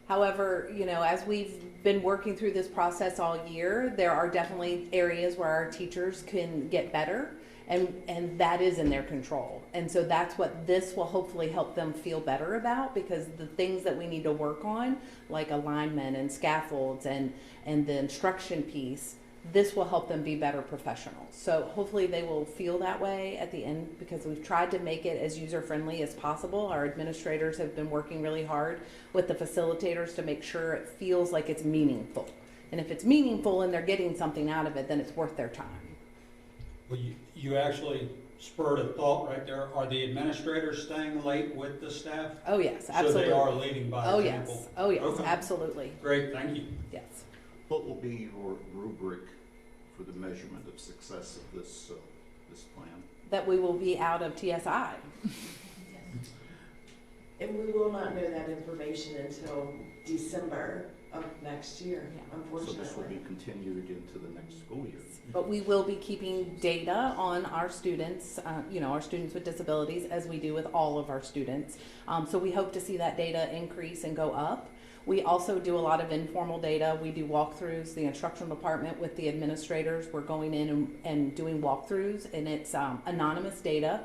S12: However, as we've been working through this process all year, there are definitely areas where our teachers can get better, and that is in their control. And so that's what this will hopefully help them feel better about, because the things that we need to work on, like alignment and scaffolds and the instruction piece, this will help them be better professionals. So hopefully they will feel that way at the end, because we've tried to make it as user-friendly as possible. Our administrators have been working really hard with the facilitators to make sure it feels like it's meaningful. And if it's meaningful and they're getting something out of it, then it's worth their time.
S4: Well, you actually spurred a thought right there. Are the administrators staying late with the staff?
S12: Oh, yes, absolutely.
S4: So they are leading by example?
S12: Oh, yes,
S4: Okay.
S12: absolutely.
S4: Great, thank you.
S12: Yes.
S1: What will be your rubric for the measurement of success of this plan?
S12: That we will be out of TSI.
S2: And we will not know that information until December.
S18: of next year,
S1: So
S18: unfortunately.
S1: this will be continued into the next school year.
S8: But we will be keeping data on our students, our students with disabilities, as we do with all of our students. So we hope to see that data increase and go up. We also do a lot of informal data. We do walkthroughs, the instructional department with the administrators. We're going in and doing walkthroughs, and it's anonymous data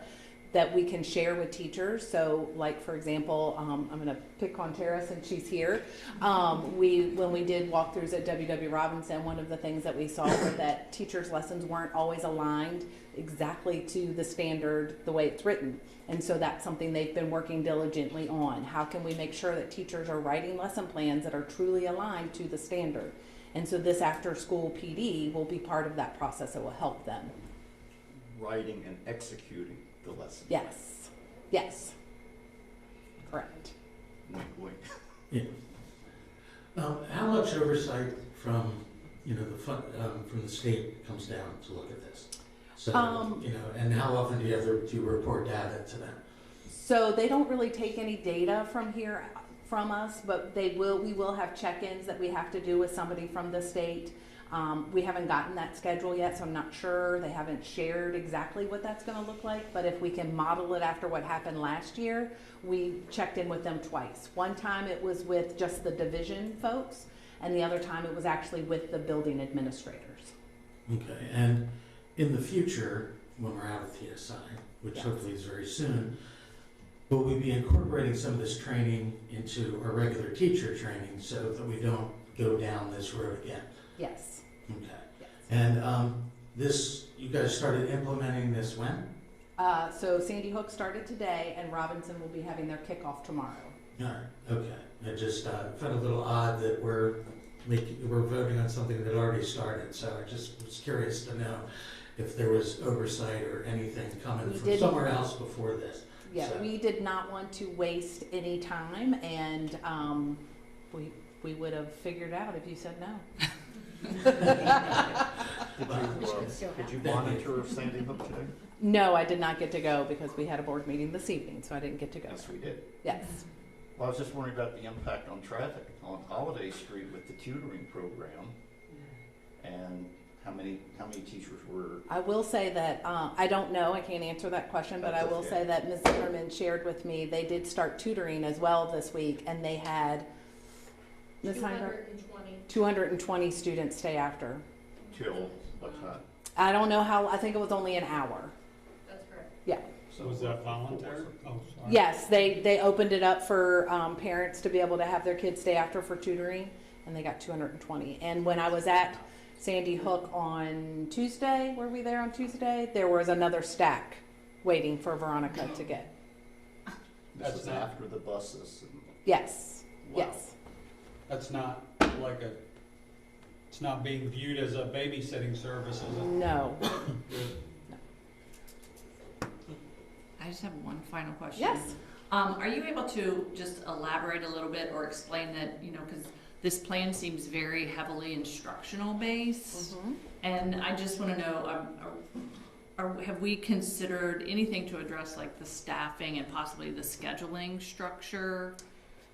S8: that we can share with teachers. So like, for example, I'm gonna pick on Tara since she's here. When we did walkthroughs at WW Robinson, one of the things that we saw was that teachers' lessons weren't always aligned exactly to the standard, the way it's written. And so that's something they've been working diligently on. How can we make sure that teachers are writing lesson plans that are truly aligned to the standard? And so this after-school PD will be part of that process that will help them.
S1: Writing and executing the lesson.
S8: Yes, yes, correct.
S1: Wink, wink.
S15: Yeah. How much oversight from, the from the state comes down to look at this? So, and how often do you report data to them?
S8: So they don't really take any data from here, from us, but we will have check-ins that we have to do with somebody from the state. We haven't gotten that schedule yet, so I'm not sure. They haven't shared exactly what that's gonna look like, but if we can model it after what happened last year, we checked in with them twice. One time it was with just the division folks, and the other time it was actually with the building administrators.
S15: Okay, and in the future, when we're out of TSI, which hopefully is very soon, will we be incorporating some of this training into our regular teacher training so that we don't go down this road again?
S8: Yes.
S15: Okay.
S8: Yes.
S15: And you guys started implementing this when?
S8: So Sandy Hook started today, and Robinson will be having their kickoff tomorrow.
S15: All right, okay. I just found a little odd that we're voting on something that already started, so I just was curious to know if there was oversight or anything coming from somewhere else before this.
S8: Yeah,
S15: So-
S8: we did not want to waste any time, and we would have figured out if you said no.
S1: Did you monitor Sandy Hook today?
S8: No, I did not get to go because we had a board meeting this evening, so I didn't get to go.
S1: Yes, we did.
S8: Yes.
S1: Well, I was just wondering about the impact on traffic on Holiday Street with the tutoring program, and how many teachers were?
S8: I will say that, I don't know, I can't answer that question, but I
S1: That's
S8: will
S1: okay.
S8: say that Ms. Zimmerman shared with me, they did start tutoring as well this week, and they had, Ms. Heinberg, 220 students stay after.
S1: Till what time?
S8: I don't know how, I think it was only an hour.
S5: That's correct.
S8: Yeah.
S4: So was that voluntary? Oh, sorry.
S8: Yes, they opened it up for parents to be able to have their kids stay after for tutoring, and they got 220. And when I was at Sandy Hook on Tuesday, were we there on Tuesday? There was another stack waiting for Veronica to get.
S1: This was after the buses.
S8: Yes,
S1: Wow.
S8: yes.
S4: That's not like it's not being viewed as a babysitting service, is it?
S8: No.
S3: I just have one final question.
S8: Yes.
S3: Are you able to just elaborate a little bit or explain that, because this plan seems very heavily instructional based, and I just want to know, have we considered anything to address like the staffing and possibly the scheduling structure?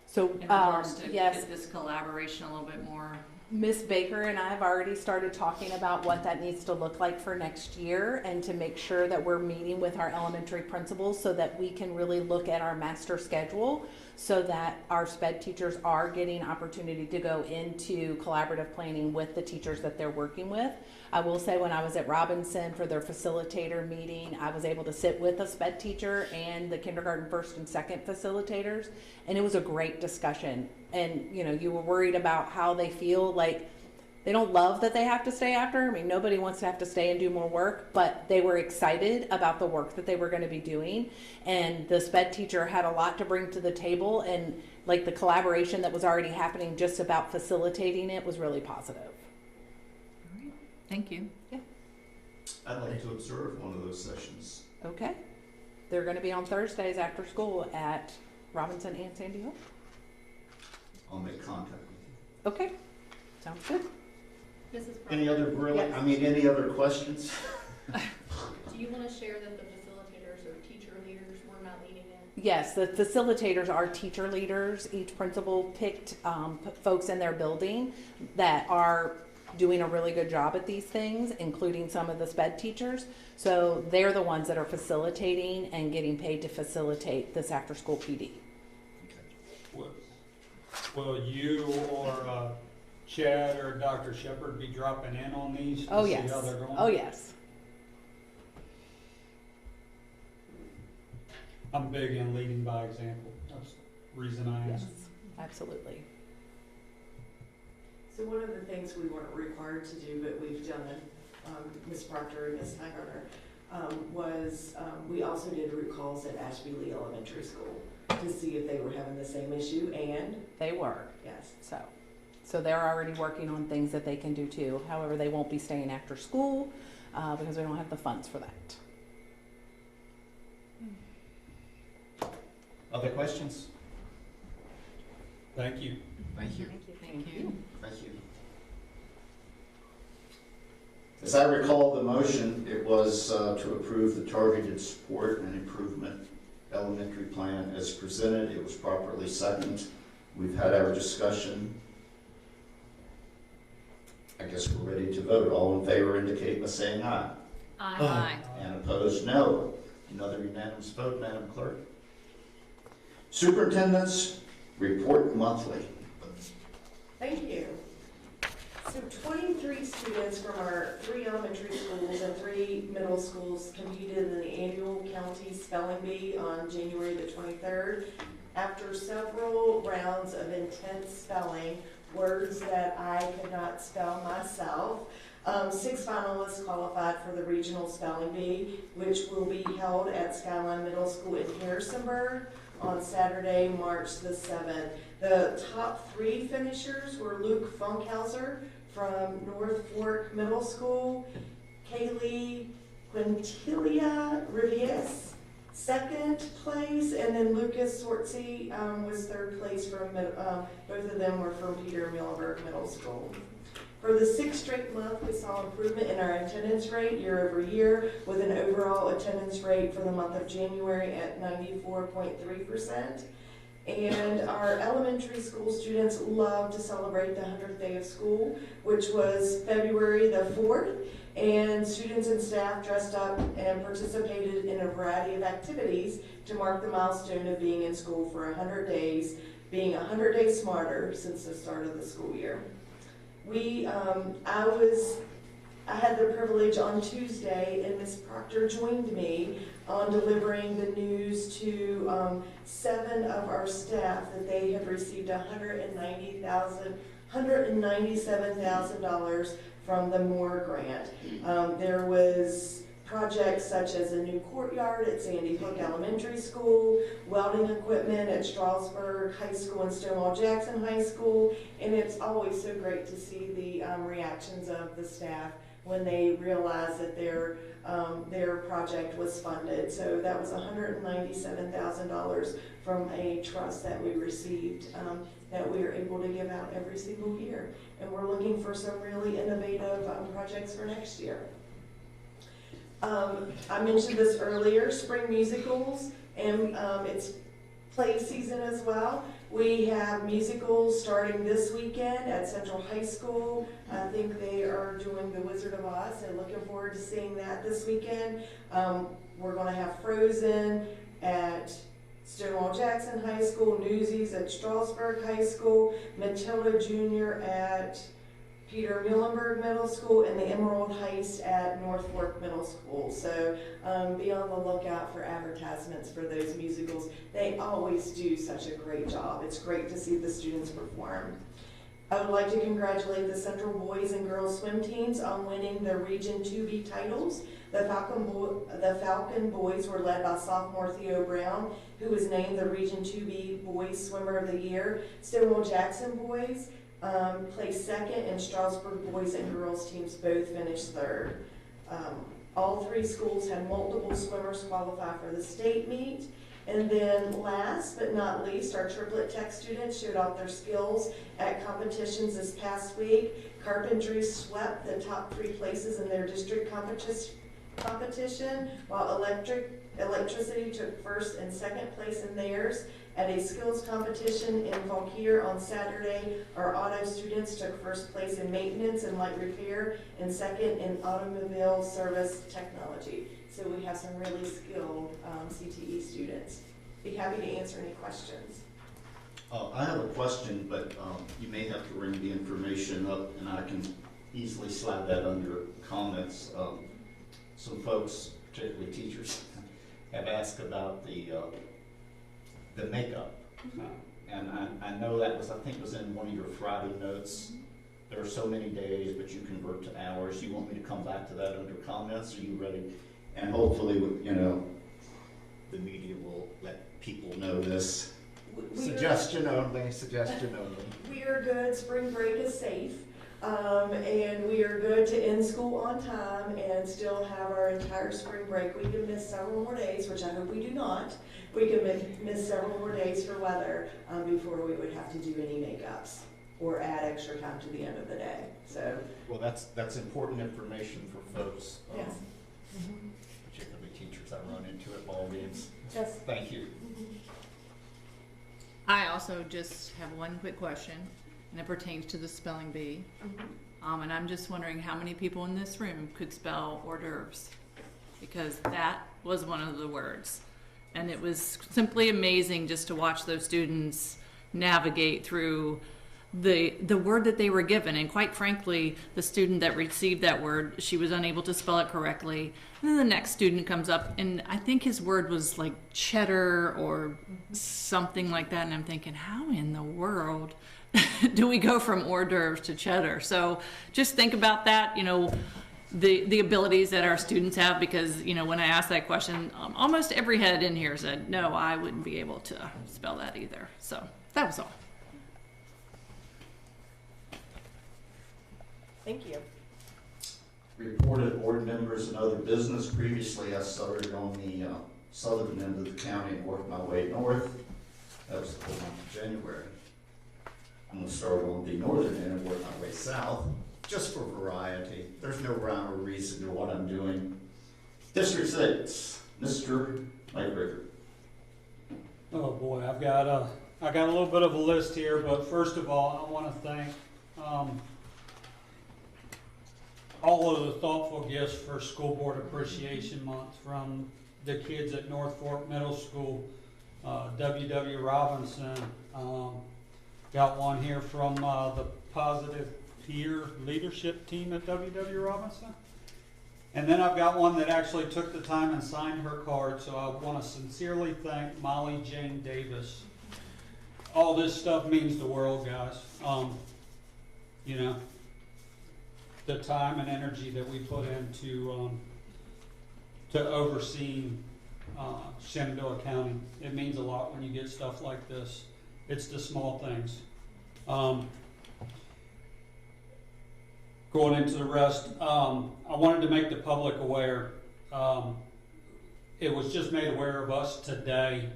S8: So,
S3: in regards to
S8: yes.
S3: get this collaboration a little bit more.
S8: Ms. Baker and I have already started talking about what that needs to look like for next year, and to make sure that we're meeting with our elementary principals so that we can really look at our master schedule, so that our SPED teachers are getting opportunity to go into collaborative planning with the teachers that they're working with. I will say, when I was at Robinson for their facilitator meeting, I was able to sit with a SPED teacher and the kindergarten first and second facilitators, and it was a great discussion. And you were worried about how they feel, like they don't love that they have to stay after. I mean, nobody wants to have to stay and do more work, but they were excited about the work that they were going to be doing. And the SPED teacher had a lot to bring to the table, and like the collaboration that was already happening just about facilitating it was really positive.
S3: All right. Thank you.
S8: Yeah.
S1: I'd like to observe one of those sessions.
S8: Okay. They're going to be on Thursdays after school at Robinson and Sandy Hook.
S1: I'll make contact with you.
S8: Okay. Sounds good.
S1: Any other any other questions?
S19: Do you want to share that the facilitators or teacher leaders were not leading in?
S12: Yes, the facilitators are teacher leaders. Each principal picked folks in their building that are doing a really good job at these things, including some of the SPED teachers. So they're the ones that are facilitating and getting paid to facilitate this after-school PD.
S4: Will you or Chad or Dr. Shepherd be dropping in on these to
S12: Oh,
S4: see
S12: yes.
S4: how they're going?
S12: Oh, yes.
S4: I'm big in leading by example. That's the reason I asked.
S12: Yes, absolutely.
S2: So one of the things we weren't required to do, but we've done it, Ms. Proctor and Ms. Steingartner, was we also did root calls at Ashby Lee Elementary School to see if they were having the same issue, and
S12: they were.
S2: Yes.
S12: So they're already working on things that they can do too. However, they won't be staying after school because we don't have the funds for that.
S1: Other questions?
S4: Thank you.
S1: Thank you.
S3: Thank you.
S1: Thank you. As I recall the motion, it was to approve the targeted support and improvement elementary plan as presented. It was properly seconded. We've had our discussion. I guess we're ready to vote. All in favor indicate by saying aye.
S3: Aye.
S1: And opposed, no. Another unanimous vote, Madam Clerk. Superintendent's report monthly.
S2: thank you. So 23 students from our 3 elementary schools and 3 middle schools competed in the annual county spelling bee on January the 23rd. After several rounds of intense spelling, words that I could not spell myself, 6 finalists qualified for the regional spelling bee, which will be held at Skyline Middle School in Harrisonburg on Saturday, March the 7th. The top 3 finishers were Luke Funkhauser from North Fork Middle School, Kaylee Quintilia Rivies, 2nd place, and then Lucas Sortzi was 3rd place from, both of them were from Peter Muhlenberg Middle School. For the 6th straight month, we saw improvement in our attendance rate year over year, with an overall attendance rate for the month of January at 94.3%. And our elementary school students love to celebrate the 100th day of school, which was February the 4th. And students and staff dressed up and participated in a variety of activities to mark the milestone of being in school for 100 days, being 100 days smarter since the start of the school year. I had the privilege on Tuesday, and Ms. Proctor joined me on delivering the news to 7 of our staff that they have received $197,000 from the Moore grant. There was projects such as a new courtyard at Sandy Hook Elementary School, welding equipment at Strasburg High School and Stonewall Jackson High School, and it's always so great to see the reactions of the staff when they realize that their project was funded. So that was $197,000 from a trust that we received that we are able to give out every single year. And we're looking for some really innovative projects for next year. I mentioned this earlier, spring musicals, and it's play season as well. We have musicals starting this weekend at Central High School. I think they are doing The Wizard of Oz, and looking forward to seeing that this weekend. We're going to have Frozen at Stonewall Jackson High School, Newsies at Strasburg High School, Matilda Jr. at Peter Muhlenberg Middle School, and the Emerald Heist at North Fork Middle School. So be on the lookout for advertisements for those musicals. They always do such a great job. It's great to see the students perform. I would like to congratulate the Central boys and girls swim teams on winning the Region 2B titles. The Falcon boys were led by sophomore Theo Brown, who was named the Region 2B Boys Swimmer of the Year. Stonewall Jackson boys placed 2nd, and Strasburg boys and girls teams both finished 3rd. All 3 schools had multiple swimmers qualify for the state meet. And then last but not least, our triplet tech students showed off their skills at competitions this past week. Carpentry swept the top 3 places in their district competition, while electric Electricity took first and second place in theirs. At a skills competition in Valkier on Saturday, our auto students took first place in maintenance and light repair and second in automobile service technology. So we have some really skilled CTE students. Be happy to answer any questions.
S1: I have a question, but you may have to bring the information up, and I can easily slide that under comments. Some folks, particularly teachers, have asked about the makeup. And I know that was, I think it was in one of your Friday notes. There are so many days, but you convert to hours. You want me to come back to that under comments? Are you ready? And hopefully, you know, the media will let people know this. Suggestion only, suggestion only.
S2: We are good. Spring break is safe. And we are good to end school on time and still have our entire spring break. We can miss several more days, which I hope we do not. We can miss several more days for weather before we would have to do any makeups or add extra time to the end of the day. So.
S1: Well, that's important information for folks.
S2: Yes.
S1: Particularly teachers I run into at ball games.
S2: Yes.
S1: Thank you.
S3: I also just have one quick question, and it pertains to the spelling bee. And I'm just wondering how many people in this room could spell hors d'oeuvres, because that was one of the words. And it was simply amazing just to watch those students navigate through the word that they were given. And quite frankly, the student that received that word, she was unable to spell it correctly. And then the next student comes up, and I think his word was like cheddar or something like that. And I'm thinking, how in the world do we go from hors d'oeuvres to cheddar? So just think about that, you know, the abilities that our students have, because, you know, when I asked that question, almost every head in here said, no, I wouldn't be able to spell that either. So that was all.
S2: Thank you.
S1: Reported board members and other business. Previously, I started on the southern end of the county and worked my way north. That was the whole month of January. I'm going to start on the northern end and work my way south, just for variety. There's no rhyme or reason to what I'm doing. District 6, Mr. Lightbreaker.
S4: Oh boy, I got a little bit of a list here, but first of all, I want to thank all of the thoughtful gifts for School Board Appreciation Month from the kids at North Fork Middle School, W.W. Robinson. Got one here from the Positive Peer Leadership Team at W.W. Robinson. And then I've got one that actually took the time and signed her card, so I want to sincerely thank Molly Jane Davis. All this stuff means the world, guys. You know, the time and energy that we put into to overseeing Shenandoah County. It means a lot when you get stuff like this. It's the small things. Going into the rest, I wanted to make the public aware. It was just made aware of us today.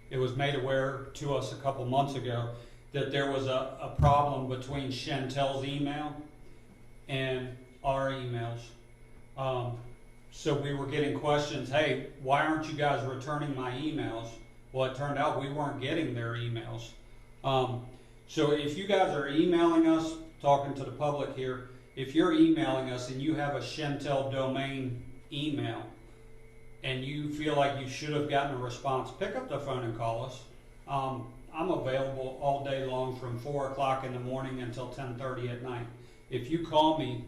S4: It was made aware to us a couple months ago that there was a problem between Chantel's email and our emails. So we were getting questions, hey, why aren't you guys returning my emails? Well, it turned out we weren't getting their emails. So if you guys are emailing us, talking to the public here, if you're emailing us and you have a Chantel domain email and you feel like you should have gotten a response, pick up the phone and call us. I'm available all day long from 4 o'clock in the morning until 10:30 at night. If you call me,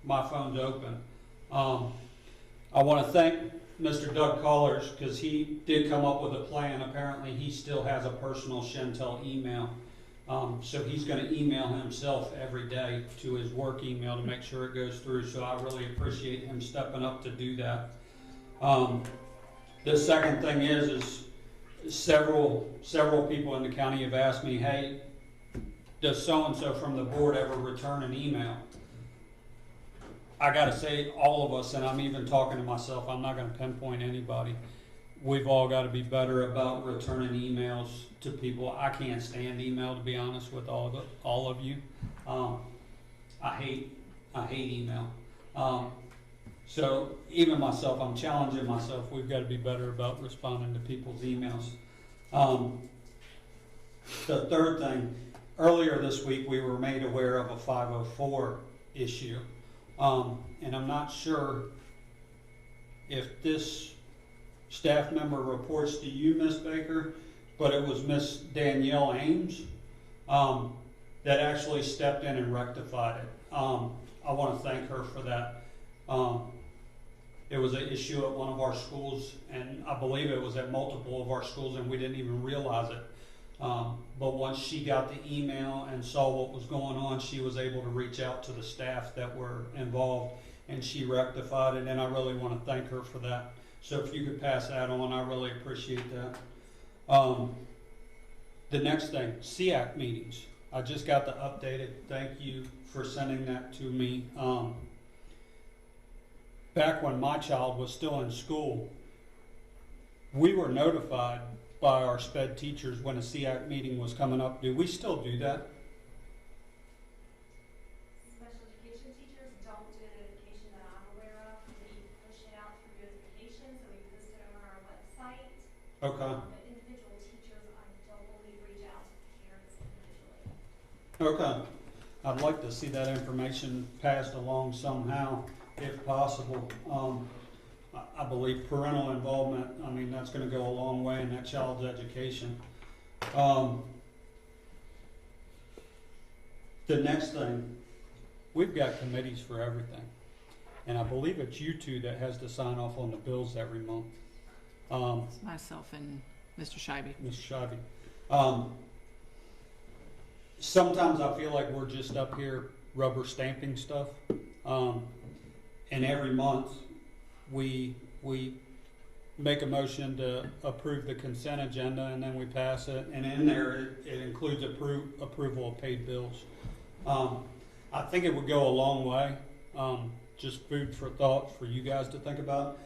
S4: my phone's open. I want to thank Mr. Doug Collars, because he did come up with a plan. Apparently he still has a personal Chantel email. So he's going to email himself every day to his work email to make sure it goes through. So I really appreciate him stepping up to do that. The second thing is several people in the county have asked me, hey, does so-and-so from the board ever return an email? I got to say, all of us, and I'm even talking to myself, I'm not going to pinpoint anybody. We've all got to be better about returning emails to people. I can't stand email, to be honest with all of you. I hate email. So even myself, I'm challenging myself. We've got to be better about responding to people's emails. The third thing, earlier this week, we were made aware of a 504 issue. And I'm not sure if this staff member reports to you, Ms. Baker, but it was Ms. Danielle Ames that actually stepped in and rectified it. I want to thank her for that. It was an issue at one of our schools, and I believe it was at multiple of our schools, and we didn't even realize it. But once she got the email and saw what was going on, she was able to reach out to the staff that were involved, and she rectified it, and I really want to thank her for that. So if you could pass that on, I really appreciate that. The next thing, SEAC meetings. I just got the updated. Thank you for sending that to me. Back when my child was still in school, we were notified by our SPED teachers when a SEAC meeting was coming up. Do we still do that?
S11: Special education teachers don't do a notification that I'm aware of. We push it out through notifications, and we post it on our website.
S4: Okay.
S11: But individual teachers, I don't believe, reach out to parents individually.
S4: Okay. I'd like to see that information passed along somehow, if possible. I believe parental involvement, I mean, that's going to go a long way in that child's education. The next thing, we've got committees for everything. And I believe it's you two that has to sign off on the bills every month.
S3: It's myself and Mr. Scheibe.
S4: Mr. Scheibe. Sometimes I feel like we're just up here rubber stamping stuff. And every month we make a motion to approve the consent agenda, and then we pass it. And in there, it includes approval of paid bills. I think it would go a long way. Just food for thought for you guys to think about.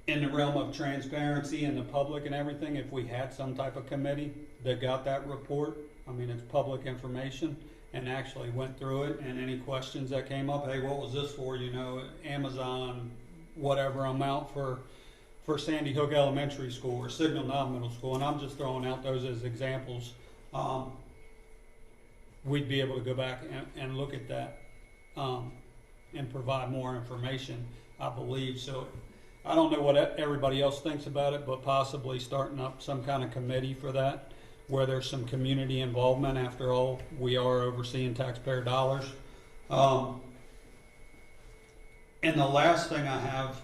S4: In the realm of transparency and the public and everything, if we had some type of committee that got that report, I mean, it's public information, and actually went through it, and any questions that came up, hey, what was this for, you know, Amazon, whatever amount for Sandy Hook Elementary School or Signal Knob Middle School, and I'm just throwing out those as examples. We'd be able to go back and look at that and provide more information, I believe. So I don't know what everybody else thinks about it, but possibly starting up some kind of committee for that, where there's some community involvement. After all, we are overseeing taxpayer dollars. And the last thing I have,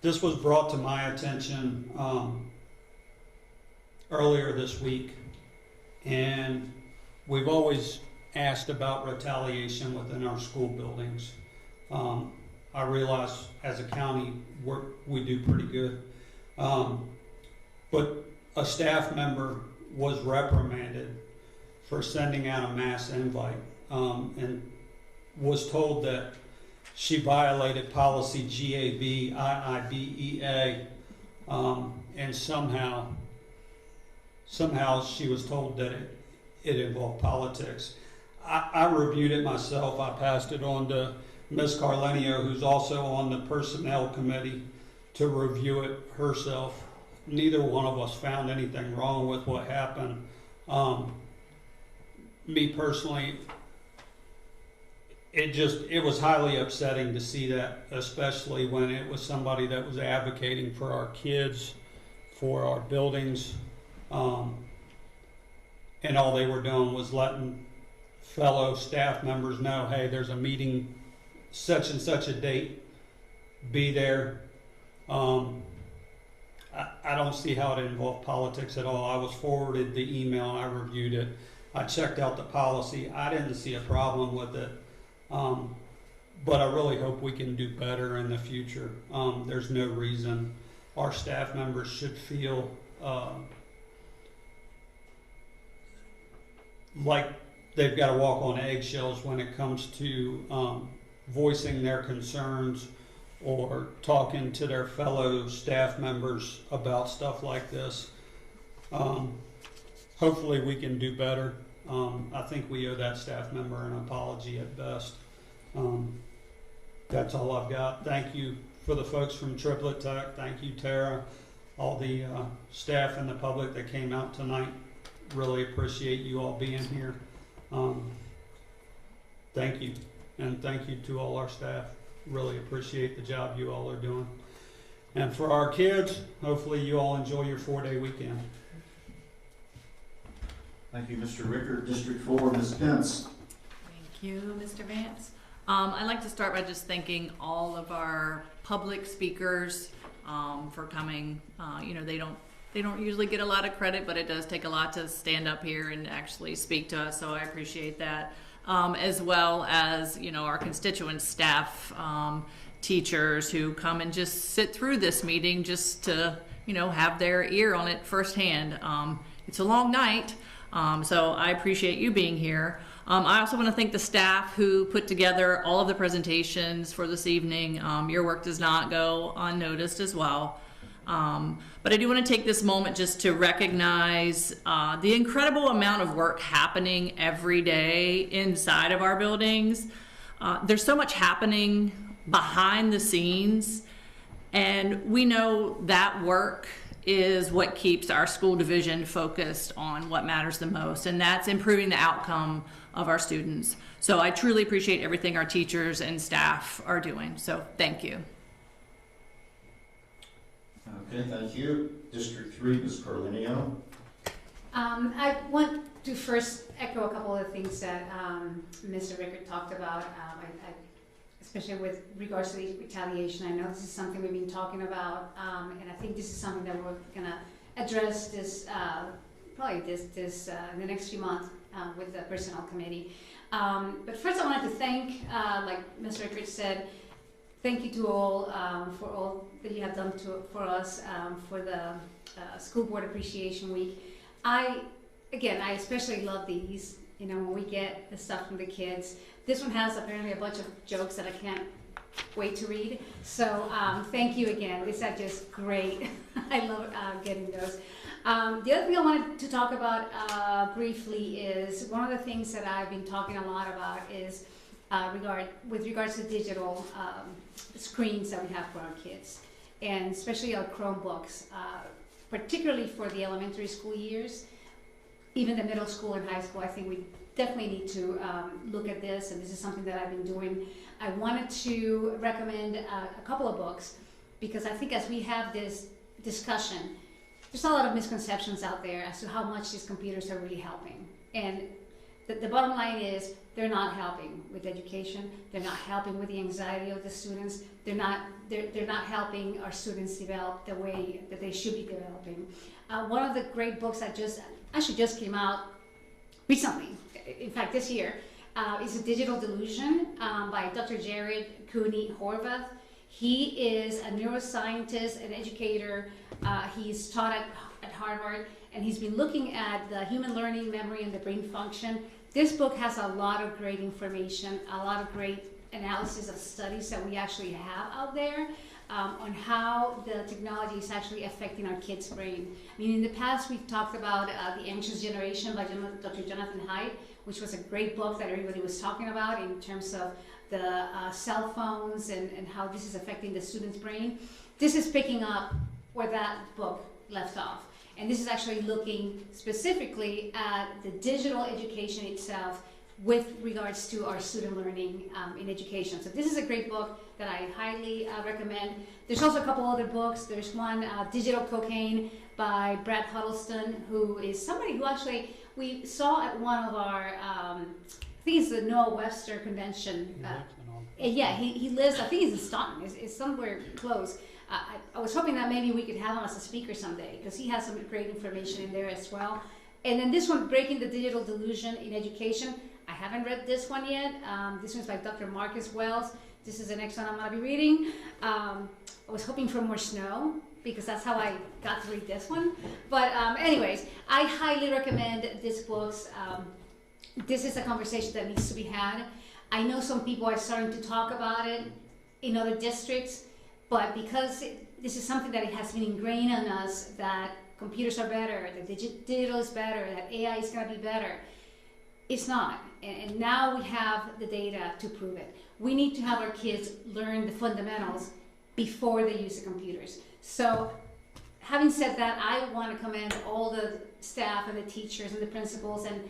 S4: this was brought to my attention earlier this week, and we've always asked about retaliation within our school buildings. I realize as a county we do pretty good, but a staff member was reprimanded for sending out a mass invite, and was told that she violated policy GAB-IIBEA, and somehow she was told that it involved politics. I reviewed it myself. I passed it on to Ms. Carlenio, who's also on the personnel committee, to review it herself. Neither one of us found anything wrong with what happened. Me personally, it was highly upsetting to see that, especially when it was somebody that was advocating for our kids, for our buildings, and all they were doing was letting fellow staff members know, hey, there's a meeting such and such a date, be there. I don't see how it involved politics at all. I was forwarded the email, I reviewed it, I checked out the policy. I didn't see a problem with it, but I really hope we can do better in the future. There's no reason our staff members should feel like they've got to walk on eggshells when it comes to voicing their concerns or talking to their fellow staff members about stuff like this. Hopefully we can do better. I think we owe that staff member an apology at best. That's all I've got. Thank you for the folks from Triplet Tech. Thank you, Tara, all the staff and the public that came out tonight. Really appreciate you all being here. Thank you. And thank you to all our staff. Really appreciate the job you all are doing. And for our kids, hopefully you all enjoy your 4-day weekend.
S1: Thank you, Mr. Rickard. District 4, Ms. Pence.
S3: Thank you, Mr. Vance. I'd like to start by just thanking all of our public speakers for coming. You know, they don't usually get a lot of credit, but it does take a lot to stand up here and actually speak to us, so I appreciate that. As well as, you know, our constituent staff, teachers who come and just sit through this meeting just to, you know, have their ear on it firsthand. It's a long night, so I appreciate you being here. I also want to thank the staff who put together all of the presentations for this evening. Your work does not go unnoticed as well. But I do want to take this moment just to recognize the incredible amount of work happening every day inside of our buildings. There's so much happening behind the scenes, and we know that work is what keeps our school division focused on what matters the most, and that's improving the outcome of our students. So I truly appreciate everything our teachers and staff are doing. So thank you.
S1: Okay, thank you. District 3, Ms. Carlinio.
S6: I want to first echo a couple of things that Mr. Rickard talked about, especially with regards to the retaliation. I know this is something we've been talking about, and I think this is something that we're gonna address this probably this in the next few months with the personnel committee. But first, I wanted to thank, like Mr. Rickard said, thank you to all for all that you have done for us for the School Board Appreciation Week. I especially love these, you know, when we get the stuff from the kids. This one has apparently a bunch of jokes that I can't wait to read. So thank you again. These are just great. I love getting those. The other thing I wanted to talk about briefly is one of the things that I've been talking a lot about is with regards to digital screens that we have for our kids, and especially our Chromebooks, particularly for the elementary school years, even the middle school and high school. I think we definitely need to look at this, and this is something that I've been doing. I wanted to recommend a couple of books, because I think as we have this discussion, there's a lot of misconceptions out there as to how much these computers are really helping. And the bottom line is they're not helping with education. They're not helping with the anxiety of the students. They're not helping our students develop the way that they should be developing. One of the great books that just came out recently, in fact this year, is A Digital Delusion by Dr. Jared Cooney Horvath. He is a neuroscientist and educator. He's taught at Harvard, and he's been looking at the human learning, memory, and the brain function. This book has a lot of great information, a lot of great analysis of studies that we actually have out there on how the technology is actually affecting our kids' brain. I mean, in the past, we've talked about The Anxious Generation by Dr. Jonathan Haidt, which was a great book that everybody was talking about in terms of the cell phones and how this is affecting the student's brain. This is picking up where that book left off. And this is actually looking specifically at the digital education itself with regards to our student learning in education. So this is a great book that I highly recommend. There's also a couple other books. There's one, Digital Cocaine by Brad Huddleston, who is somebody who actually we saw at one of our, I think it's the Noah Webster Convention. Yeah, he lives, I think he's in Staunton. It's somewhere close. I was hoping that maybe we could have him as a speaker someday, because he has some great information in there as well. And then this one, Breaking the Digital Delusion in Education. I haven't read this one yet. This one's by Dr. Marcus Wells. This is the next one I'm going to be reading. I was hoping for more snow, because that's how I got to read this one. But anyways, I highly recommend these books. This is a conversation that needs to be had. I know some people are starting to talk about it in other districts, but because this is something that it has been ingrained in us, that computers are better, that digital is better, that AI is going to be better, It's not. And now we have the data to prove it. We need to have our kids learn the fundamentals before they use the computers. So having said that, I want to commend all the staff and the teachers and the principals, and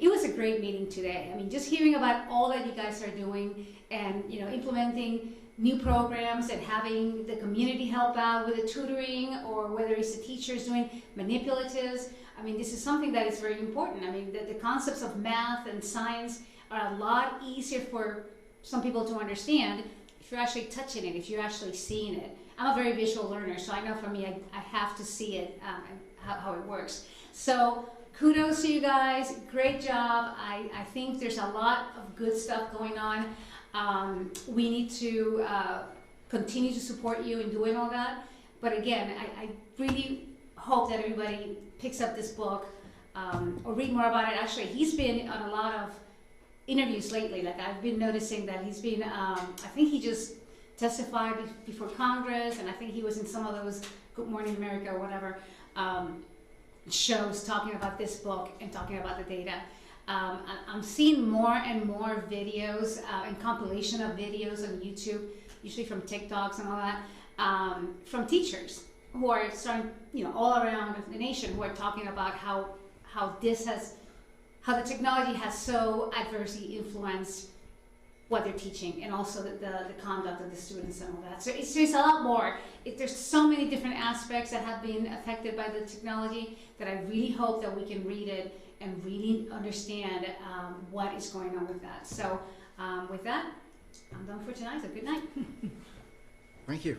S6: it was a great meeting today. I mean, just hearing about all that you guys are doing and, you know, implementing new programs and having the community help out with the tutoring, or whether it's the teachers doing manipulatives. I mean, this is something that is very important. I mean, the concepts of math and science are a lot easier for some people to understand if you're actually touching it, if you're actually seeing it. I'm a very visual learner, so I know for me, I have to see it, how it works. So kudos to you guys, great job. I think there's a lot of good stuff going on. We need to continue to support you in doing all that. But again, I really hope that everybody picks up this book or read more about it. Actually, he's been on a lot of interviews lately. Like, I've been noticing that he's been, I think he just testified before Congress, and I think he was in some of those Good Morning America or whatever shows talking about this book and talking about the data. I'm seeing more and more videos and compilation of videos on YouTube, usually from TikToks and all that, from teachers who are starting, you know, all around the nation, who are talking about how the technology has so adversely influenced what they're teaching, and also the conduct of the students and all that. So it's a lot more. There's so many different aspects that have been affected by the technology that I really hope that we can read it and really understand what is going on with that. So with that, I'm done for tonight, so good night.
S1: Thank you.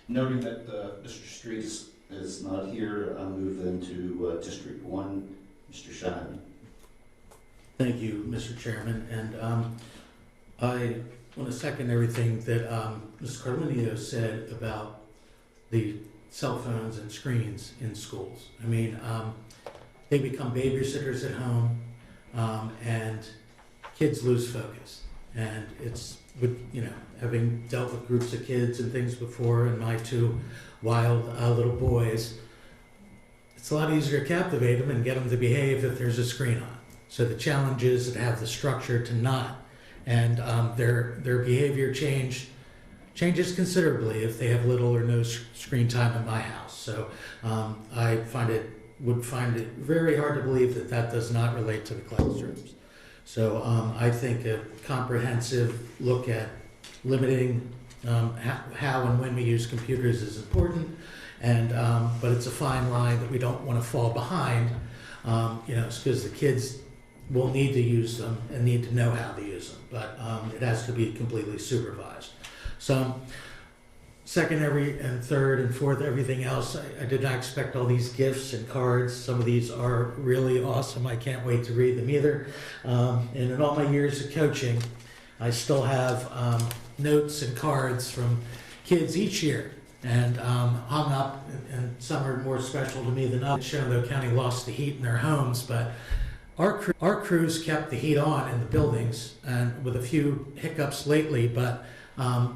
S1: Noting that Mr. Streets is not here, I'll move then to District 1, Mr. Shine.
S15: Thank you, Mr. Chairman, and I want to second everything that Ms. Carlinio said about the cell phones and screens in schools. I mean, they become babysitters at home, and kids lose focus. And it's, with, you know, having dealt with groups of kids and things before, and my two wild little boys, it's a lot easier to captivate them and get them to behave if there's a screen on. So the challenge is to have the structure to not, and their behavior changes considerably if they have little or no screen time in my house. So I would find it very hard to believe that that does not relate to the classrooms. So I think a comprehensive look at limiting how and when we use computers is important, and but it's a fine line that we don't want to fall behind. You know, because the kids will need to use them and need to know how to use them, but it has to be completely supervised. So second, and third, and fourth, everything else, I did not expect all these gifts and cards. Some of these are really awesome. I can't wait to read them either. And in all my years of coaching, I still have notes and cards from kids each year, and hung up, and some are more special to me than others. Shenandoah County lost the heat in their homes, but our crews kept the heat on in the buildings, and with a few hiccups lately, but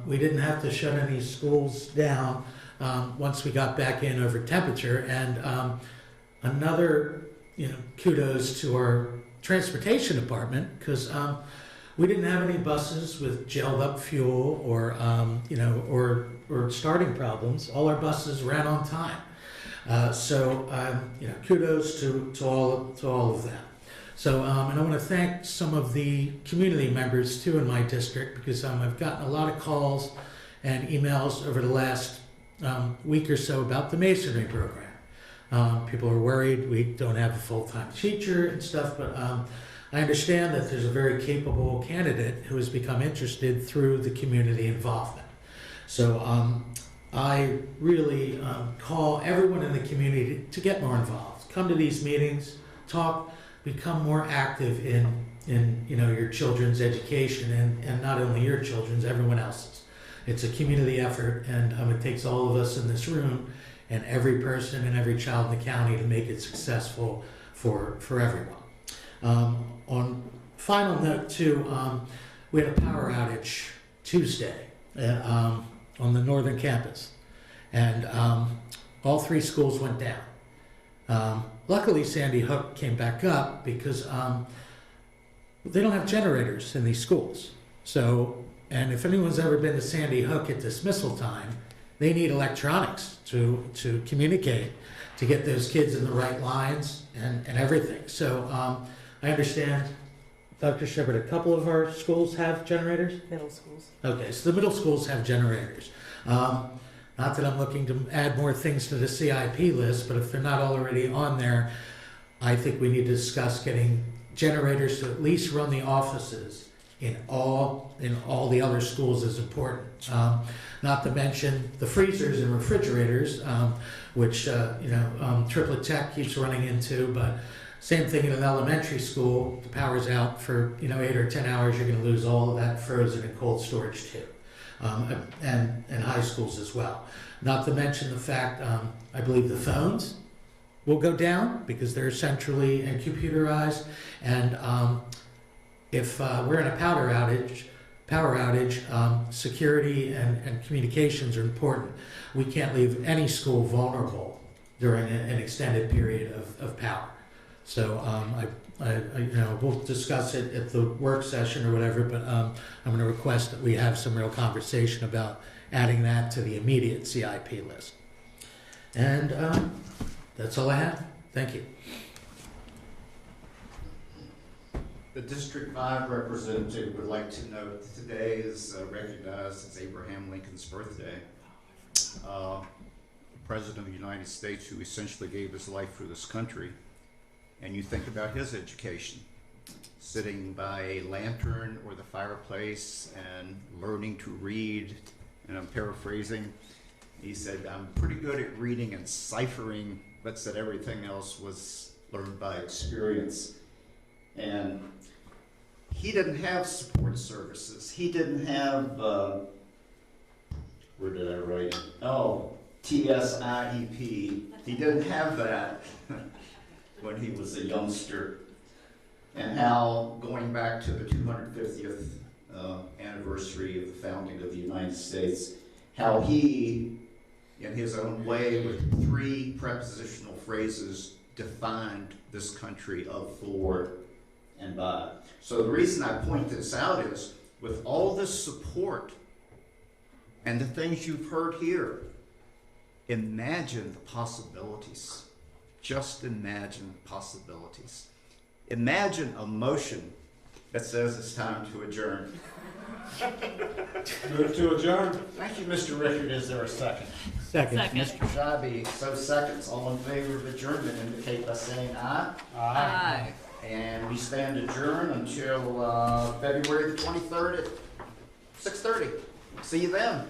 S15: we didn't have to shut any schools down once we got back in over temperature. And another, you know, kudos to our transportation department, because we didn't have any buses with gelled up fuel or you know, or starting problems. All our buses ran on time. So you know, kudos to all of that. So, and I want to thank some of the community members too in my district, because I've gotten a lot of calls and emails over the last week or so about the masonry program. People are worried we don't have a full-time teacher and stuff, but I understand that there's a very capable candidate who has become interested through the community involvement. So I really call everyone in the community to get more involved. Come to these meetings, talk, become more active in you know, your children's education, and not only your children's, everyone else's. It's a community effort, and it takes all of us in this room and every person and every child in the county to make it successful for everyone. On final note too, we had a power outage Tuesday on the northern campus, and all three schools went down. Luckily, Sandy Hook came back up because they don't have generators in these schools. So, and if anyone's ever been to Sandy Hook at dismissal time, they need electronics to communicate, to get those kids in the right lines and everything. So I understand, Dr. Shepard, a couple of our schools have generators?
S10: Middle schools.
S15: Okay, so the middle schools have generators. Not that I'm looking to add more things to the CIP list, but if they're not already on there, I think we need to discuss getting generators to at least run the offices in all the other schools is important. Not to mention the freezers and refrigerators, which Triplet Tech keeps running into, but same thing in an elementary school. The power's out for 8 or 10 hours. You're going to lose all of that frozen and cold storage too, and high schools as well. Not to mention the fact I believe the phones will go down because they're centrally and computerized. And if we're in a power outage, security and communications are important. We can't leave any school vulnerable during an extended period of power. So we'll discuss it at the work session or whatever, but I'm going to request that we have some real conversation about adding that to the immediate CIP list. And that's all I have. Thank you.
S1: The District 5 representative would like to note that today is recognized as Abraham Lincoln's birthday. President of the United States who essentially gave his life for this country. And you think about his education, sitting by a lantern or the fireplace and learning to read, and I'm paraphrasing. He said, I'm pretty good at reading and ciphering, but said everything else was learned by experience. And he didn't have support services. He didn't have, where did I write? Oh, TSIEP. He didn't have that when he was a youngster. And how, going back to the 250th anniversary of the founding of the United States, how he, in his own way, with 3 prepositional phrases, defined this country of, for, and by. So the reason I point this out is, with all this support and the things you've heard here, imagine the possibilities. Just imagine the possibilities. Imagine a motion that says it's time to adjourn.
S4: Move to adjourn.
S1: Thank you, Mr. Rickard. Is there a second?
S15: Second.
S1: Mr. Shabi, so seconds. All in favor of adjournment indicate by saying aye.
S4: Aye.
S1: And we stand adjourned until February the 23rd at 6:30. See you then.